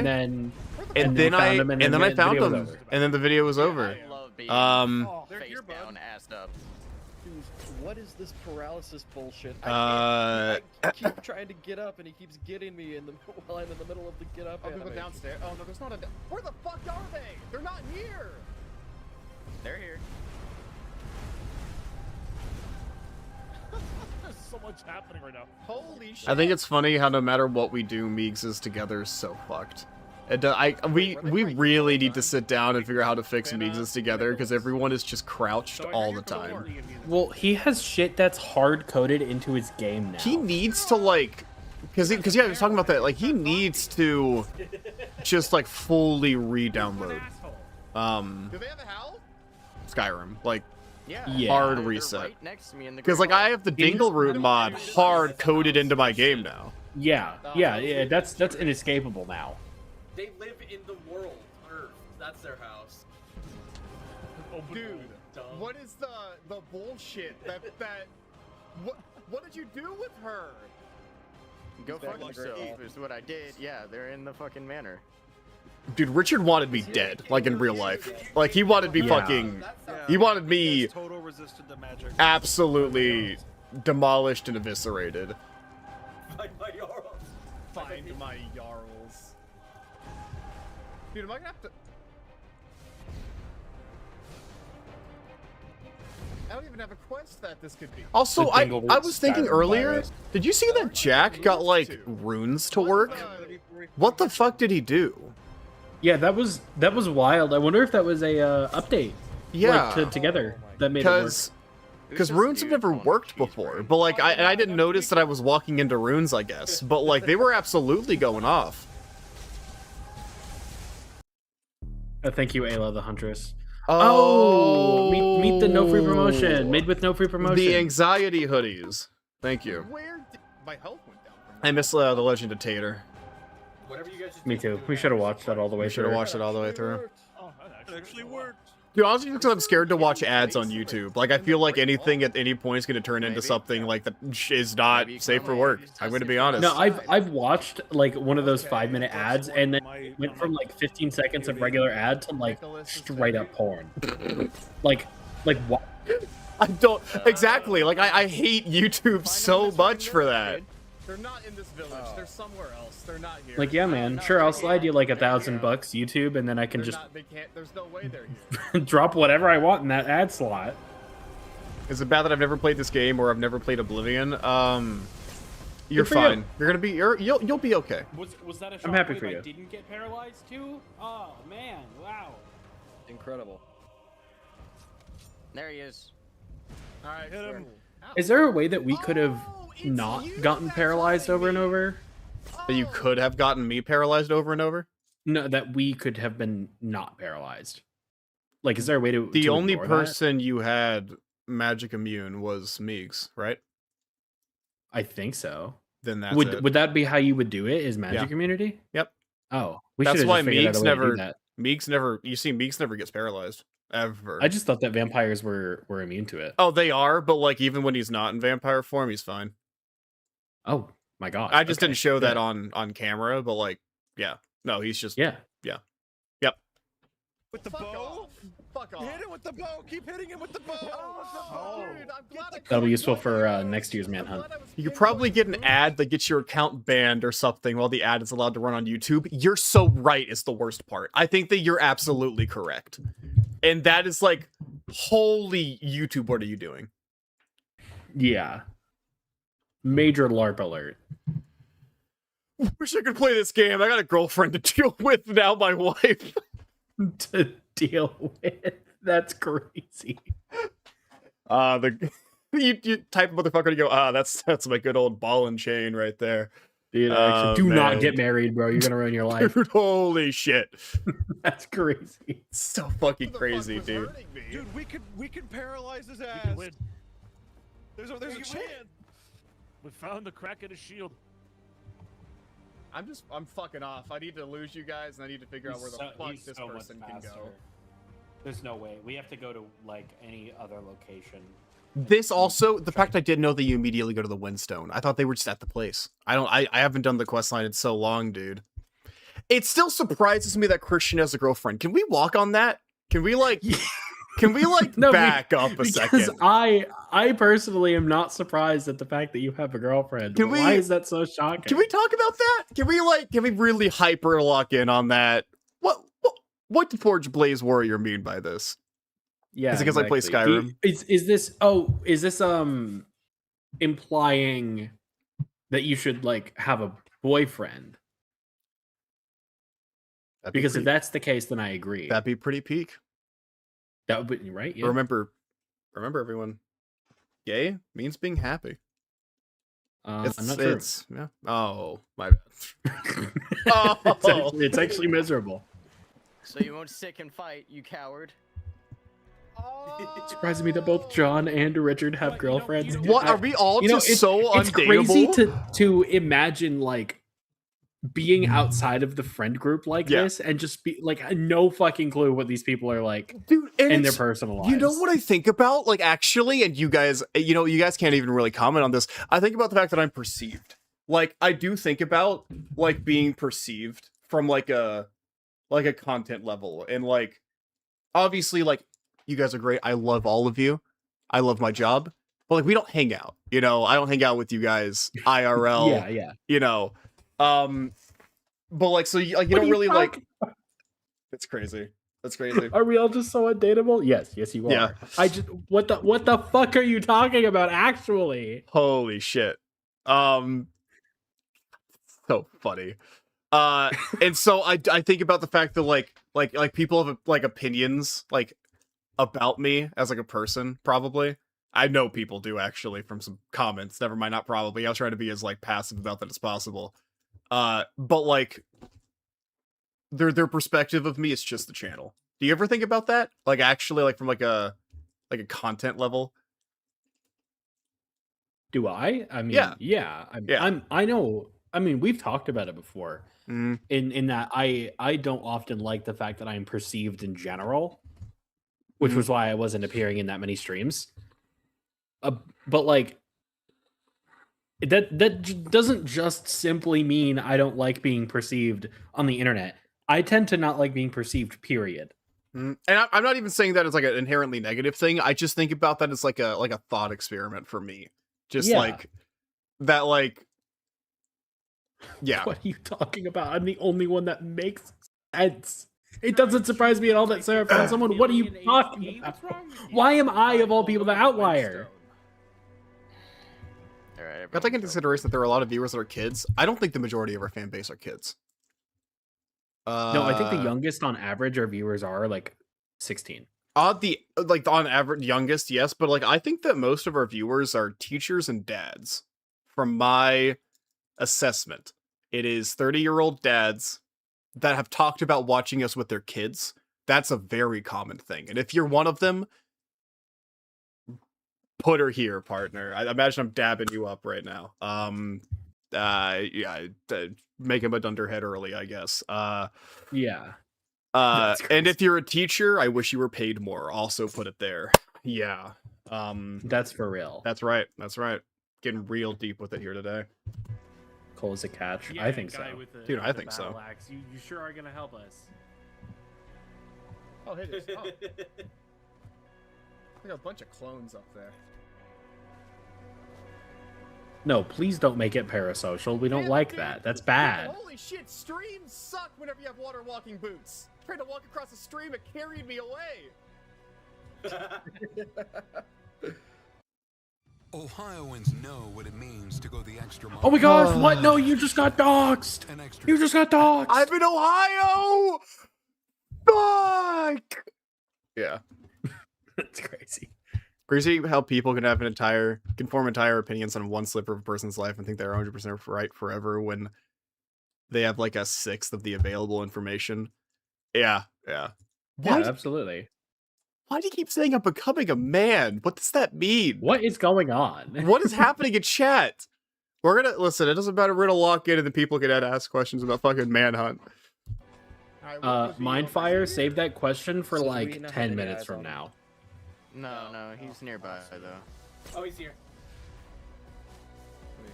and then I you found him, I the found video him, was over. and then the video was over. I love being They're face here, bud. down, assed up. Dude, what is this paralysis bullshit? Uh, I keep trying to get up, and he keeps getting me while I'm in the middle of the get up. Oh, people animation. downstairs. Oh no, there's not a. Where the fuck are they? They're not here. They're here. There's so much happening right now. Holy shit. I think it's funny how no matter what we do, Meegs is together is so fucked. We really need to sit down and figure out how to fix Meegs together because everyone is just crouched all the time. Well, he has shit that's hard coded into his game now. He needs to like, because yeah, I was talking about that. Like he needs to just like fully re-download. Do they have a howl? Skyrim, like Yeah. hard They're reset. right next to me in the Because Great like Hall. I have the Dingleroot mod hard coded into my game now. Yeah, that's inescapable now. They live in the world, Earth. That's their house. Dude, what is the bullshit that what did you do with her? Go fuck yourself is what I did. Yeah, they're in the fucking manor. Dude, Richard wanted me dead, like in real life. Like he wanted me fucking. He wanted me total resistant to magic. absolutely demolished and eviscerated. Find my Jarls. Find my Jarls. Dude, am I gonna have to? I don't even have a quest that this could be. Also, I was thinking earlier, did you see that Jack got like runes to work? What the fuck did he do? Yeah, that was wild. I wonder if that was a update. Yeah, like, together that made it work. Because runes have never worked before, but like I didn't notice that I was walking into runes, I guess, but like they were absolutely going off. Thank you, Ayla the Huntress. Oh, meet the no free promotion. Made with no free promotion. The anxiety hoodies. Thank you. Where did my health went down from I miss the Legend of Tater. Whatever you guys just Me too. We should have watched that all the way We should have watched it all the way through. Oh, that actually worked. Dude, honestly, because I'm scared to watch ads on YouTube. Like, I feel like anything at any point is going to turn into something like that is not safe for work. I'm going to be honest. No, I've watched like one of those 5-minute ads, and then it went from like 15 seconds of regular ad to like straight up porn. like what? I don't exactly. Like, I hate YouTube so much for that. They're not in this village. They're somewhere else. They're not here. Like, yeah, man. Sure, I'll slide you like $1,000 YouTube, and then I can just They can't. There's no way they're here. drop whatever I want in that ad slot. Is it bad that I've never played this game or I've never played Oblivion? You're for fine. you. You're gonna be. You'll be okay. Was that a I'm happy shockwave for you. I didn't get paralyzed too? Oh man, wow. Incredible. There he is. All right, Hit him. Is there a way that we could have not gotten paralyzed over and over? That you could have gotten me paralyzed over and over? No, that we could have been not paralyzed. Like, is there a way to The to only ignore person you had magic immune was Meegs, right? that? I think so. Then that's would it. would that be how you would do it? Is magic Yeah. immunity? Yep. Oh, we That's should have why just figured out a Meegs way to do never. that. Meegs never. You see, Meegs never gets paralyzed ever. I just thought that vampires were immune to it. Oh, they are, but like even when he's not in vampire form, he's fine. Oh my god! I just Okay, didn't show that good. on camera, but like, yeah, no, he's just Yeah. Yep. With the bow? Fuck off. Hit him with the bow. Keep hitting him with the bow. Dude, I'm glad I That'll be useful for next year's manhunt. You could probably get an ad that gets your account banned or something while the ad is allowed to run on YouTube. You're so right is the worst part. I think that you're absolutely correct. And that is like, holy YouTube, what are you doing? Yeah. Major LARP alert. Wish I could play this game. I got a girlfriend to deal with now, my wife. To deal with. That's crazy. You type motherfucker and you go, that's my good old ball and chain right there. Dude, actually, do not get married, bro. You're gonna ruin your life. Dude, holy shit. That's crazy. So fucking crazy, dude. Dude, we could paralyze his ass. There's a chance. We found the crack in his shield. I'm fucking off. I need to lose you guys, and I need to figure out where the fuck He's this so much person can faster. go. There's no way. We have to go to like any other location. This also, the fact I didn't know that you immediately go to the Windstone. I thought they were just at the place. I haven't done the quest line in so long, dude. It still surprises me that Christian has a girlfriend. Can we walk on that? Can we like No, back up a because second? I personally am not surprised at the fact that you have a girlfriend. Why is that so shocking? Can we talk about that? Can we really hyper lock in on that? What did Forge Blaze Warrior mean by this? Yeah, is it because I play Skyrim? Is this implying that you should like have a boyfriend? Because if that's the case, then I agree. That'd be pretty peak. That would be right. Yeah. Remember everyone. Gay means being happy. I'm not sure. Yeah. Oh, my bad. It's actually miserable. So you won't sick and fight, you coward. It's surprising me that both John and Richard have girlfriends. What are we all just it's so It's crazy undateable? to imagine like being outside of the friend group like this and just be like no fucking clue what these people are like, dude, in their personal lives. You know what I think about, like, actually, and you guys can't even really comment on this. I think about the fact that I'm perceived. Like, I do think about like being perceived from like a content level, and like obviously, like, you guys are great. I love all of you. I love my job, but like we don't hang out. I don't hang out with you guys IRL. Yeah. But like, so you don't really like. It's crazy. That's crazy. Are we all just so undateable? Yes, you are. Yeah. I just what the fuck are you talking about? Actually, holy shit. So funny. And so I think about the fact that like people have like opinions like about me as like a person. Probably, I know people do actually from some comments. Never mind, not probably. I'll try to be as like passive about that as possible. But like their perspective of me is just the channel. Do you ever think about that? Like actually, like from like a content level? Do I? I mean, yeah. I know. I mean, we've talked about it before. In that I don't often like the fact that I'm perceived in general, which was why I wasn't appearing in that many streams. But like that doesn't just simply mean I don't like being perceived on the internet. I tend to not like being perceived, period. And I'm not even saying that it's like an inherently negative thing. I just think about that as like a thought experiment for me. Just like that, like, yeah. What are you talking about? I'm the only one that makes sense. It doesn't surprise me at all that Sarah found someone. What are you talking about? Why am I, of all people, the outlier? I take into consideration that there are a lot of viewers that are kids. I don't think the majority of our fan base are kids. No, I think the youngest on average our viewers are like 16. On average youngest, yes, but like I think that most of our viewers are teachers and dads. From my assessment, it is 30-year-old dads that have talked about watching us with their kids. That's a very common thing. And if you're one of them, put her here, partner. I imagine I'm dabbing you up right now. Make him a dunderhead early, I guess. Yeah. And if you're a teacher, I wish you were paid more. Also put it there. Yeah. That's for real. That's right. That's right. Getting real deep with it here today. Cool as a catch. Yeah, I think so. Dude, I think so. Axe. You sure are gonna help us. Oh, hey, there's a bunch of clones up there. No, please don't make it parasocial. We don't like that. That's bad. Holy shit, streams suck whenever you have water walking boots. Tried to walk across the stream, it carried me away. Ohioans know what it means to go the extra mile. Oh my gosh, what? No, you just got doxxed. You just got doxxed. I'm in Ohio. Fuck. Yeah. That's crazy. Crazy how people can form entire opinions on one sliver of a person's life and think they're 100% right forever when they have like a sixth of the available information. Yeah. Absolutely. Why do you keep saying I'm becoming a man? What does that mean? What is going on? What is happening in chat? We're gonna listen. It doesn't matter. We're gonna lock in, and then people can ask questions about fucking Manhunt. Mindfire, save that question for like 10 minutes from now. No, he's nearby though. Oh, he's here.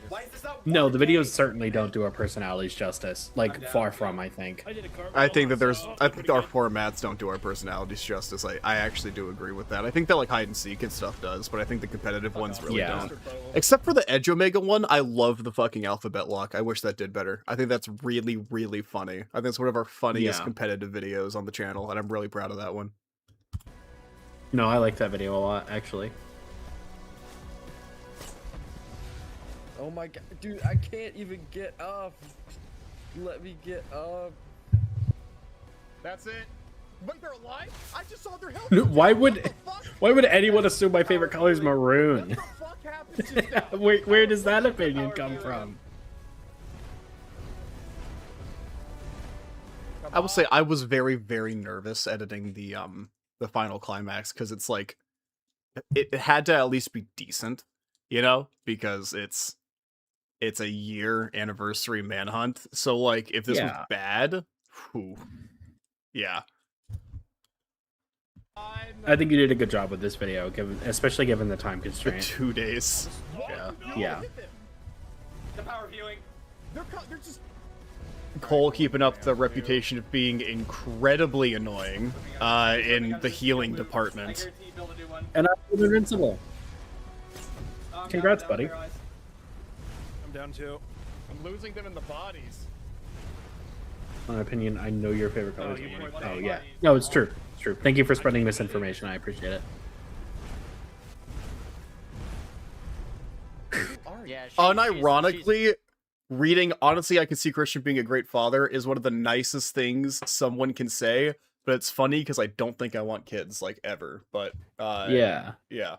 Why is this not No, the videos certainly don't do our personalities justice. Like, far from, I think. I think our formats don't do our personalities justice. I actually do agree with that. I think that like hide and seek and stuff does, but I think the competitive ones really don't. Except for the Edge Omega one, I love the fucking alphabet lock. I wish that did better. I think that's really, really funny. I think it's one of our funniest competitive videos on the channel, and I'm really proud of that one. No, I like that video a lot, actually. Oh my god, dude, I can't even get up. Let me get up. That's it. Wait, they're alive? I just saw their health. Why would anyone assume my favorite color is maroon? What the fuck happened just now? Where does that opinion come from? I will say I was very, very nervous editing the final climax because it's like it had to at least be decent, you know, because it's it's a year anniversary manhunt. So like if this was bad, whew, yeah. I think you did a good job with this video, especially given the time constraint. 2 days. Yeah. Yeah. The power viewing. They're just. Cole keeping up the reputation of being incredibly annoying in the healing department. And I'm invincible. Congrats, buddy. I'm down 2. I'm losing them in the bodies. My opinion, I know your favorite color. Oh yeah. No, it's true. It's true. Thank you for spreading misinformation. I appreciate it. Yeah, Unironically, reading Honestly, I Can See Christian Being a Great Father is one of the nicest things someone can say, but it's funny because I don't think I want kids, like, ever. But, yeah. Yeah.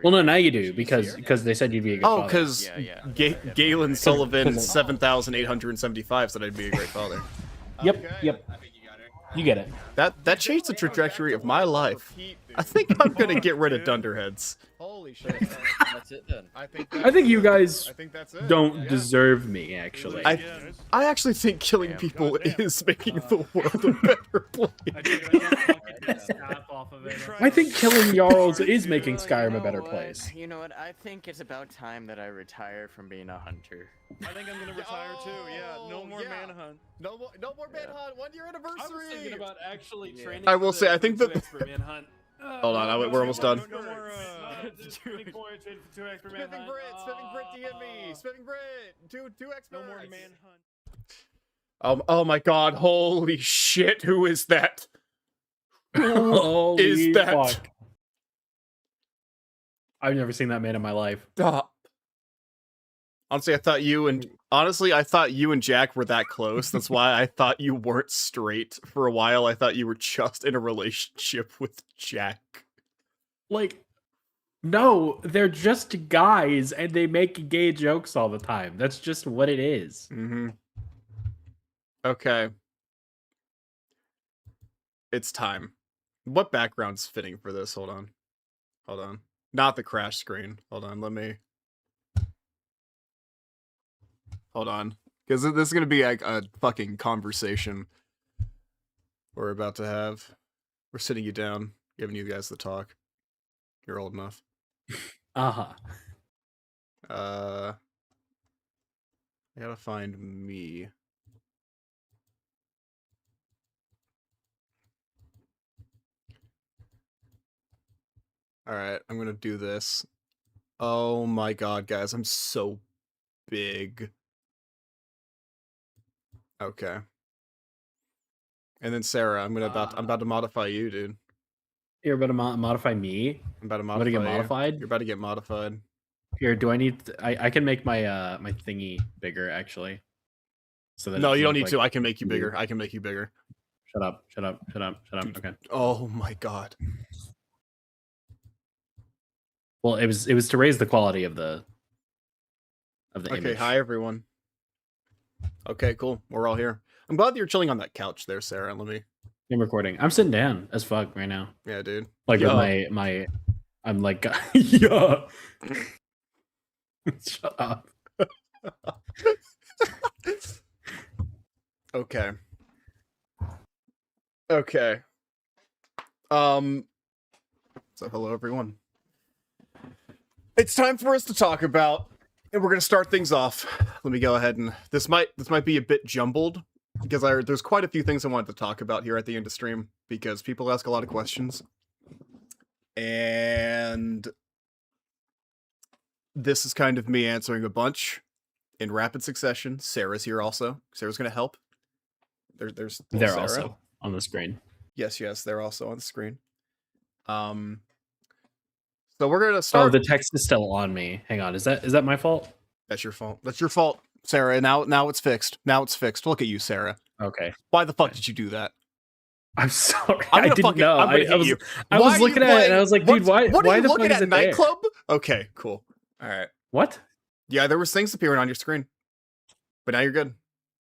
Well, no, now you do, because they said you'd be a good father. Oh, because Galen Sullivan 7,875 said I'd be a great father. Yep. You get it. That changed the trajectory of my life. I think I'm gonna get rid of Dunderheads. Holy shit. That's it then. I think you guys that's it. don't deserve me, actually. I actually think killing people is making the world a better place. I think killing Jarls is making Skyrim a better place. You know what? I think it's about time that I retire from being a hunter. I think I'm gonna retire too. Yeah, no more manhunt. No more manhunt. 1 year anniversary. I was thinking about actually training. I will say, I think that. For manhunt. Hold on, we're almost done. Spiffing Brit, DM me. Spiffing Brit, 2 experts. No more manhunt. Oh my god, holy shit, who is that? Holy is that? Fuck. I've never seen that man in my life. Stop. Honestly, I thought you and Jack were that close. That's why I thought you weren't straight for a while. I thought you were just in a relationship with Jack. Like, no, they're just guys and they make gay jokes all the time. That's just what it is. Mm-hmm. Okay. It's time. What background's fitting for this? Hold on. Not the crash screen. Hold on, let me... Hold on. Because this is going to be like a fucking conversation we're about to have. We're sitting you down, giving you guys the talk. You're old enough. Uh-huh. I gotta find me. Alright, I'm gonna do this. Oh my god, guys, I'm so big. Okay. And then Sarah, I'm about to modify you, dude. You're about to modify me? I'm about to I'm gonna get modify you. modified? You're about to get modified. Here, do I need... I can make my my thingy bigger, actually. So that No, it you don't look need like to. I can make you bigger. I can make you bigger. Shut up. Okay. Oh my god. Well, it was to raise the quality of the Okay, image. hi everyone. Okay, cool. We're all here. I'm glad that you're chilling on that couch there, Sarah. Let me... I'm recording. I'm sitting down as fuck right now. Yeah, dude. Like Yo. with my I'm like yeah. Shut up. Okay. Okay. So hello everyone. It's time for us to talk about, and we're gonna start things off. Let me go ahead and this might be a bit jumbled because there's quite a few things I wanted to talk about here at the end of stream because people ask a lot of questions. And this is kind of me answering a bunch in rapid succession. Sarah's here also. Sarah's gonna help. They're Sarah. Also on the screen. Yes, they're also on the screen. So we're gonna start. Oh, the text is still on me. Hang on, is that my fault? That's your fault. That's your fault, Sarah. Now it's fixed. Now it's fixed. Look at you, Sarah. Okay. Why the fuck did you do that? I'm sorry. I didn't know. I'm gonna hit you. I was looking at it and I was like, dude, why What are you the looking fuck is at? it there? Nightclub? Okay, cool. All right. What? Yeah, there was things appearing on your screen, but now you're good.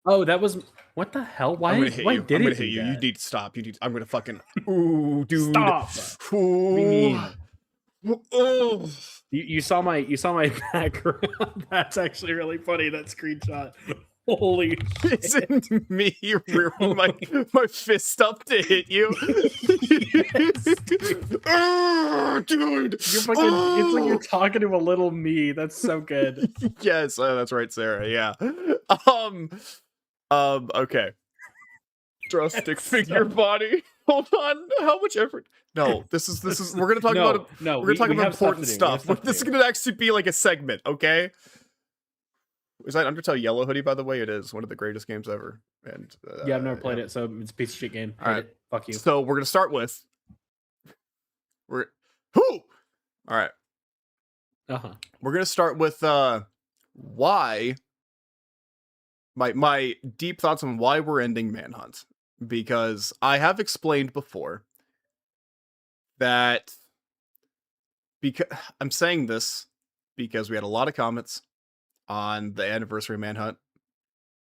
Oh, that was what the hell? Why? I'm gonna hit Why you. did I'm it gonna do hit you. that? You need to stop. I'm gonna fucking. Ooh, dude. Stop. Ooh. What do you mean? Oh. You saw my background. That's actually really funny. That screenshot. Holy shit! Isn't me rearing my fist up to hit you? Oh, dude! You're fucking. It's like you're talking to a little me. That's so good. Yes, that's right, Sarah. Yeah. Okay. Draw stick figure body. Hold on. How much effort? No, this is. We're gonna talk about. We're gonna talk about important stuff. This is gonna actually be like a segment. Okay. Is that Undertale Yellow Hoodie, by the way? It is one of the greatest games ever. And yeah, I've never played it, so it's a piece of shit game. All right, fuck you. So we're gonna start with. All right. We're gonna start with why. My deep thoughts on why we're ending Manhunt, because I have explained before that because I'm saying this because we had a lot of comments on the anniversary Manhunt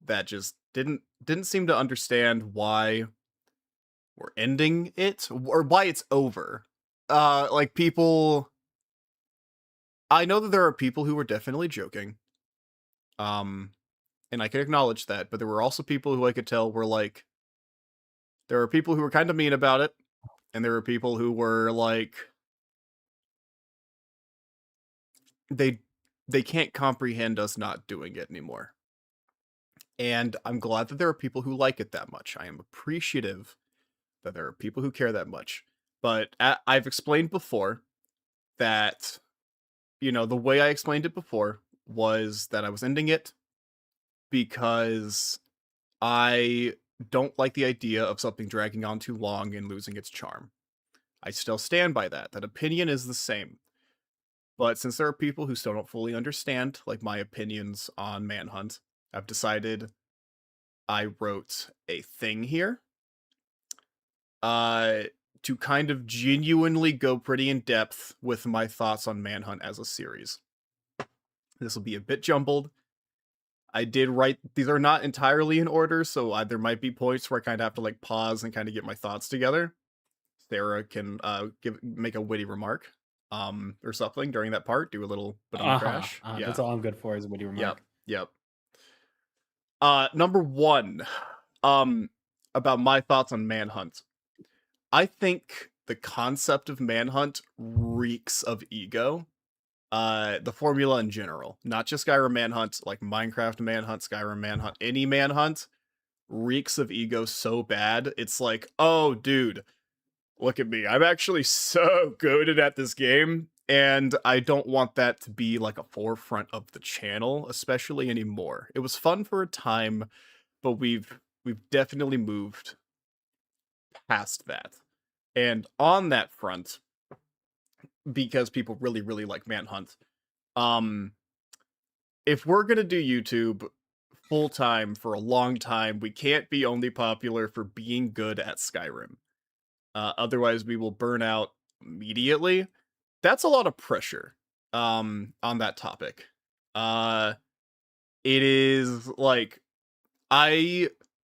that just didn't seem to understand why we're ending it or why it's over. Like people, I know that there are people who were definitely joking. And I can acknowledge that, but there were also people who I could tell were like, there were people who were kind of mean about it, and there were people who were like, they can't comprehend us not doing it anymore. And I'm glad that there are people who like it that much. I am appreciative that there are people who care that much. But I've explained before that, you know, the way I explained it before was that I was ending it because I don't like the idea of something dragging on too long and losing its charm. I still stand by that. That opinion is the same. But since there are people who still don't fully understand, like, my opinions on Manhunt, I've decided I wrote a thing here to kind of genuinely go pretty in depth with my thoughts on Manhunt as a series. This will be a bit jumbled. I did write, these are not entirely in order, so there might be points where I kind of have to like pause and kind of get my thoughts together. Sarah can make a witty remark or something during that part, do a little bit of crash. Yeah. That's all I'm good for is a witty remark. Yep. Number one, about my thoughts on Manhunt. I think the concept of Manhunt reeks of ego. The formula in general, not just Skyrim Manhunt, like Minecraft Manhunt, Skyrim Manhunt, any Manhunt reeks of ego so bad. It's like, oh, dude, look at me. I'm actually so good at this game, and I don't want that to be like a forefront of the channel, especially anymore. It was fun for a time, but we've definitely moved past that. And on that front, because people really, really like Manhunt, if we're gonna do YouTube full-time for a long time, we can't be only popular for being good at Skyrim. Otherwise, we will burn out immediately. That's a lot of pressure on that topic. It is like, I,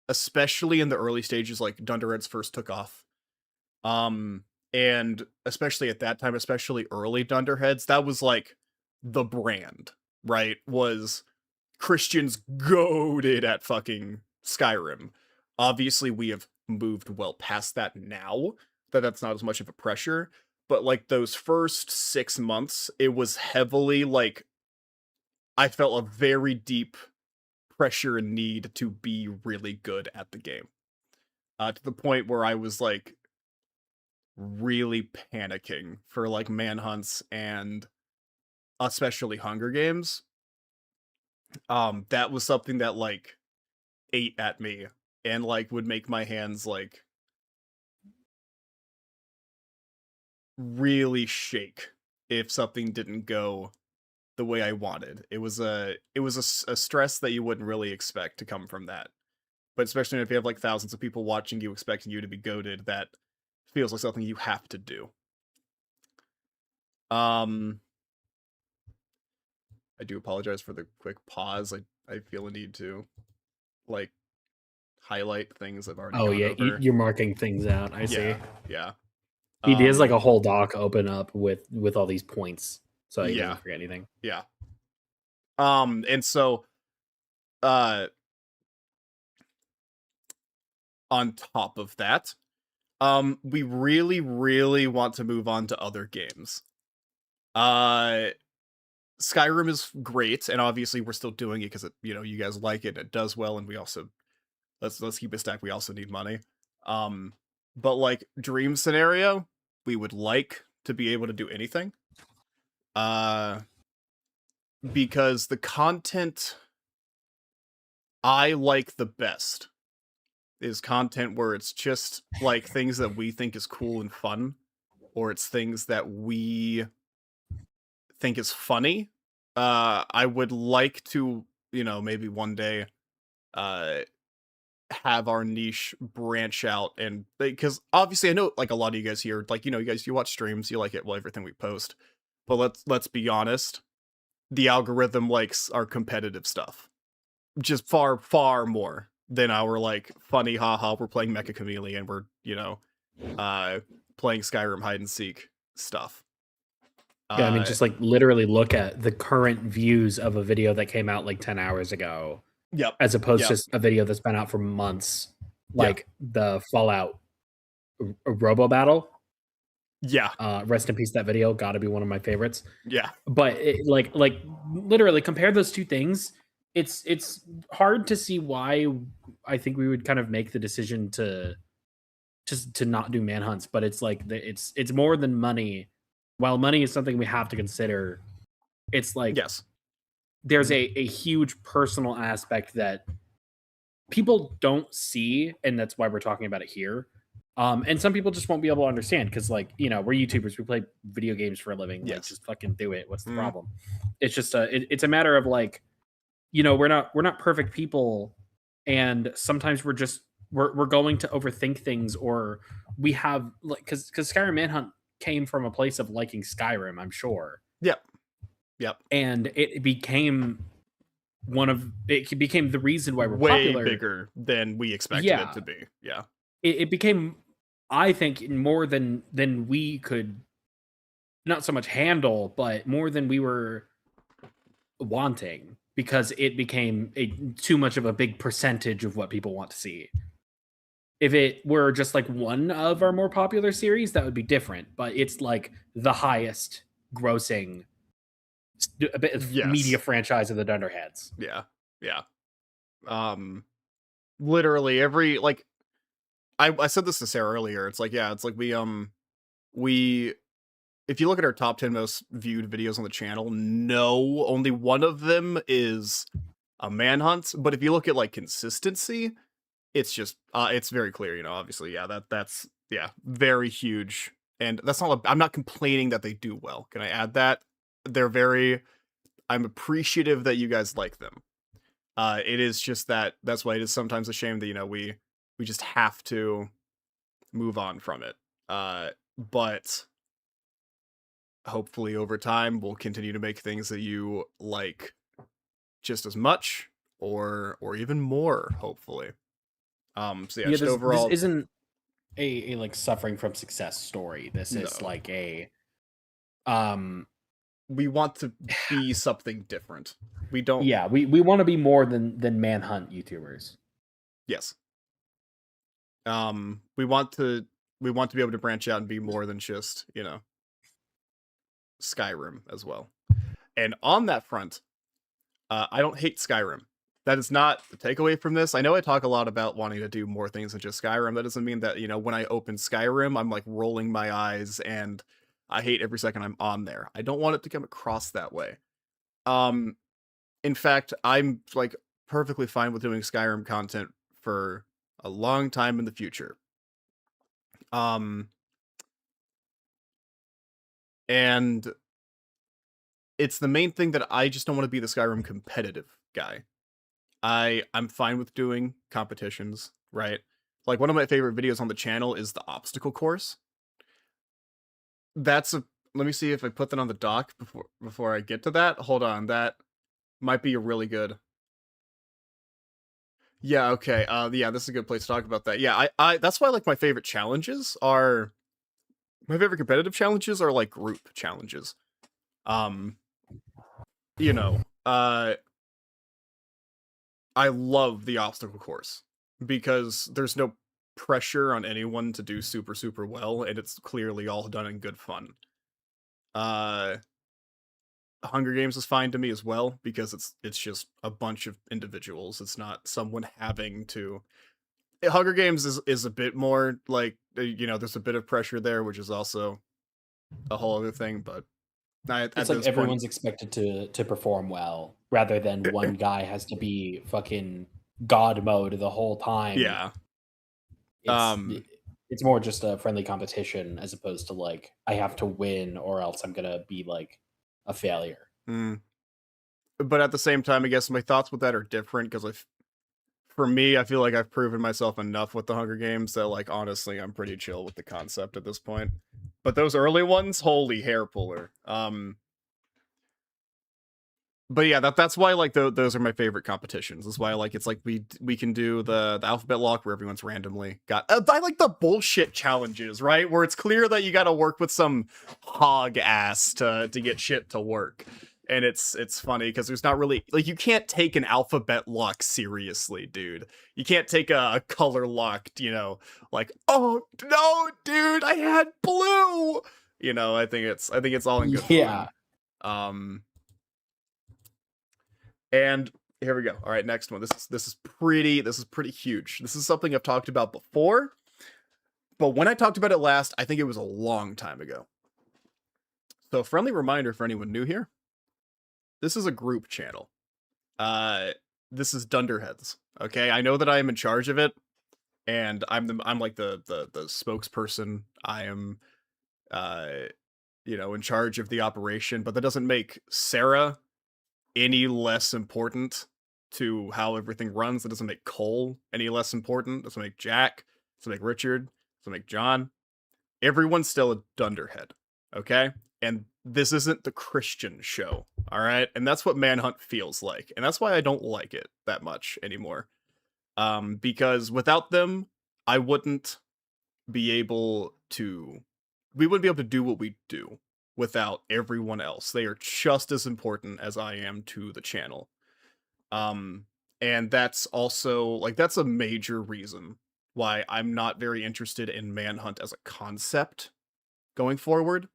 especially in the early stages, like Dunderheads first took off. And especially at that time, especially early Dunderheads, that was like the brand, right? Was Christians goated at fucking Skyrim. Obviously, we have moved well past that now, that's not as much of a pressure. But like those first 6 months, it was heavily like, I felt a very deep pressure and need to be really good at the game. To the point where I was like, really panicking for like Manhunts and especially Hunger Games. That was something that like ate at me and like would make my hands like really shake if something didn't go the way I wanted. It was a stress that you wouldn't really expect to come from that. But especially if you have like thousands of people watching you expecting you to be goated, that feels like something you have to do. I do apologize for the quick pause. I feel a need to like highlight things I've already gone over. You're marking things out. I see. Yeah. He has like a whole doc open up with all these points, so he doesn't forget anything. Yeah. And so, on top of that, we really, really want to move on to other games. Skyrim is great, and obviously we're still doing it because you guys like it, it does well, and we also let's keep it stacked. We also need money. But like dream scenario, we would like to be able to do anything. Because the content I like the best is content where it's just like things that we think is cool and fun, or it's things that we think is funny. I would like to, maybe one day have our niche branch out, and because obviously I know like a lot of you guys here, like you watch streams, you like everything we post, but let's be honest, the algorithm likes our competitive stuff just far more than our like funny haha we're playing Mecha Chameleon, we're playing Skyrim hide and seek stuff. Yeah, I mean, just like literally look at the current views of a video that came out like 10 hours ago. Yep. As opposed to just a video that's been out for months, like the Fallout Robo Battle. Yeah. Rest in peace, that video. Gotta be one of my favorites. Yeah. But like literally compare those two things. It's hard to see why I think we would kind of make the decision to not do manhunts, but it's like it's more than money. While money is something we have to consider, it's like there's a huge personal aspect that people don't see, and that's why we're talking about it here. And some people just won't be able to understand because, like, we're YouTubers, we play video games for a living. Like, just fucking do it. What's the problem? It's just it's a matter of like, we're not perfect people, and sometimes we're going to overthink things, or we have like because Skyrim Manhunt came from a place of liking Skyrim, I'm sure. Yep. And it became the reason why we're way popular. Bigger than we expected it to be. Yeah. It became, I think, more than we could not so much handle, but more than we were wanting, because it became too much of a big percentage of what people want to see. If it were just like one of our more popular series, that would be different. But it's like the highest grossing media franchise of the Dunderheads. Yeah. Literally every like I said this to Sarah earlier. It's like we if you look at our top 10 most viewed videos on the channel, no, only one of them is a manhunt. But if you look at like consistency, it's just it's very clear, obviously, that's very huge. And that's not I'm not complaining that they do well. Can I add that? I'm appreciative that you guys like them. It is just that's why it is sometimes a shame that, we just have to move on from it. But hopefully over time we'll continue to make things that you like just as much or even more, hopefully. So just overall, this isn't a like suffering from success story. This is like a we want to be something different. We don't. Yeah, we want to be more than manhunt YouTubers. Yes. We want to be able to branch out and be more than just, Skyrim as well. And on that front, I don't hate Skyrim. That is not the takeaway from this. I know I talk a lot about wanting to do more things than just Skyrim. That doesn't mean that, when I open Skyrim, I'm like rolling my eyes and I hate every second I'm on there. I don't want it to come across that way. In fact, I'm like perfectly fine with doing Skyrim content for a long time in the future. And it's the main thing that I just don't want to be the Skyrim competitive guy. I'm fine with doing competitions, right? Like one of my favorite videos on the channel is the obstacle course. Let me see if I put that on the doc before I get to that. Hold on, that might be a really good. Yeah, okay. This is a good place to talk about that. Yeah, I that's why like my favorite challenges are My favorite competitive challenges are like group challenges. You know, I love the obstacle course because there's no pressure on anyone to do super, super well, and it's clearly all done in good fun. Hunger Games is fine to me as well because it's just a bunch of individuals. It's not someone having to. Hunger Games is a bit more like there's a bit of pressure there, which is also a whole other thing. But it's like everyone's expected to perform well, rather than one guy has to be fucking god mode the whole time. Yeah. It's more just a friendly competition as opposed to like I have to win or else I'm gonna be like a failure. But at the same time, I guess my thoughts with that are different because for me, I feel like I've proven myself enough with the Hunger Games that, like, honestly, I'm pretty chill with the concept at this point. But those early ones, holy hair puller. But yeah, that's why like those are my favorite competitions. That's why it's like we can do the alphabet lock where everyone's randomly got. I like the bullshit challenges, right? Where it's clear that you got to work with some hog ass to get shit to work. And it's funny because there's not really like you can't take an alphabet lock seriously, dude. You can't take a color locked, like, oh no, dude, I had blue. I think it's all in good fun. And here we go. All right, next one. This is pretty huge. This is something I've talked about before, but when I talked about it last, I think it was a long time ago. So, friendly reminder for anyone new here. This is a group channel. This is Dunderheads. Okay, I know that I am in charge of it, and I'm like the spokesperson. I am, in charge of the operation, but that doesn't make Sarah any less important to how everything runs. It doesn't make Cole any less important. It doesn't make Jack. It doesn't make Richard. It doesn't make John. Everyone's still a Dunderhead. Okay? And this isn't the Christian show. All right? And that's what Manhunt feels like. And that's why I don't like it that much anymore. Because without them, I wouldn't be able to... We wouldn't be able to do what we do without everyone else. They are just as important as I am to the channel. And that's also, that's a major reason why I'm not very interested in Manhunt as a concept going forward,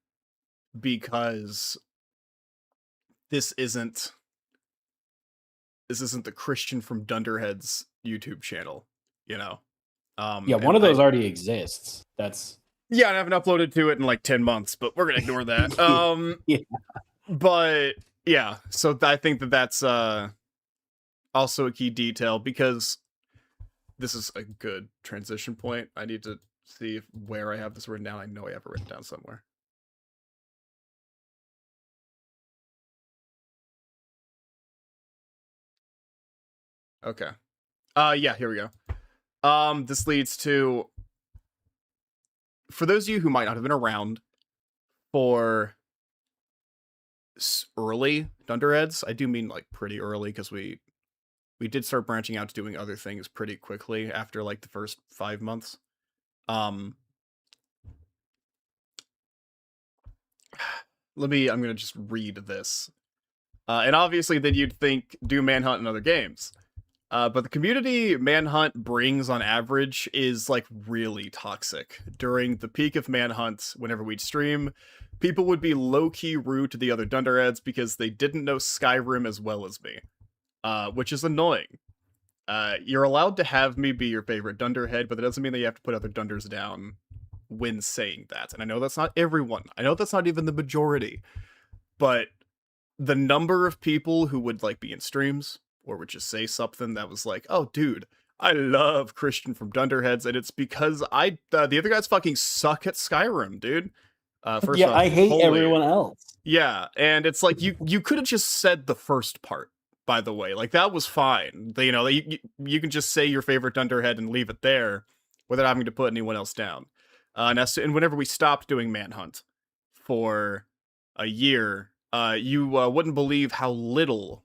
because this isn't the Christian from Dunderheads YouTube channel, one of those already exists. Yeah, and I haven't uploaded to it in like 10 months, but we're gonna ignore that. Yeah. But yeah, so I think that's also a key detail, because this is a good transition point. I need to see where I have this written down. I know I have it written down somewhere. Okay. Yeah, here we go. This leads to, for those of you who might not have been around for early Dunderheads, I do mean like pretty early, because we did start branching out to doing other things pretty quickly after like the first 5 months. I'm gonna just read this. And obviously then you'd think, do Manhunt and other games. But the community Manhunt brings on average is like really toxic. During the peak of Manhunt, whenever we'd stream, people would be low-key rude to the other Dunderheads because they didn't know Skyrim as well as me. Which is annoying. You're allowed to have me be your favorite Dunderhead, but that doesn't mean that you have to put other Dunders down when saying that. And I know that's not everyone. I know that's not even the majority. But the number of people who would like be in streams or would just say something that was like, oh, dude, I love Christian from Dunderheads, and it's because the other guys fucking suck at Skyrim, dude. First off, I hate everyone else. Yeah, and it's like, you could have just said the first part, by the way. Like, that was fine. You can just say your favorite Dunderhead and leave it there without having to put anyone else down. And whenever we stopped doing Manhunt for a year, you wouldn't believe how little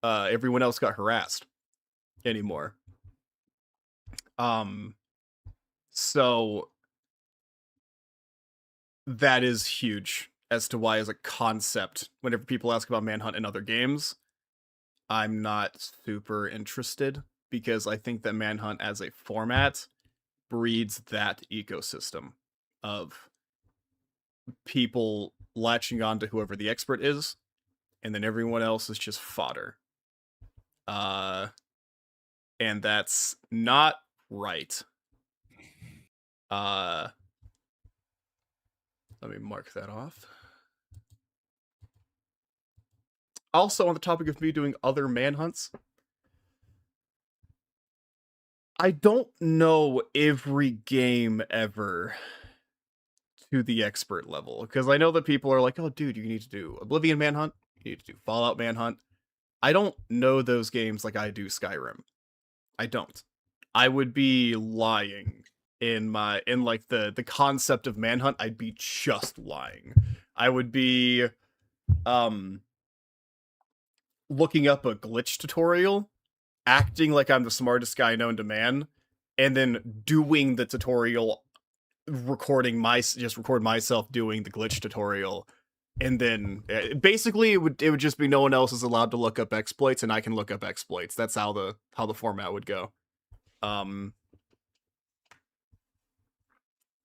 everyone else got harassed anymore. So that is huge as to why, as a concept, whenever people ask about Manhunt in other games, I'm not super interested, because I think that Manhunt as a format breeds that ecosystem of people latching on to whoever the expert is, and then everyone else is just fodder. And that's not right. Let me mark that off. Also, on the topic of me doing other manhunts, I don't know every game ever to the expert level, because I know that people are like, oh, dude, you need to do Oblivion Manhunt, you need to do Fallout Manhunt. I don't know those games like I do Skyrim. I don't. I would be lying in like the concept of Manhunt. I'd be just lying. I would be looking up a glitch tutorial, acting like I'm the smartest guy known to man, and then doing the tutorial, record myself doing the glitch tutorial, and then basically it would just be no one else is allowed to look up exploits, and I can look up exploits. That's how the format would go.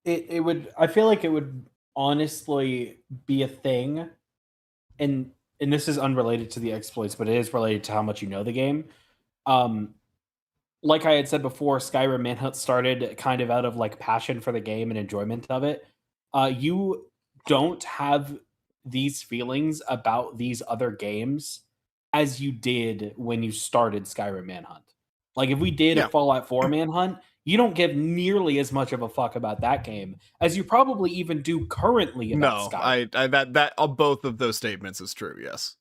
It would, I feel like it would honestly be a thing, and this is unrelated to the exploits, but it is related to how much you know the game. Like I had said before, Skyrim Manhunt started kind of out of like passion for the game and enjoyment of it. You don't have these feelings about these other games as you did when you started Skyrim Manhunt. Like if we did a Fallout 4 Manhunt, you don't give nearly as much of a fuck about that game as you probably even do currently about Skyrim. I that both of those statements is true. Yes.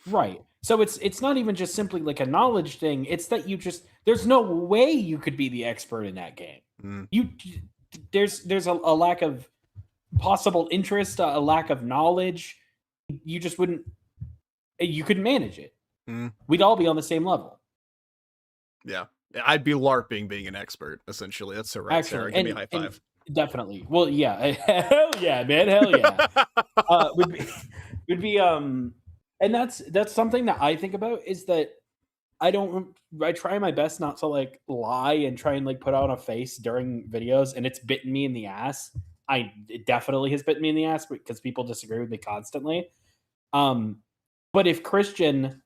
Right. So it's not even just simply like a knowledge thing. It's that there's no way you could be the expert in that game. There's a lack of possible interest, a lack of knowledge. You just wouldn't. You couldn't manage it. We'd all be on the same level. Yeah, I'd be LARPing being an expert. Essentially, that's so right. Actually, Sarah, give me a high five. Definitely. Well, yeah, hell yeah, man, hell yeah. would be and that's something that I think about, is that I try my best not to like lie and try and like put on a face during videos, and it's bitten me in the ass. It definitely has bitten me in the ass because people disagree with me constantly. But if Christian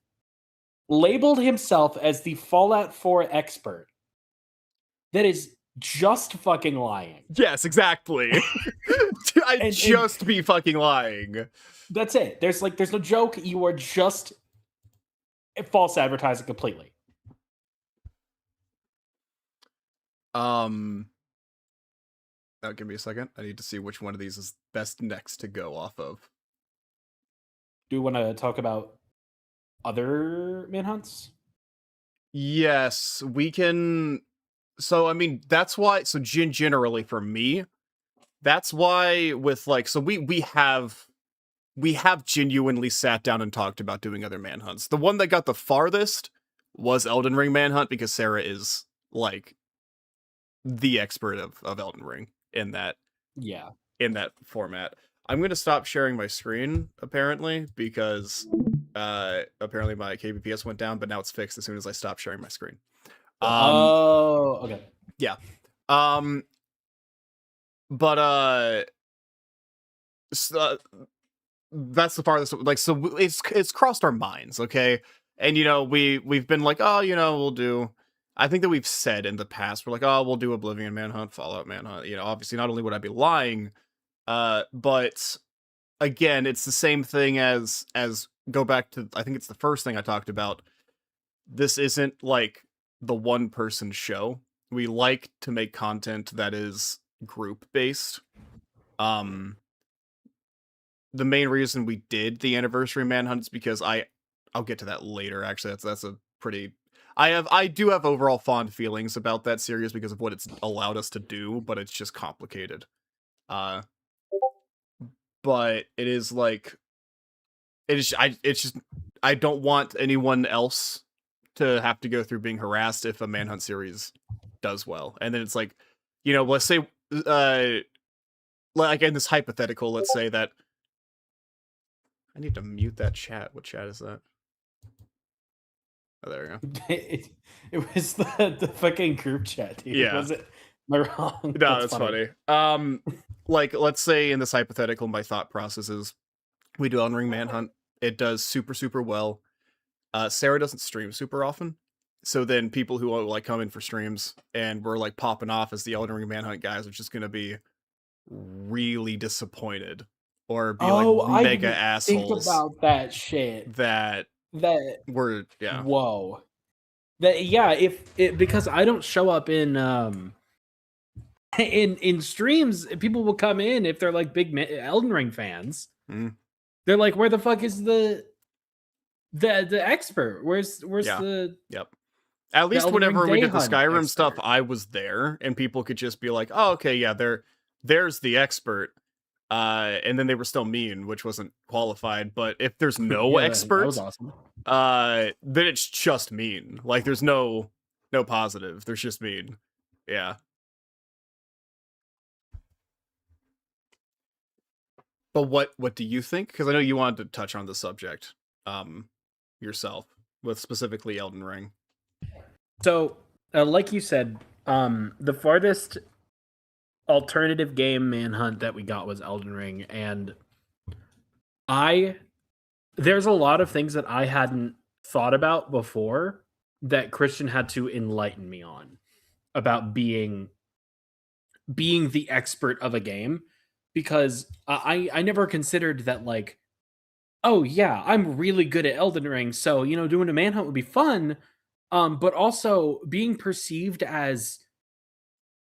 labeled himself as the Fallout 4 expert, that is just fucking lying. Yes, exactly. I'd just be fucking lying. That's it. There's no joke. You are just false advertising completely. Now give me a second. I need to see which one of these is best next to go off of. Do you want to talk about other manhunts? Yes, we can. So, I mean, that's why. So, generally for me, that's why with like, so we have genuinely sat down and talked about doing other manhunts. The one that got the farthest was Elden Ring Manhunt, because Sarah is like the expert of Elden Ring in that. Yeah. In that format. I'm going to stop sharing my screen, apparently, because apparently my kbps went down, but now it's fixed as soon as I stop sharing my screen. Okay. Yeah. But that's the farthest. Like, so it's crossed our minds, okay? And we've been like, oh, we'll do. I think that we've said in the past, we're like, oh, we'll do Oblivion Manhunt, Fallout Manhunt. Obviously, not only would I be lying, but again, it's the same thing as go back to, I think it's the first thing I talked about. This isn't like the one person show. We like to make content that is group based. The main reason we did the anniversary manhunt is because I'll get to that later. Actually, that's a pretty. I do have overall fond feelings about that series because of what it's allowed us to do, but it's just complicated. But it is like, it's just I don't want anyone else to have to go through being harassed if a manhunt series does well. And then it's like, let's say like in this hypothetical, let's say that I need to mute that chat. What chat is that? Oh, there we go. It was the fucking group chat, dude. Yeah. Was it? Am I wrong? No, that's funny. Like, let's say in this hypothetical, my thought process is we do Elden Ring Manhunt. It does super, super well. Sarah doesn't stream super often. So then people who like come in for streams and we're like popping off as the Elden Ring Manhunt guys are just gonna be really disappointed or be like mega assholes. Think about that shit. That were yeah. Whoa. Because I don't show up in streams, people will come in if they're like big Elden Ring fans. They're like, where the fuck is the expert? Where's the Yep. At least whenever we did the Skyrim stuff, I was there, and people could just be like, "Oh, okay, yeah, there's the expert," and then they were still mean, which wasn't qualified. But if there's no expert, that was awesome. Then it's just mean. Like there's no positive. There's just mean. Yeah. But what do you think? Because I know you wanted to touch on the subject, yourself, with specifically Elden Ring. So, like you said, the farthest alternative game Manhunt that we got was Elden Ring, and there's a lot of things that I hadn't thought about before that Christian had to enlighten me on about being the expert of a game, because I never considered that, like, oh yeah, I'm really good at Elden Ring, so doing a Manhunt would be fun. But also being perceived as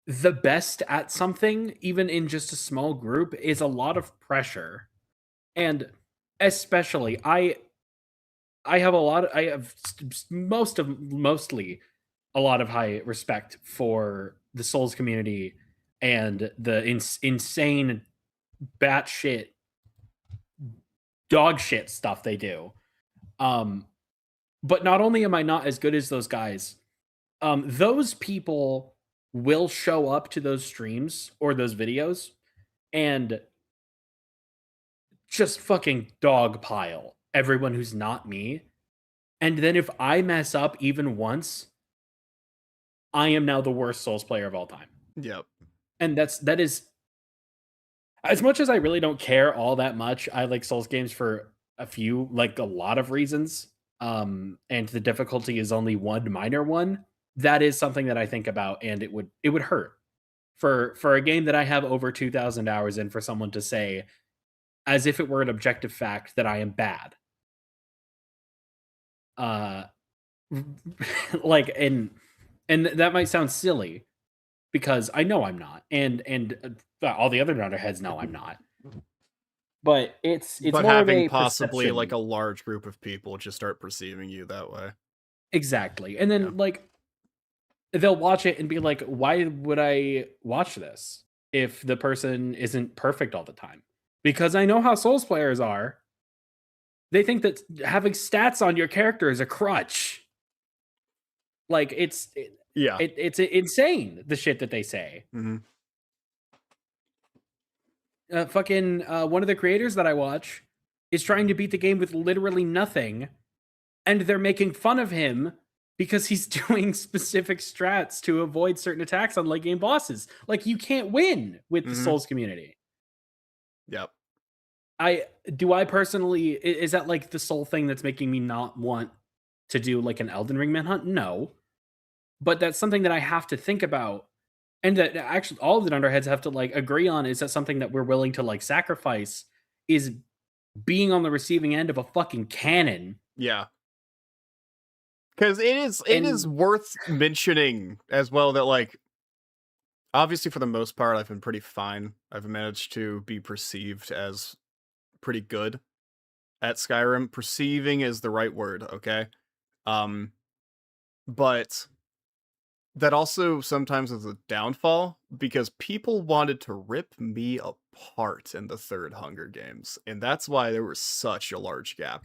the best at something, even in just a small group, is a lot of pressure. And especially, I have mostly a lot of high respect for the Souls community and the insane batshit dog shit stuff they do. But not only am I not as good as those guys, those people will show up to those streams or those videos and just fucking dogpile everyone who's not me. And then if I mess up even once, I am now the worst Souls player of all time. Yep. And that is, as much as I really don't care all that much, I like Souls games for a lot of reasons. And the difficulty is only one minor one. That is something that I think about, and it would hurt for a game that I have over 2,000 hours in, for someone to say, as if it were an objective fact, that I am bad. Like, and that might sound silly because I know I'm not, and all the other Dunderheads know I'm not. But it's more having of a possibly perception. like a large group of people just start perceiving you that way. Exactly. And then like they'll watch it and be like, why would I watch this if the person isn't perfect all the time? Because I know how Souls players are. They think that having stats on your character is a crutch. Like it's insane, the shit that they say. Mm-hmm. One of the creators that I watch is trying to beat the game with literally nothing, and they're making fun of him because he's doing specific strats to avoid certain attacks on late game bosses. Like, you can't win with the Souls community. Yep. I personally, is that like the sole thing that's making me not want to do like an Elden Ring Manhunt? No. But that's something that I have to think about. And that actually all of the Dunderheads have to like agree on, is that something that we're willing to like sacrifice is being on the receiving end of a fucking cannon. Yeah. Because it is worth mentioning as well that, like, obviously for the most part I've been pretty fine. I've managed to be perceived as pretty good at Skyrim. Perceiving is the right word, okay? But that also sometimes is a downfall, because people wanted to rip me apart in the third Hunger Games, and that's why there was such a large gap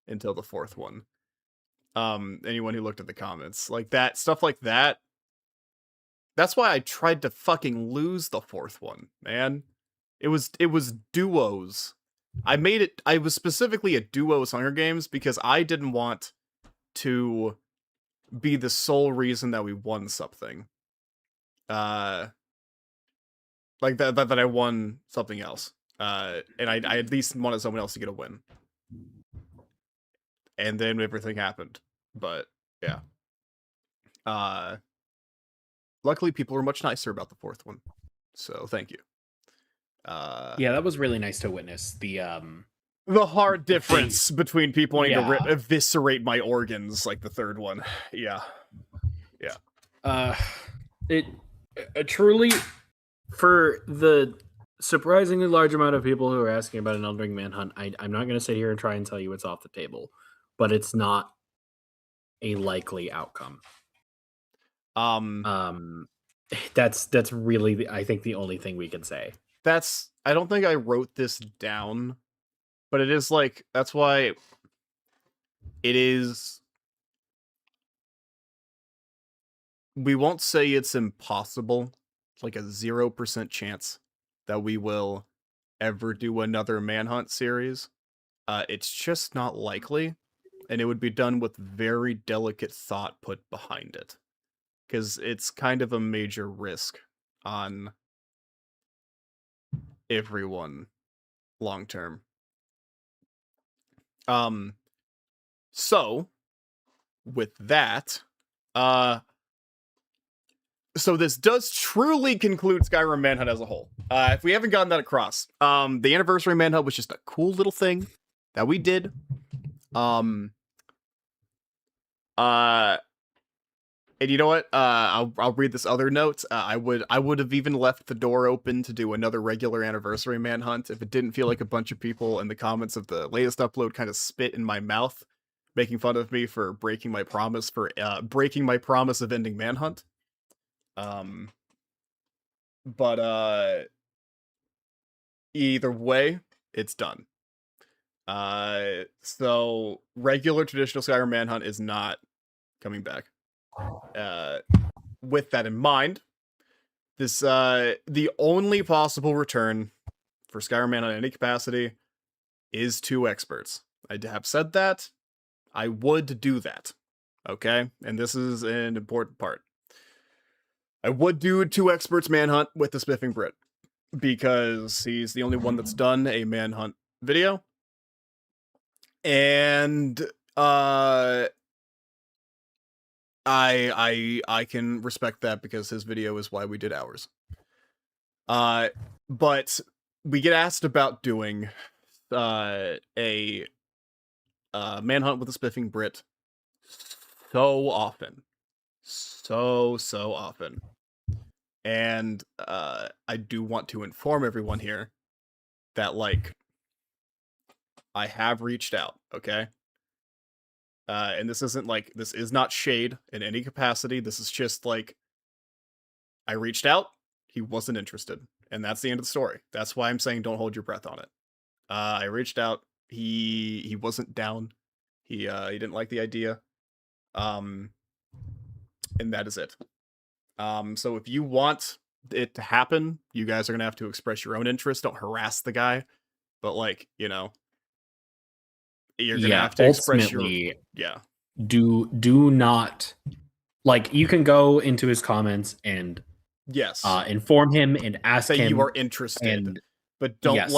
until the fourth one. Anyone who looked at the comments, like that stuff like that, that's why I tried to fucking lose the fourth one, man. It was duos. I was specifically a duos Hunger Games because I didn't want to be the sole reason that we won something. Like that I won something else. And I at least wanted someone else to get a win. And then everything happened. But yeah. Luckily people were much nicer about the fourth one. So thank you. Yeah, that was really nice to witness. The hard difference between people wanting Yeah. to eviscerate my organs like the third one. Yeah. Yeah. It truly, for the surprisingly large amount of people who are asking about an Elden Ring manhunt, I'm not going to sit here and try and tell you it's off the table, but it's not a likely outcome. That's really I think the only thing we can say. I don't think I wrote this down, but it is like, that's why it is, we won't say it's impossible. It's like a 0% chance that we will ever do another Manhunt series. It's just not likely, and it would be done with very delicate thought put behind it. Because it's kind of a major risk on everyone long term. So with that, so this does truly conclude Skyrim Manhunt as a whole. If we haven't gotten that across, the anniversary Manhunt was just a cool little thing that we did. And you know what? I'll read this other note. I would have even left the door open to do another regular anniversary manhunt if it didn't feel like a bunch of people in the comments of the latest upload kind of spit in my mouth, making fun of me for breaking my promise of ending manhunt. But either way, it's done. So regular traditional Skyrim manhunt is not coming back. With that in mind, this the only possible return for Skyrim Manhunt in any capacity is 2 experts. I have said that. I would do that. Okay? And this is an important part. I would do 2 experts manhunt with the Spiffing Brit, because he's the only one that's done a manhunt video. And I can respect that because his video is why we did ours. But we get asked about doing a manhunt with a Spiffing Brit so often. So often. And I do want to inform everyone here that, like, I have reached out, okay? And this is not shade in any capacity. This is just like, I reached out, he wasn't interested, and that's the end of the story. That's why I'm saying don't hold your breath on it. I reached out, he wasn't down. He didn't like the idea. And that is it. So if you want it to happen, you guys are gonna have to express your own interest. Don't harass the guy, but, like, you know, you're gonna have to express your do not, like, you can go into his comments and yes, inform him and ask say him you are interested, but don't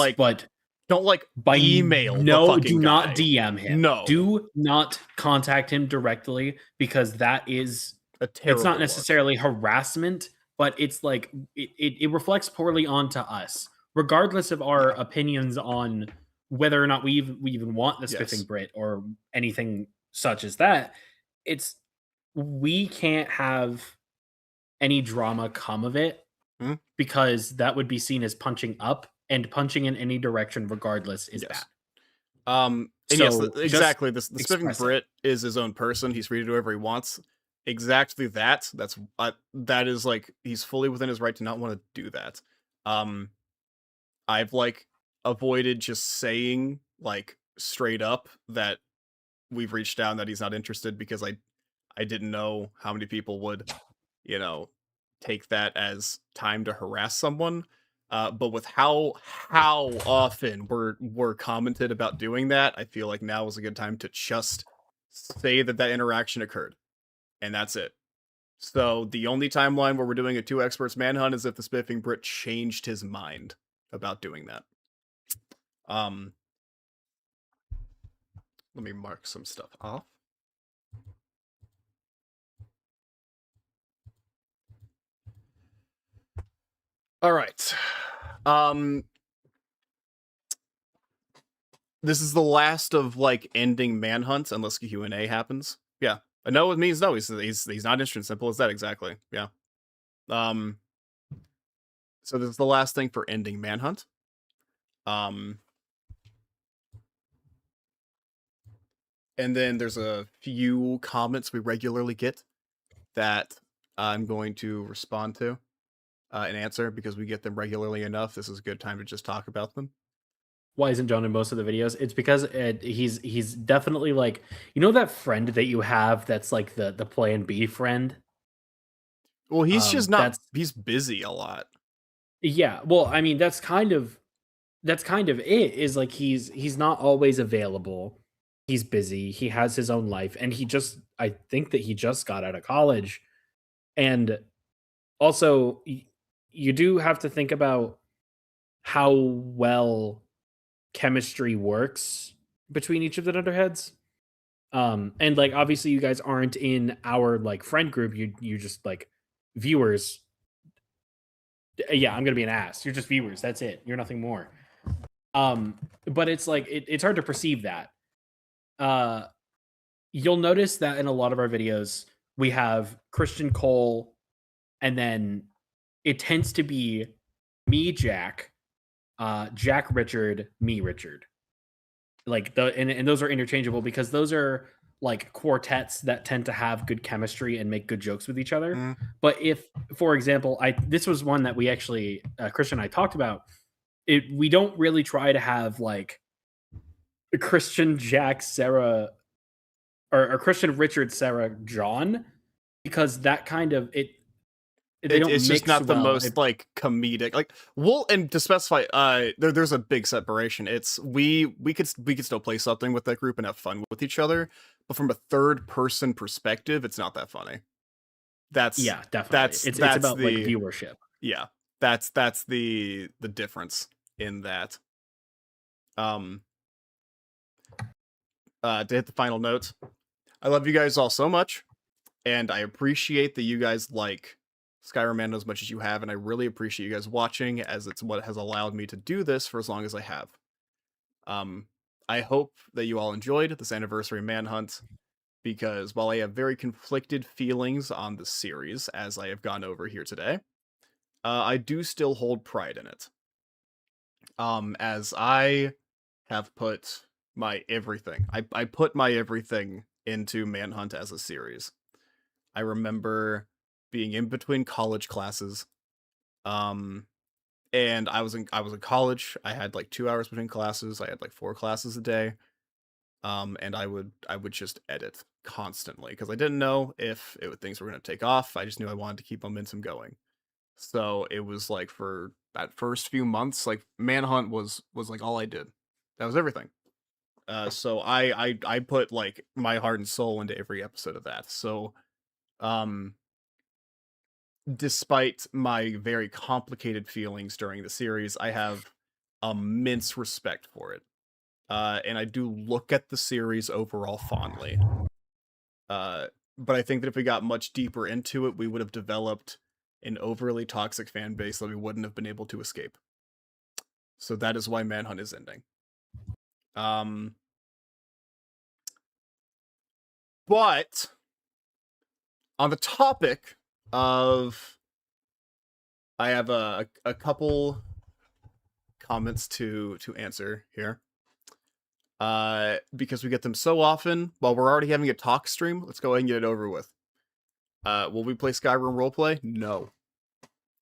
by email no, the do fucking not guy. DM him. No, do not contact him directly, because that is it's not necessarily harassment, but it's like it reflects poorly onto us, regardless of our opinions on whether or not we even want the Spiffing Brit or anything such as that. We can't have any drama come of it, because that would be seen as punching up, and punching in any direction regardless is bad. And yes, exactly. The Spiffing Brit is his own person. He's free to do whatever he wants. Exactly that. That is, like, he's fully within his right to not want to do that. I've, like, avoided just saying, like, straight up that we've reached out and that he's not interested, because I didn't know how many people would, you know, take that as time to harass someone. But with how often we're commented about doing that, I feel like now is a good time to just say that interaction occurred, and that's it. So the only timeline where we're doing a 2 experts manhunt is if the Spiffing Brit changed his mind about doing that. Let me mark some stuff off. All right. This is the last of like ending manhunts unless Q&A happens. Yeah. A no it means no. He's not interested. Simple as that, exactly. Yeah. So this is the last thing for ending manhunt. And then there's a few comments we regularly get that I'm going to respond to and answer because we get them regularly enough. This is a good time to just talk about them. Why isn't John in most of the videos? It's because he's definitely like, you know, that friend that you have that's like the plan B friend. Well, he's just not. He's busy a lot. Yeah. Well, I mean, that's kind of it. Is like he's not always available. He's busy. He has his own life, and I think that he just got out of college, and also you do have to think about how well chemistry works between each of the Dunderheads. And like obviously you guys aren't in our like friend group, you just like viewers. Yeah, I'm gonna be an ass. You're just viewers, that's it. You're nothing more. But it's like it's hard to perceive that. You'll notice that in a lot of our videos we have Christian Cole, and then it tends to be me, Jack, Jack Richard, me Richard. Like and those are interchangeable because those are like quartets that tend to have good chemistry and make good jokes with each other. But if, for example, this was one that we actually Christian and I talked about. We don't really try to have like Christian, Jack, Sarah, or Christian, Richard, Sarah, John, because that kind of it's just not the most like comedic. Like and to specify, there's a big separation. It's we could still play something with that group and have fun with each other, but from a third person perspective, it's not that funny. Yeah, definitely. It's about like viewership. Yeah, that's the difference in that. To hit the final note, I love you guys all so much, and I appreciate that you guys like Skyrim as much as you have, and I really appreciate you guys watching, as it's what has allowed me to do this for as long as I have. I hope that you all enjoyed this anniversary manhunt, because while I have very conflicted feelings on the series, as I have gone over here today, I do still hold pride in it. As I have put my everything. I put my everything into Manhunt as a series. I remember being in between college classes. And I was in college. I had like 2 hours between classes. I had like 4 classes a day. And I would just edit constantly because I didn't know if things were going to take off. I just knew I wanted to keep momentum going. So it was like for that first few months, like Manhunt was like all I did. That was everything. So I put like my heart and soul into every episode of that. So, despite my very complicated feelings during the series, I have immense respect for it. And I do look at the series overall fondly. But I think that if we got much deeper into it, we would have developed an overly toxic fan base that we wouldn't have been able to escape. So that is why Manhunt is ending. But on the topic of, I have a couple comments to answer here. Because we get them so often, while we're already having a talk stream, let's go ahead and get it over with. Will we play Skyrim roleplay? No.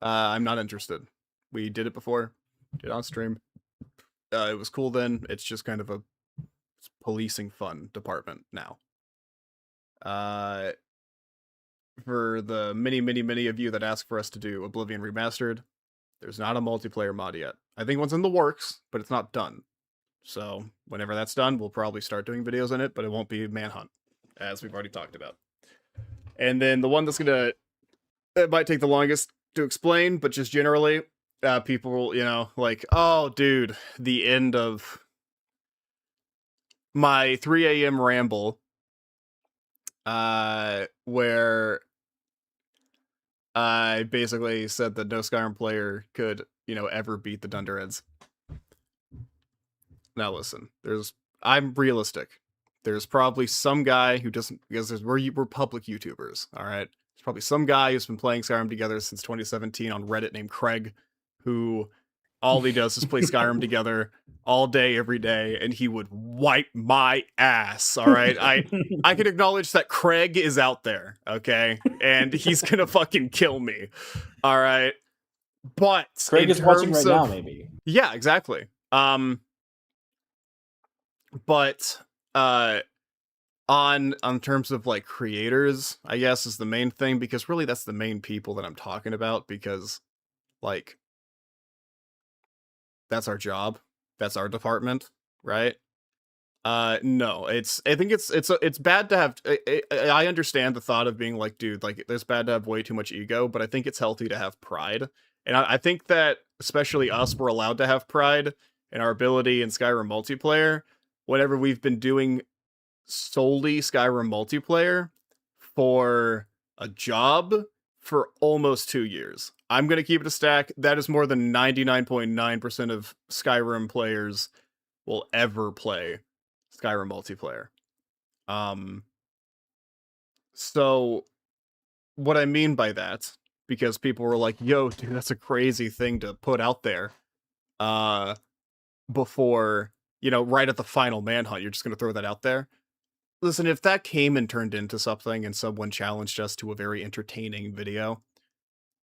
I'm not interested. We did it before. Did it on stream. It was cool then. It's just kind of a policing fun department now. For the many of you that ask for us to do Oblivion Remastered, There's not a multiplayer mod yet. I think one's in the works, but it's not done. So whenever that's done, we'll probably start doing videos on it, but it won't be Manhunt, as we've already talked about. And then the one that might take the longest to explain, but just generally, people will, like, oh, dude, the end of my 3 a.m. ramble, where I basically said that no Skyrim player could, ever beat the Dunderheads. Now listen, I'm realistic. There's probably some guy who doesn't, because we're public YouTubers, all right? There's probably some guy who's been playing Skyrim together since 2017 on Reddit named Craig, who all he does is play Skyrim together all day, every day, and he would wipe my ass, all right? I can acknowledge that Craig is out there, okay? And he's gonna fucking kill me, all right? But Craig is watching right now, maybe. Yeah, exactly. But on terms of like creators, I guess is the main thing, because really that's the main people that I'm talking about, because like that's our job, that's our department, right? No, I think it's bad to have. I understand the thought of being like, dude, like it's bad to have way too much ego, but I think it's healthy to have pride, and I think that especially us, we're allowed to have pride in our ability in Skyrim multiplayer. Whenever we've been doing solely Skyrim multiplayer for a job for almost 2 years. I'm going to keep it a stack. That is more than 99.9% of Skyrim players will ever play Skyrim multiplayer. So what I mean by that, because people were like, yo, dude, that's a crazy thing to put out there. Before, right at the final manhunt, you're just going to throw that out there. Listen, if that came and turned into something and someone challenged us to a very entertaining video,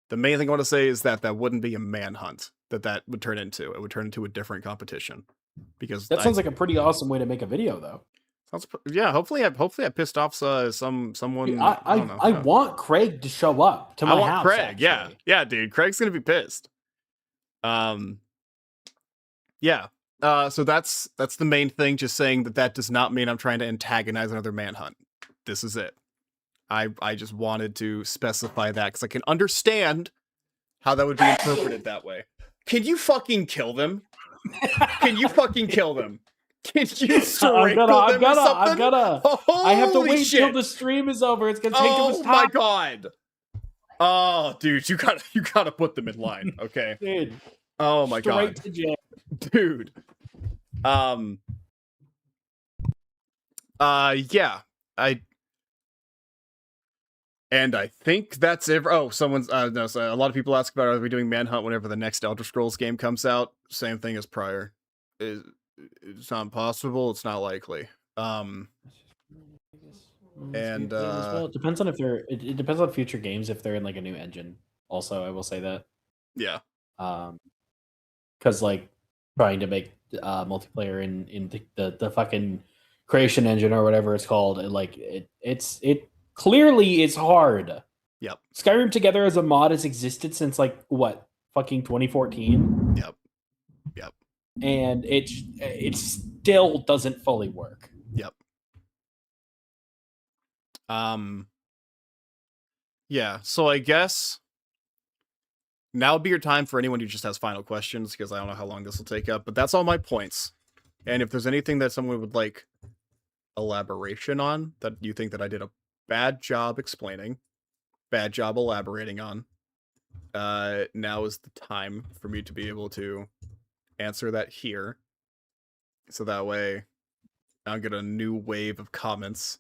the main thing I want to say is that wouldn't be a manhunt that would turn into. It would turn into a different competition. Because that sounds like a pretty awesome way to make a video, though. Yeah, hopefully I pissed off someone. Dude, I want Craig to show up to my house. Craig, yeah, dude. Craig's gonna be pissed. Yeah. So that's the main thing. Just saying that does not mean I'm trying to antagonize another manhunt. This is it. I just wanted to specify that because I can understand how that would be interpreted that way. Can you fucking kill them? Can you fucking kill them? Can you strangle them or something? I have to wait till the stream is over. It's gonna take him his time. Oh my god. Oh, dude, you gotta put them in line, okay? Dude. Oh my god. To jail. Dude. Yeah. I think that's it. Oh, someone's no, so a lot of people ask about, are we doing Manhunt whenever the next Elder Scrolls game comes out? Same thing as prior. It's not possible, it's not likely. Well, it depends on if they're it depends on future games if they're in like a new engine. Also, I will say that. Yeah. Because like trying to make multiplayer in the fucking creation engine or whatever it's called, it clearly is hard. Yep. Skyrim Together as a mod has existed since like what, fucking 2014. Yep. And it still doesn't fully work. Yep. Yeah, so I guess now would be your time for anyone who just has final questions, because I don't know how long this will take up, but that's all my points. And if there's anything that someone would like elaboration on, that you think that I did a bad job explaining, bad job elaborating on, now is the time for me to be able to answer that here. So that way I'll get a new wave of comments.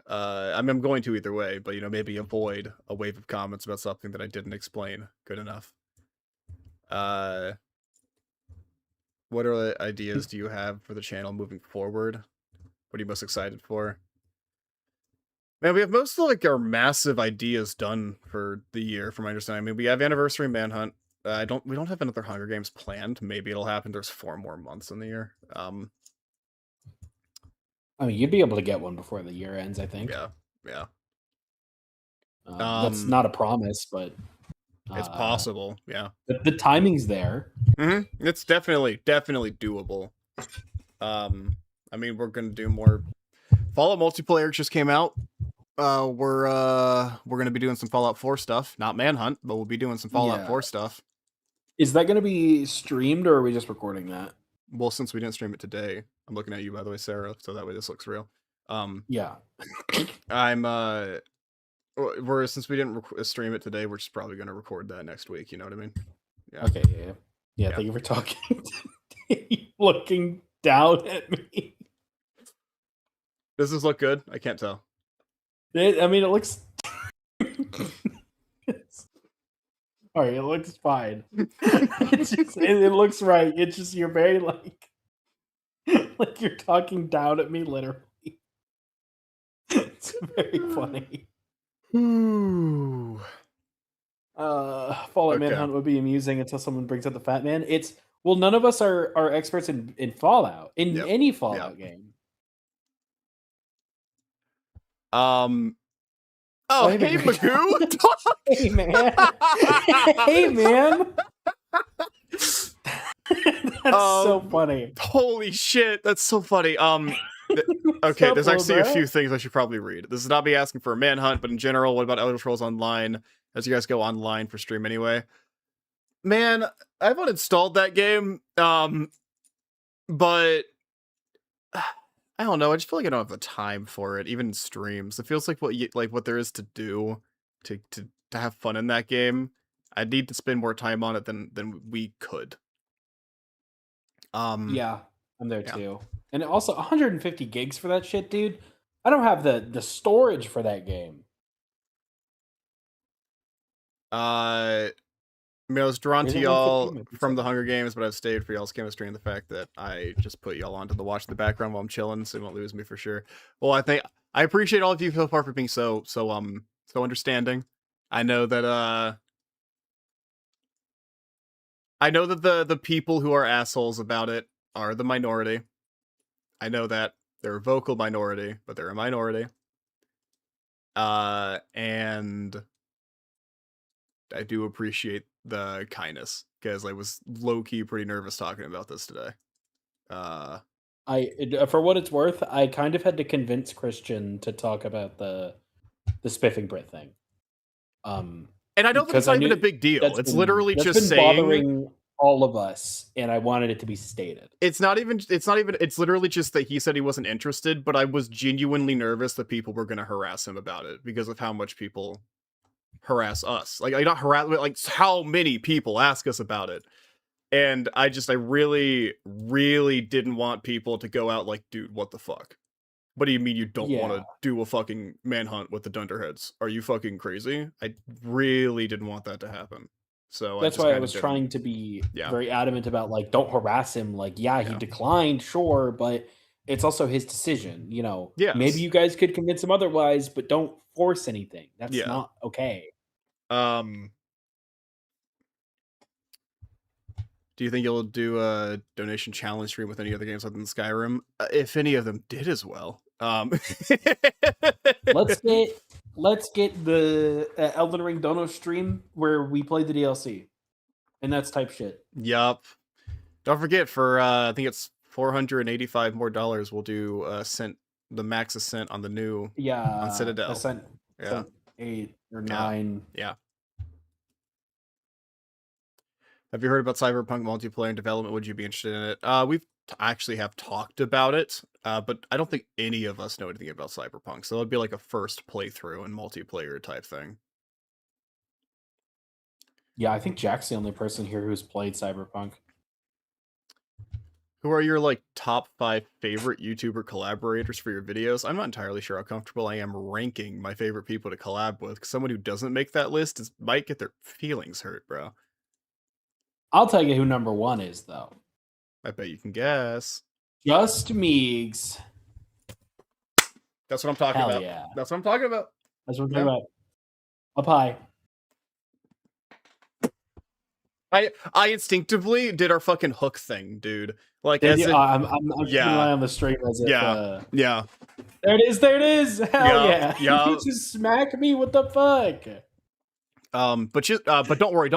I'm going to either way, but maybe avoid a wave of comments about something that I didn't explain good enough. What other ideas do you have for the channel moving forward? What are you most excited for? Man, we have most of like our massive ideas done for the year, from my understanding. I mean, we have Anniversary Manhunt. We don't have another Hunger Games planned. Maybe it'll happen. There's 4 more months in the year. I mean, you'd be able to get one before the year ends, I think. Yeah. That's not a promise, but It's possible, yeah. The timing's there. It's definitely doable. I mean, we're gonna do more. Fallout multiplayer just came out. We're gonna be doing some Fallout 4 stuff. Not Manhunt, but we'll be doing some Fallout 4 stuff. Is that gonna be streamed, or are we just recording that? Well, since we didn't stream it today, I'm looking at you, by the way, Sarah, so that way this looks real. Yeah. Since we didn't stream it today, we're just probably gonna record that next week. You know what I mean? Yeah. Okay. Yeah. Thank you for talking. Looking down at me. Does this look good? I can't tell. I mean, it looks. All right, it looks fine. It looks right. It's just you're very like you're talking down at me, literally. It's very funny. Ooh. Fallout Manhunt would be amusing until someone brings up the Fat Man. None of us are experts in Fallout, in any Fallout game. Oh, hey, Magoo! Hey, man. Hey, man. That's so funny. Holy shit, that's so funny. Okay, there's actually a few things I should probably read. This is not me asking for a manhunt, but in general, what about Elder Scrolls Online? As you guys go online for stream anyway. Man, I've uninstalled that game, but I don't know. I just feel like I don't have the time for it, even in streams. It feels like what there is to do to have fun in that game. I need to spend more time on it than we could. Yeah, I'm there too. And also 150 gigs for that shit, dude. I don't have the storage for that game. I was drawn to y'all from the Hunger Games, but I've stayed for y'all's chemistry and the fact that I just put y'all onto the watch in the background while I'm chilling, so you won't lose me for sure. Well, I appreciate all of you so far for being so understanding. I know that the people who are assholes about it are the minority. I know that they're a vocal minority, but they're a minority. And I do appreciate the kindness, because I was low-key pretty nervous talking about this today. For what it's worth, I kind of had to convince Christian to talk about the spiffing Brit thing. And I don't think it's not even a big deal. It's literally just been saying bothering all of us, and I wanted it to be stated. It's literally just that he said he wasn't interested, but I was genuinely nervous that people were going to harass him about it because of how much people harass us. Like not harass, but like how many people ask us about it. And I really, really didn't want people to go out like, dude, what the fuck? What do you mean you don't want to do a fucking manhunt with the Dunderheads? Are you fucking crazy? I really didn't want that to happen. So that's why I was trying to be very adamant about like, don't harass him. Like, he declined, sure, but it's also his decision. You know, maybe you guys could convince him otherwise, but don't force anything. That's not okay. Do you think you'll do a donation challenge stream with any other games other than Skyrim? If any of them did as well. Let's get the Elden Ring Dono stream where we play the DLC, and that's type shit. Yup. Don't forget, for I think it's $485 more, we'll do the max ascent on the new on Citadel. Ascent 8 or 9. Yeah. Have you heard about Cyberpunk multiplayer and development? Would you be interested in it? We've actually have talked about it, but I don't think any of us know anything about Cyberpunk, so it'd be like a first playthrough and multiplayer type thing. Yeah, I think Jack's the only person here who's played Cyberpunk. Who are your like top 5 favorite YouTuber collaborators for your videos? I'm not entirely sure how comfortable I am ranking my favorite people to collab with, because someone who doesn't make that list might get their feelings hurt, bro. I'll tell you who number 1 is, though. I bet you can guess. Just Meegs. That's what I'm talking about. Yeah. That's what I'm talking about. That's what I'm talking about. Up high. I instinctively did our fucking hook thing, dude. Like, I'm keeping an eye on the stream as if, yeah. There it is. Hell yeah. Yeah. You just smack me. What the fuck? But don't worry,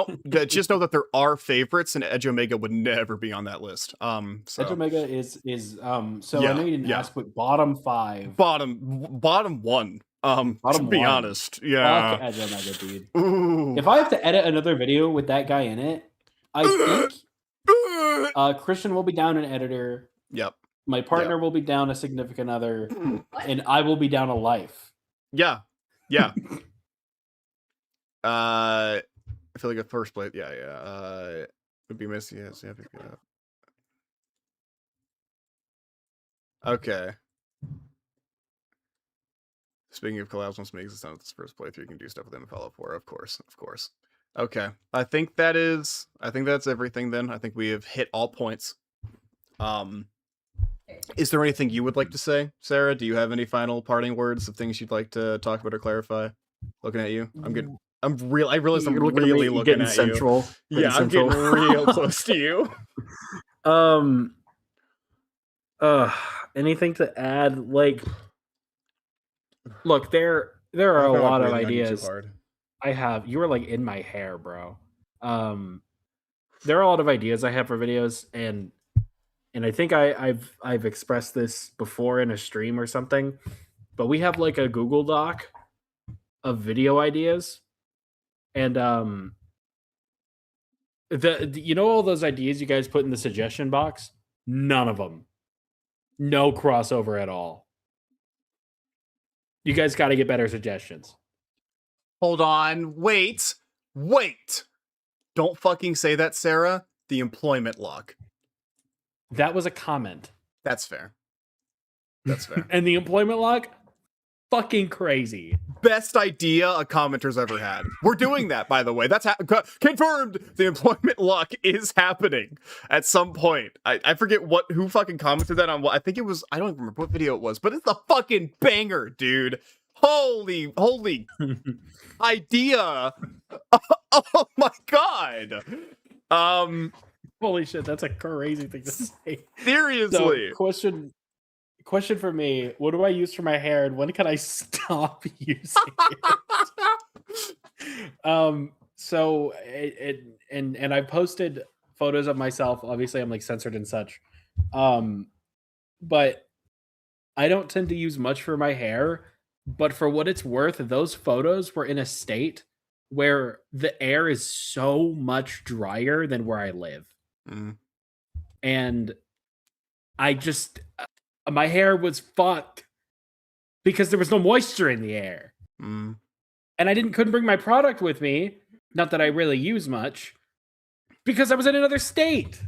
just know that there are favorites, and Edge Omega would never be on that list. So Edge Omega is so I know you didn't ask, but bottom 5. Bottom 1. Bottom to be 1. honest, yeah. Fuck Edge Omega, dude. Ooh. If I have to edit another video with that guy in it, I think Christian will be down an editor. Yep. My partner will be down a significant other, and I will be down a life. Yeah. I feel like a first place. Yeah. Would be Missy. Yes. Yeah. Okay. Speaking of collabs, once makes it sound this first playthrough, you can do stuff with him and follow up for. Of course. Okay. I think that's everything then. I think we have hit all points. Is there anything you would like to say, Sarah? Do you have any final parting words of things you'd like to talk about or clarify? Looking at you. I'm good. I realize I'm really looking at central. you. Yeah, I'm getting real close to you. Anything to add? Like, look, there are a lot of ideas. You were like in my hair, bro. There are a lot of ideas I have for videos, and I think I've expressed this before in a stream or something, but we have like a Google Doc of video ideas, and all those ideas you guys put in the suggestion box, none of them, no crossover at all. You guys got to get better suggestions. Hold on, wait. Don't fucking say that, Sarah. The employment lock. That was a comment. That's fair. And the employment lock, fucking crazy. Best idea a commenter's ever had. We're doing that, by the way. That's confirmed. The employment lock is happening at some point. I forget who fucking commented that on what. I think it was. I don't even remember what video it was, but it's a fucking banger, dude. Holy idea. Oh my god. Holy shit, that's a crazy thing to say. Seriously. So, question for me, what do I use for my hair and when can I stop using it? So and I've posted photos of myself. Obviously I'm like censored and such. But I don't tend to use much for my hair, but for what it's worth, those photos were in a state where the air is so much drier than where I live. And I just my hair was fucked because there was no moisture in the air. And I couldn't bring my product with me, not that I really use much, because I was in another state.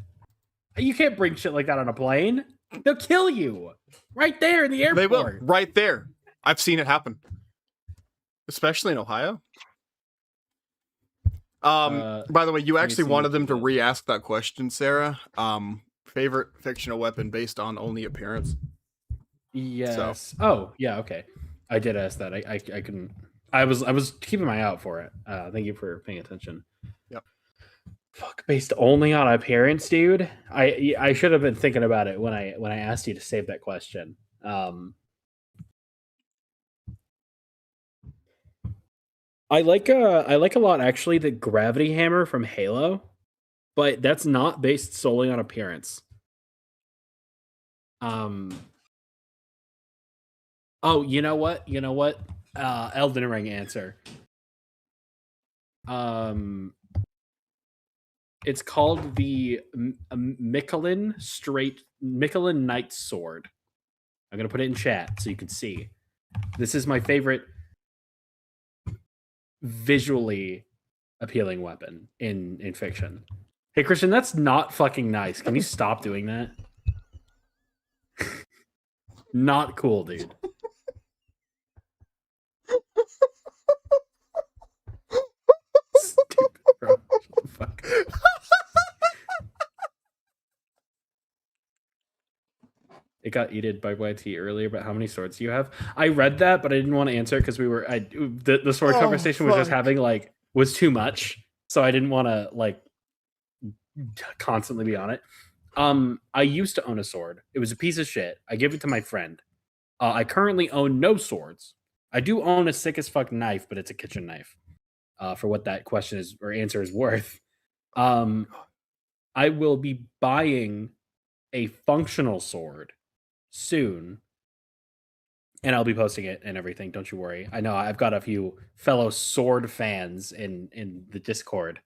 You can't bring shit like that on a plane. They'll kill you right there in the airport. They will, right there. I've seen it happen, especially in Ohio. By the way, you actually wanted them to re-ask that question, Sarah. Favorite fictional weapon based on only appearance? Yes. So. Oh, yeah, okay. I did ask that. I couldn't. I was keeping my eye out for it. Thank you for paying attention. Yep. Fuck, based only on appearance, dude. I should have been thinking about it when I asked you to save that question. I like a lot actually the gravity hammer from Halo, but that's not based solely on appearance. Oh, you know what? Elden Ring answer. It's called the Michelin Knight Sword. I'm gonna put it in chat so you can see. This is my favorite visually appealing weapon in fiction. Hey Christian, that's not fucking nice. Can you stop doing that? Not cool, dude. Stupid, bro. Shut the fuck up. It got eaten by YT earlier, but how many swords do you have? I read that, but I didn't want to answer because the sword conversation was just having was too much, so I didn't want to constantly be on it. I used to own a sword. It was a piece of shit. I gave it to my friend. I currently own no swords. I do own a sick as fuck knife, but it's a kitchen knife. for what that question is or answer is worth. I will be buying a functional sword soon, and I'll be posting it and everything. Don't you worry. I know I've got a few fellow sword fans in the Discord.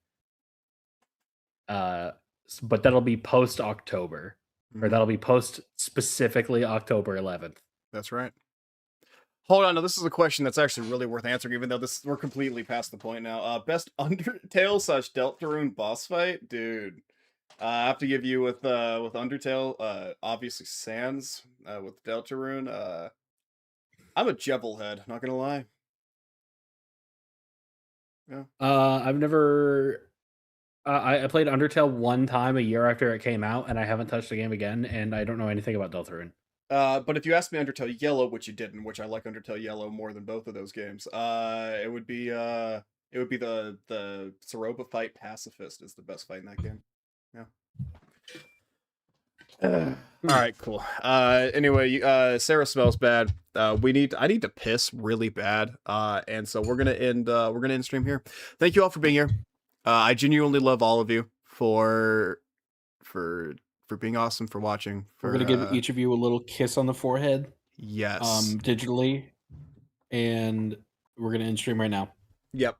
But that'll be post October, or that'll be post specifically October 11th. That's right. Hold on, no, this is a question that's actually really worth answering, even though we're completely past the point now. Best Undertale / Deltarune boss fight, dude. I have to give you with Undertale, obviously Sans. With Deltarune, I'm a Jevil head, not gonna lie. Yeah. I've never. I played Undertale one time a year after it came out, and I haven't touched the game again, and I don't know anything about Deltarune. But if you asked me Undertale Yellow, which you didn't, which I like Undertale Yellow more than both of those games, it would be the Saroba fight Pacifist is the best fight in that game. Yeah. All right, cool. Anyway, Sarah smells bad. I need to piss really bad. And so we're gonna end stream here. Thank you all for being here. I genuinely love all of you for being awesome, for watching. We're gonna give each of you a little kiss on the forehead. Yes. Digitally, and we're gonna end stream right now. Yep.